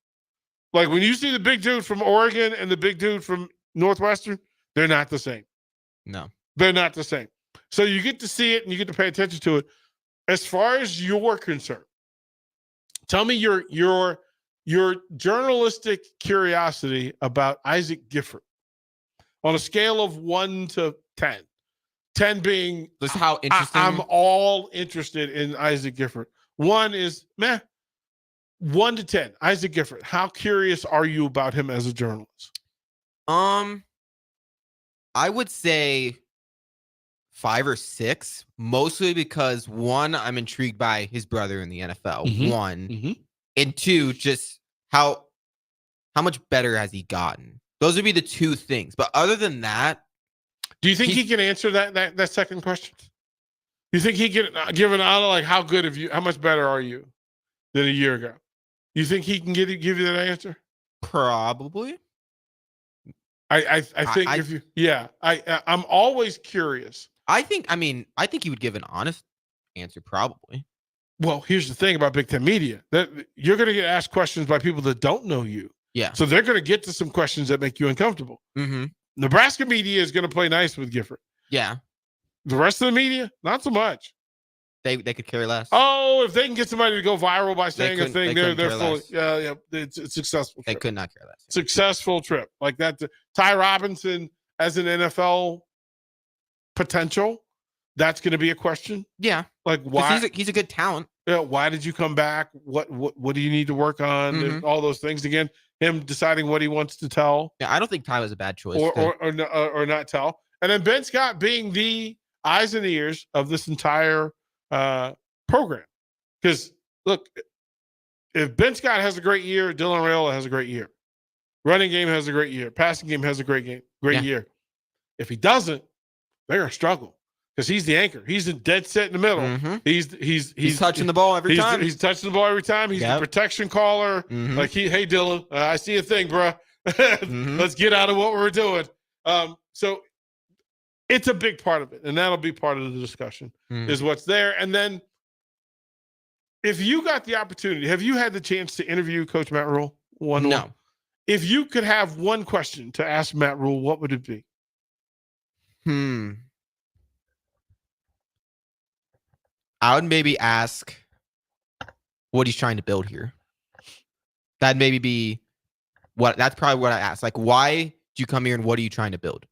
Like when you see the big dude from Oregon and the big dude from Northwestern, they're not the same. No, they're not the same. So you get to see it and you get to pay attention to it. As far as you're concerned, tell me your journalistic curiosity about Isaac Gifford on a scale of 1 to 10. 10 being just how interesting. I'm all interested in Isaac Gifford. 1 is meh. 1 to 10, Isaac Gifford. How curious are you about him as a journalist? I would say 5 or 6, mostly because 1, I'm intrigued by his brother in the NFL. Mm-hmm. 1, mm-hmm. and 2, just how much better has he gotten? Those would be the 2 things. But other than that, do you think he can answer that second question? You think he can give an honor like how much better are you than a year ago? You think he can give you that answer? Probably. I think I'm always curious. I think he would give an honest answer, probably. Well, here's the thing about Big Ten media. That you're going to get asked questions by people that don't know you. Yeah. So they're going to get to some questions that make you uncomfortable. Mm-hmm. Nebraska media is going to play nice with Gifford. Yeah. The rest of the media, not so much. They could care less. Oh, if they can get somebody to go viral by saying a thing, they're fully. Yeah. It's a successful trip. They could not care less. Yeah. Successful trip. Like that. Ty Robinson as an NFL potential, that's going to be a question. Yeah. Like why? He's a good talent. Yeah. Why did you come back? What do you need to work on? Mm-hmm. And all those things. Again, him deciding what he wants to tell. Yeah, I don't think Ty was a bad choice. Or not tell. And then Ben Scott being the eyes and ears of this entire program. Because look, if Ben Scott has a great year, Dylan Raiola has a great year. Running game has a great year. Passing game has a great year. If he doesn't, they're going to struggle. Because he's the anchor. He's dead set in the middle. Mm-hmm. He's touching the ball every time. He's touching the ball every time. He's the protection caller. Mm-hmm. Like hey Dylan, I see a thing, bro. Mm-hmm. Let's get out of what we're doing. So it's a big part of it, and that'll be part of the discussion. Is what's there. And then, if you got the opportunity, have you had the chance to interview Coach Matt Rule? No. If you could have one question to ask Matt Rule, what would it be? I would maybe ask what he's trying to build here. That'd maybe be that's probably what I ask. Like, why do you come here and what are you trying to build?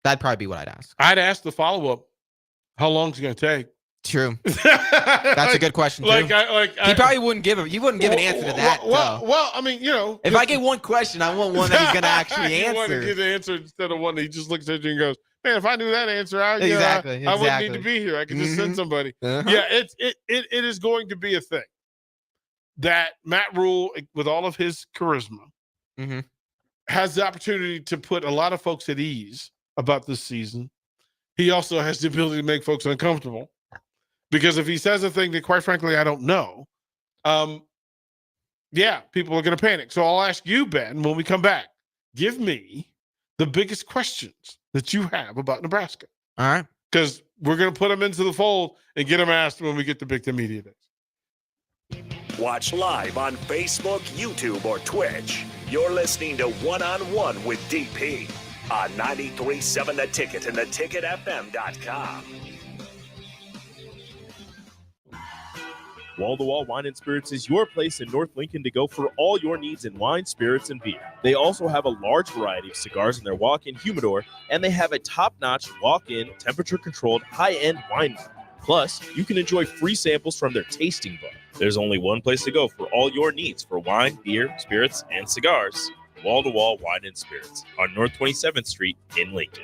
That'd probably be what I'd ask. I'd ask the follow-up. How long is it going to take? True. That's a good question. Too. He probably wouldn't give an answer to that. Well, I mean, if I get one question, I want one that he's going to actually answer. You want to get the answer instead of one that he just looks at you and goes, "Man, if I knew that answer, I wouldn't need to be here. I could just send somebody." Uh-huh. Yeah, it is going to be a thing that Matt Rule, with all of his charisma, has the opportunity to put a lot of folks at ease about this season. He also has the ability to make folks uncomfortable. Because if he says a thing that, quite frankly, I don't know, people are going to panic. So I'll ask you, Ben, when we come back, give me the biggest questions that you have about Nebraska. All right. Because we're going to put them into the fold and get them asked when we get to Big Ten Media Days. Watch live on Facebook, YouTube, or Twitch. You're listening to One-on-One with DP on 93.7 The Ticket and theticketfm.com. Wall to Wall Wine and Spirits is your place in North Lincoln to go for all your needs in wine, spirits, and beer. They also have a large variety of cigars in their walk-in humidor, and they have a top-notch walk-in, temperature-controlled, high-end wine bar. Plus, you can enjoy free samples from their tasting bar. There's only one place to go for all your needs for wine, beer, spirits, and cigars. Wall to Wall Wine and Spirits on North 27th Street in Lincoln.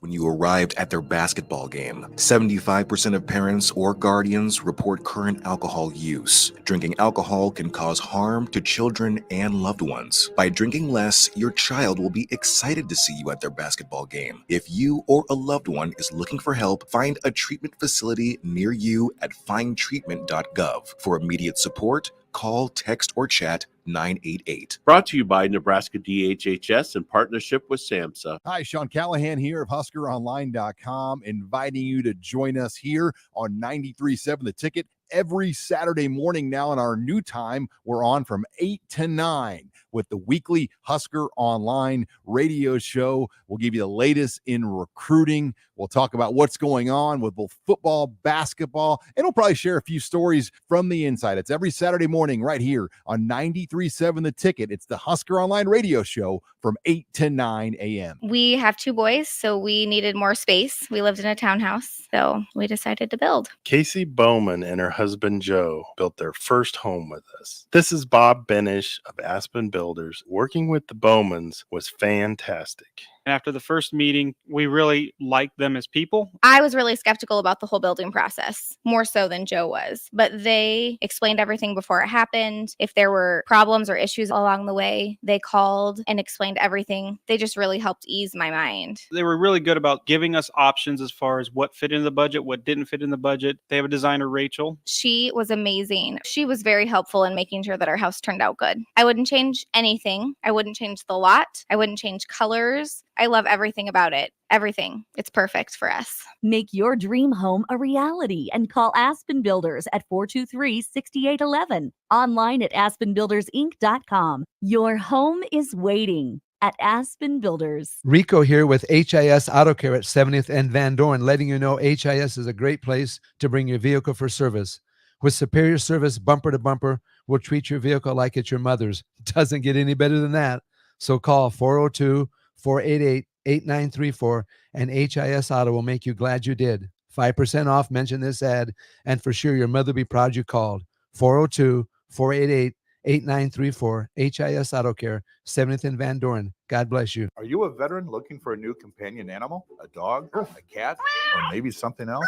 When you arrived at their basketball game. 75% of parents or guardians report current alcohol use. Drinking alcohol can cause harm to children and loved ones. By drinking less, your child will be excited to see you at their basketball game. If you or a loved one is looking for help, find a treatment facility near you at findtreatment.gov. For immediate support, call, text, or chat 988. Brought to you by Nebraska DHHS in partnership with SAMHSA. Hi, Sean Callahan here of HuskerOnline.com, inviting you to join us here on 93.7 The Ticket every Saturday morning now in our new time. We're on from 8 to 9 with the weekly Husker Online radio show. We'll give you the latest in recruiting. We'll talk about what's going on with both football, basketball, and we'll probably share a few stories from the inside. It's every Saturday morning right here on 93.7 The Ticket. It's the Husker Online radio show from 8 to 9 a.m. We have 2 boys, so we needed more space. We lived in a townhouse, so we decided to build. Casey Bowman and her husband Joe built their first home with us. This is Bob Benish of Aspen Builders. Working with the Bowmans was fantastic. After the first meeting, we really liked them as people. I was really skeptical about the whole building process, more so than Joe was. But they explained everything before it happened. If there were problems or issues along the way, they called and explained everything. They just really helped ease my mind. They were really good about giving us options as far as what fit in the budget, what didn't fit in the budget. They have a designer, Rachel. She was amazing. She was very helpful in making sure that our house turned out good. I wouldn't change anything. I wouldn't change the lot. I wouldn't change colors. I love everything about it. Everything. It's perfect for us. Make your dream home a reality and call Aspen Builders at 423-6811. Online at aspenbuildersinc.com. Your home is waiting at Aspen Builders. Rico here with HIS Auto Care at 70th and Van Dorn, letting you know HIS is a great place to bring your vehicle for service. With superior service, bumper to bumper, we'll treat your vehicle like it's your mother's. Doesn't get any better than that. So call 402-488-8934 and HIS Auto will make you glad you did. 5% off, mention this ad, and for sure your mother will be proud you called. 402-488-8934, HIS Auto Care, 70th and Van Dorn. God bless you. Are you a veteran looking for a new companion animal? A dog, a cat, or maybe something else?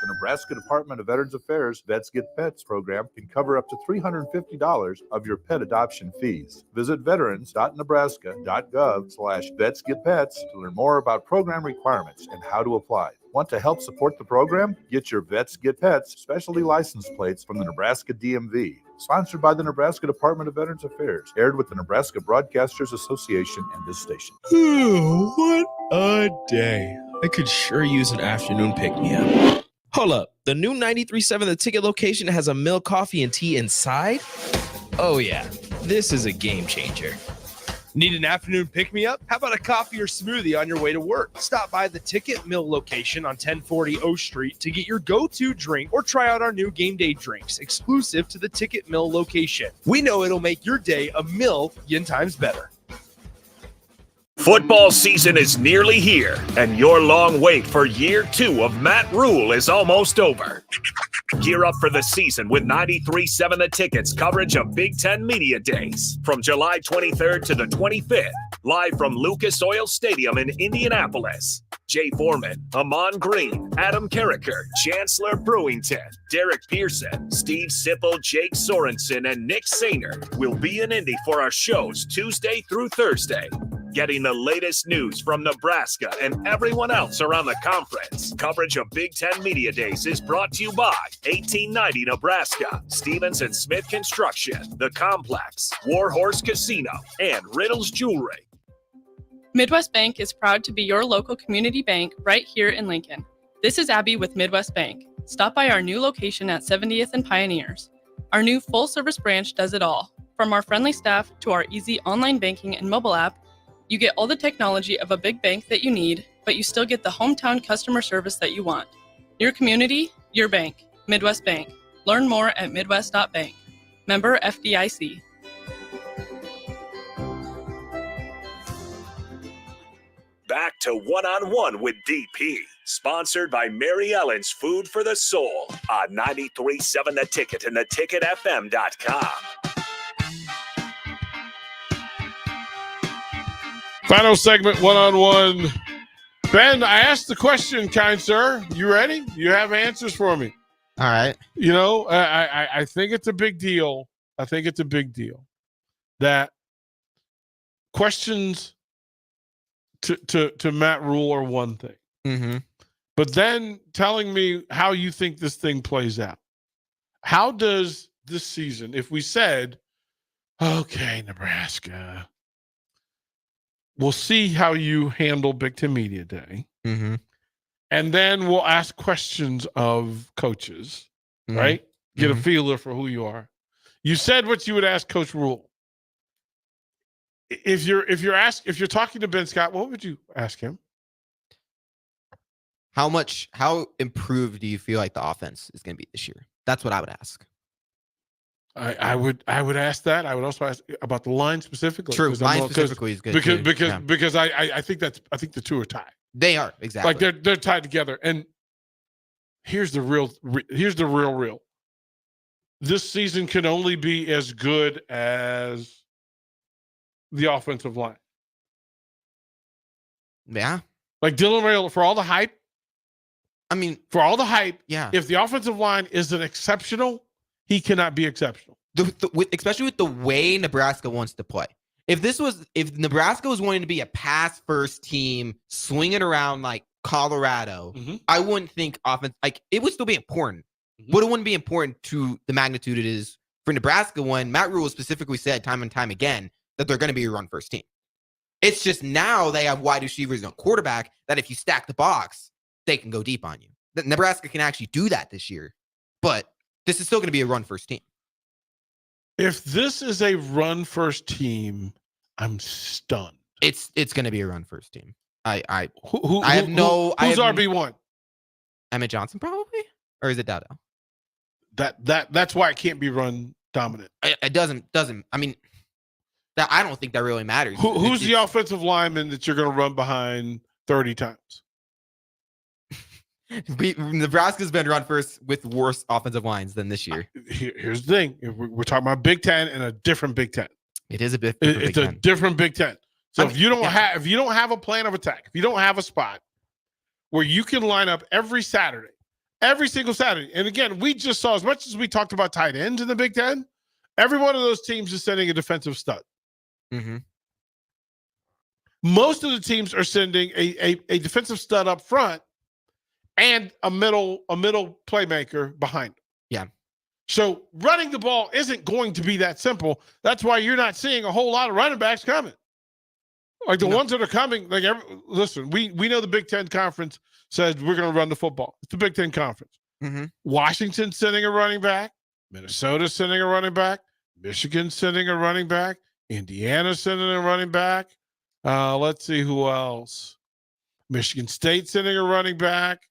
The Nebraska Department of Veterans Affairs Vets Get Pets program can cover up to $350 of your pet adoption fees. Visit veterans.nebraska.gov/vetsgetpets to learn more about program requirements and how to apply. Want to help support the program? Get your Vets Get Pets specialty license plates from the Nebraska DMV. Sponsored by the Nebraska Department of Veterans Affairs. Aired with the Nebraska Broadcasters Association and this station. What a day. I could sure use an afternoon pick-me-up. Hold up. The new 93.7 The Ticket location has a milk, coffee, and tea inside? Oh, yeah. This is a game changer. Need an afternoon pick-me-up? How about a coffee or smoothie on your way to work? Stop by the Ticket Mill location on 1040 O Street to get your go-to drink or try out our new game day drinks exclusive to the Ticket Mill location. We know it'll make your day a million times better. Football season is nearly here, and your long wait for year 2 of Matt Rule is almost over. Gear up for the season with 93.7 The Ticket's coverage of Big Ten Media Days from July 23rd to the 25th, live from Lucas Oil Stadium in Indianapolis. Jay Foreman, Amon Green, Adam Carricker, Chancellor Brewington, Derrick Pearson, Steve Sipple, Jake Sorensen, and Nick Sainer will be in Indy for our shows Tuesday through Thursday. Getting the latest news from Nebraska and everyone else around the conference. Coverage of Big Ten Media Days is brought to you by 1890 Nebraska, Stevens and Smith Construction, The Complex, Warhorse Casino, and Riddles Jewelry. Midwest Bank is proud to be your local community bank right here in Lincoln. This is Abby with Midwest Bank. Stop by our new location at 70th and Pioneers. Our new full-service branch does it all. From our friendly staff to our easy online banking and mobile app, you get all the technology of a big bank that you need but you still get the hometown customer service that you want. Your community, your bank. Midwest Bank. Learn more at midwest.bank. Member FDIC. Back to One-on-One with DP, sponsored by Mary Ellen's Food for the Soul on 93.7 The Ticket and theticketfm.com. Final segment, One-on-One. Ben, I asked the question, kind sir. You ready? You have answers for me. All right. You know, I think it's a big deal. I think it's a big deal that questions to Matt Rule are one thing. Mm-hmm. But then telling me how you think this thing plays out. How does this season, if we said, okay, Nebraska, we'll see how you handle Big Ten Media Day. Mm-hmm. And then we'll ask questions of coaches, Mm-hmm. right? Get a feeler for who you are. You said what you would ask Coach Rule. If you're talking to Ben Scott, what would you ask him? How improved do you feel like the offense is going to be this year? That's what I would ask. I would ask that. I would also ask about the line specifically. True, line specifically is good because I think the two are tied. They are, exactly. Like they're tied together. And here's the real. This season can only be as good as the offensive line. Yeah. Like Dylan Rail, for all the hype. I mean, yeah. If the offensive line isn't exceptional, he cannot be exceptional. Especially with the way Nebraska wants to play. If Nebraska was wanting to be a pass first team, swinging around like Colorado, I wouldn't think offense, like it would still be important, but it wouldn't be important to the magnitude it is for Nebraska when Matt Rule specifically said time and time again that they're going to be a run first team. It's just now they have wide receivers and quarterback that if you stack the box, they can go deep on you. Nebraska can actually do that this year, but this is still going to be a run first team. If this is a run first team, I'm stunned. It's going to be a run first team. Who's RB1? Emmett Johnson probably, or is it Dowdell? That's why it can't be run dominant. It doesn't. I mean, I don't think that really matters. Who's the offensive lineman that you're going to run behind 30 times? Nebraska's been run first with worse offensive lines than this year. Here's the thing: we're talking about Big Ten and a different Big Ten. It is a bit. It's a different Big Ten. So if you don't have a plan of attack, if you don't have a spot where you can line up every single Saturday, and again, we just saw, as much as we talked about tight ends in the Big Ten, every one of those teams is sending a defensive stud. Mm-hmm. Most of the teams are sending a defensive stud up front and a middle playmaker behind them. Yeah. So running the ball isn't going to be that simple. That's why you're not seeing a whole lot of running backs coming. Like the ones that are coming, listen, we know the Big Ten Conference says we're going to run the football. It's the Big Ten Conference. Mm-hmm. Washington's sending a running back. Minnesota's sending a running back. Michigan's sending a running back. Indiana's sending a running back. Let's see who else. Michigan State's sending a running back.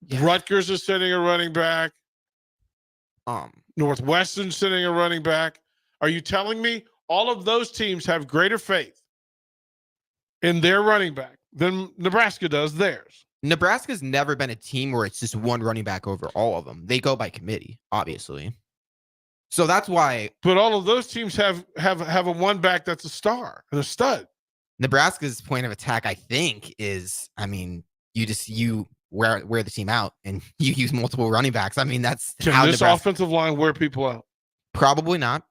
Yeah. Rutgers is sending a running back. Northwestern's sending a running back. Are you telling me all of those teams have greater faith in their running back than Nebraska does theirs? Nebraska's never been a team where it's just one running back over all of them. They go by committee, obviously. So that's why. But all of those teams have a one back that's a star and a stud. Nebraska's point of attack, I think, is, I mean, you wear the team out and you use multiple running backs. I mean, that's Can how this offensive line wear people out? Probably not.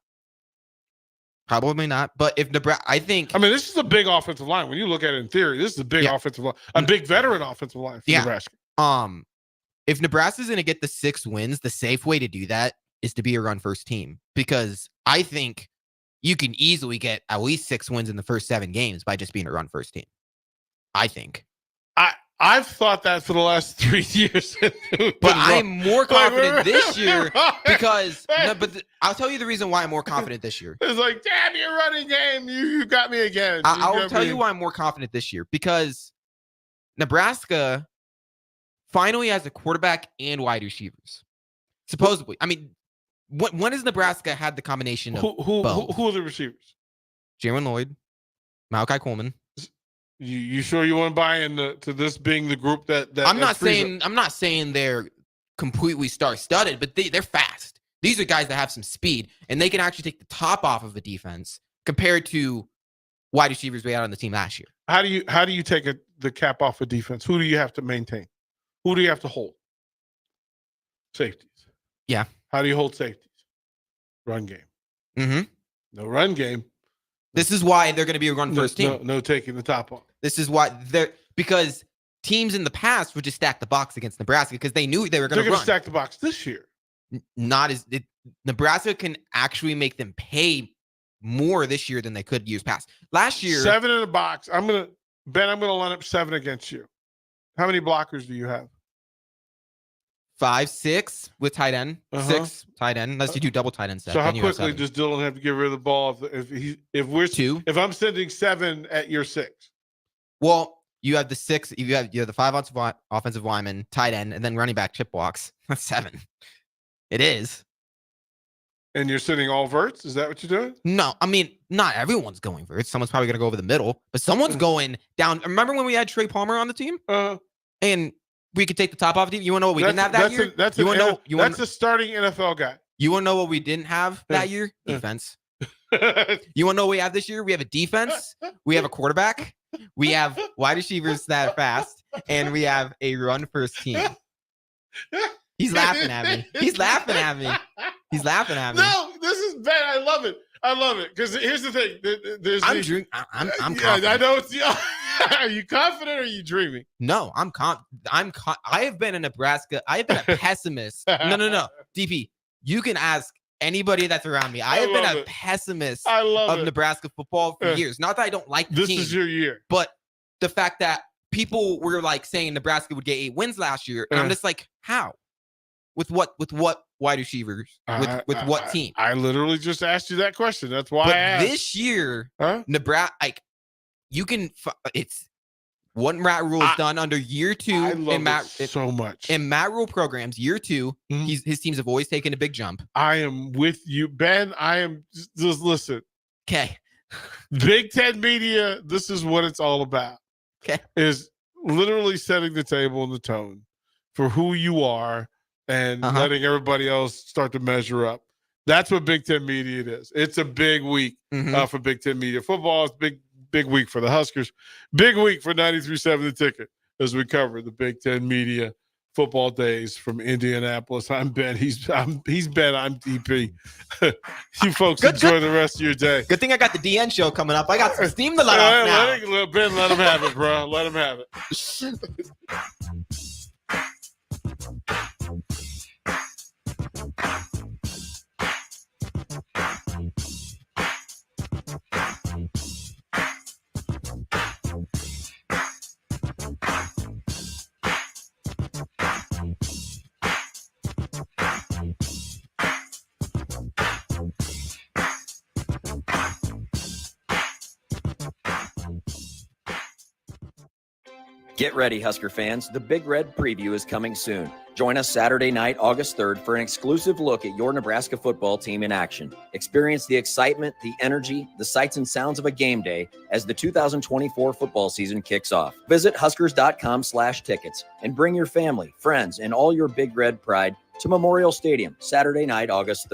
But if Nebraska, I think. I mean, this is a big offensive line. When you look at it in theory, this is a big offensive line, a big veteran offensive line for Nebraska. If Nebraska's going to get the 6 wins, the safe way to do that is to be a run first team, because I think you can easily get at least 6 wins in the first 7 games by just being a run first team. I think. I've thought that for the last 3 years. But I'm more confident this year because I'll tell you the reason why I'm more confident this year. It's like, damn, your running game. You got me again. I'll tell you why I'm more confident this year, because Nebraska finally has a quarterback and wide receivers. Supposedly. I mean, when has Nebraska had the combination of who are the receivers? Jalen Lloyd, Malachi Coleman. You sure you want to buy into this being the group that I'm not saying they're completely star-studded, but they're fast. These are guys that have some speed, and they can actually take the top off of a defense compared to wide receivers we had on the team last year. How do you take the cap off of defense? Who do you have to maintain? Who do you have to hold? Safeties. Yeah. How do you hold safeties? Run game. Mm-hmm. No run game. This is why they're going to be a run-first team. No taking the top off. This is why because teams in the past would just stack the box against Nebraska because they knew they were going to run. Stack the box this year. Nebraska can actually make them pay more this year than they could years past. Last year, 7 in the box. I'm gonna line up 7 against you. How many blockers do you have? 5, 6 with tight end. 6 tight end. Unless you do double tight end set. So how quickly does Dylan have to get rid of the ball if we're 2? If I'm sending 7 at your 6? Well, you have the 6. You have the 5 offensive linemen, tight end, and then running back chip blocks. That's 7. It is. And you're sending all verts? Is that what you're doing? No, I mean, not everyone's going verts. Someone's probably going to go over the middle, but someone's going down. Remember when we had Trey Palmer on the team? And we could take the top off the team? You want to know what we didn't have that year? That's a starting NFL guy. You want to know what we didn't have that year? Defense. You want to know what we have this year? We have a defense. We have a quarterback. We have wide receivers that are fast. And we have a run-first team. He's laughing at me. He's laughing at me. He's laughing at me. No, this is bad. I love it. Because here's the thing. I'm confident. confident. I know. Are you confident or are you dreaming? No, I have been in Nebraska. I have been a pessimist. No. DP, you can ask anybody that's around me. I have been a pessimist of Nebraska football for years. Not that I don't like the team. This is your year. But the fact that people were like saying Nebraska would get 8 wins last year. And I'm just like, how? With what wide receivers? With what team? I literally just asked you that question. That's why I asked. This year, Nebraska, you can. It's one Matt Rule is done under year 2 in Matt so much in Matt Rule programs. Year 2, his teams have always taken a big jump. I am with you, Ben. I am just listen. Okay, Big Ten media. This is what it's all about. Okay, is literally setting the table and the tone for who you are. And letting everybody else start to measure up. That's what Big Ten media is. It's a big week for Big Ten media football. It's big week for the Huskers. Big week for 93.7 The Ticket as we cover the Big Ten media football days from Indianapolis. I'm Ben. He's Ben. I'm DP. You folks enjoy the rest of your day. Good thing I got the DN show coming up. I got some steam to let off now. Ben, let him have it, bro. Let him have it. Get ready, Husker fans. The Big Red Preview is coming soon. Join us Saturday night, August 3rd, for an exclusive look at your Nebraska football team in action. Experience the excitement, the energy, the sights and sounds of a game day as the 2024 football season kicks off. Visit huskers.com/tickets and bring your family, friends, and all your Big Red pride to Memorial Stadium Saturday night, August 3rd.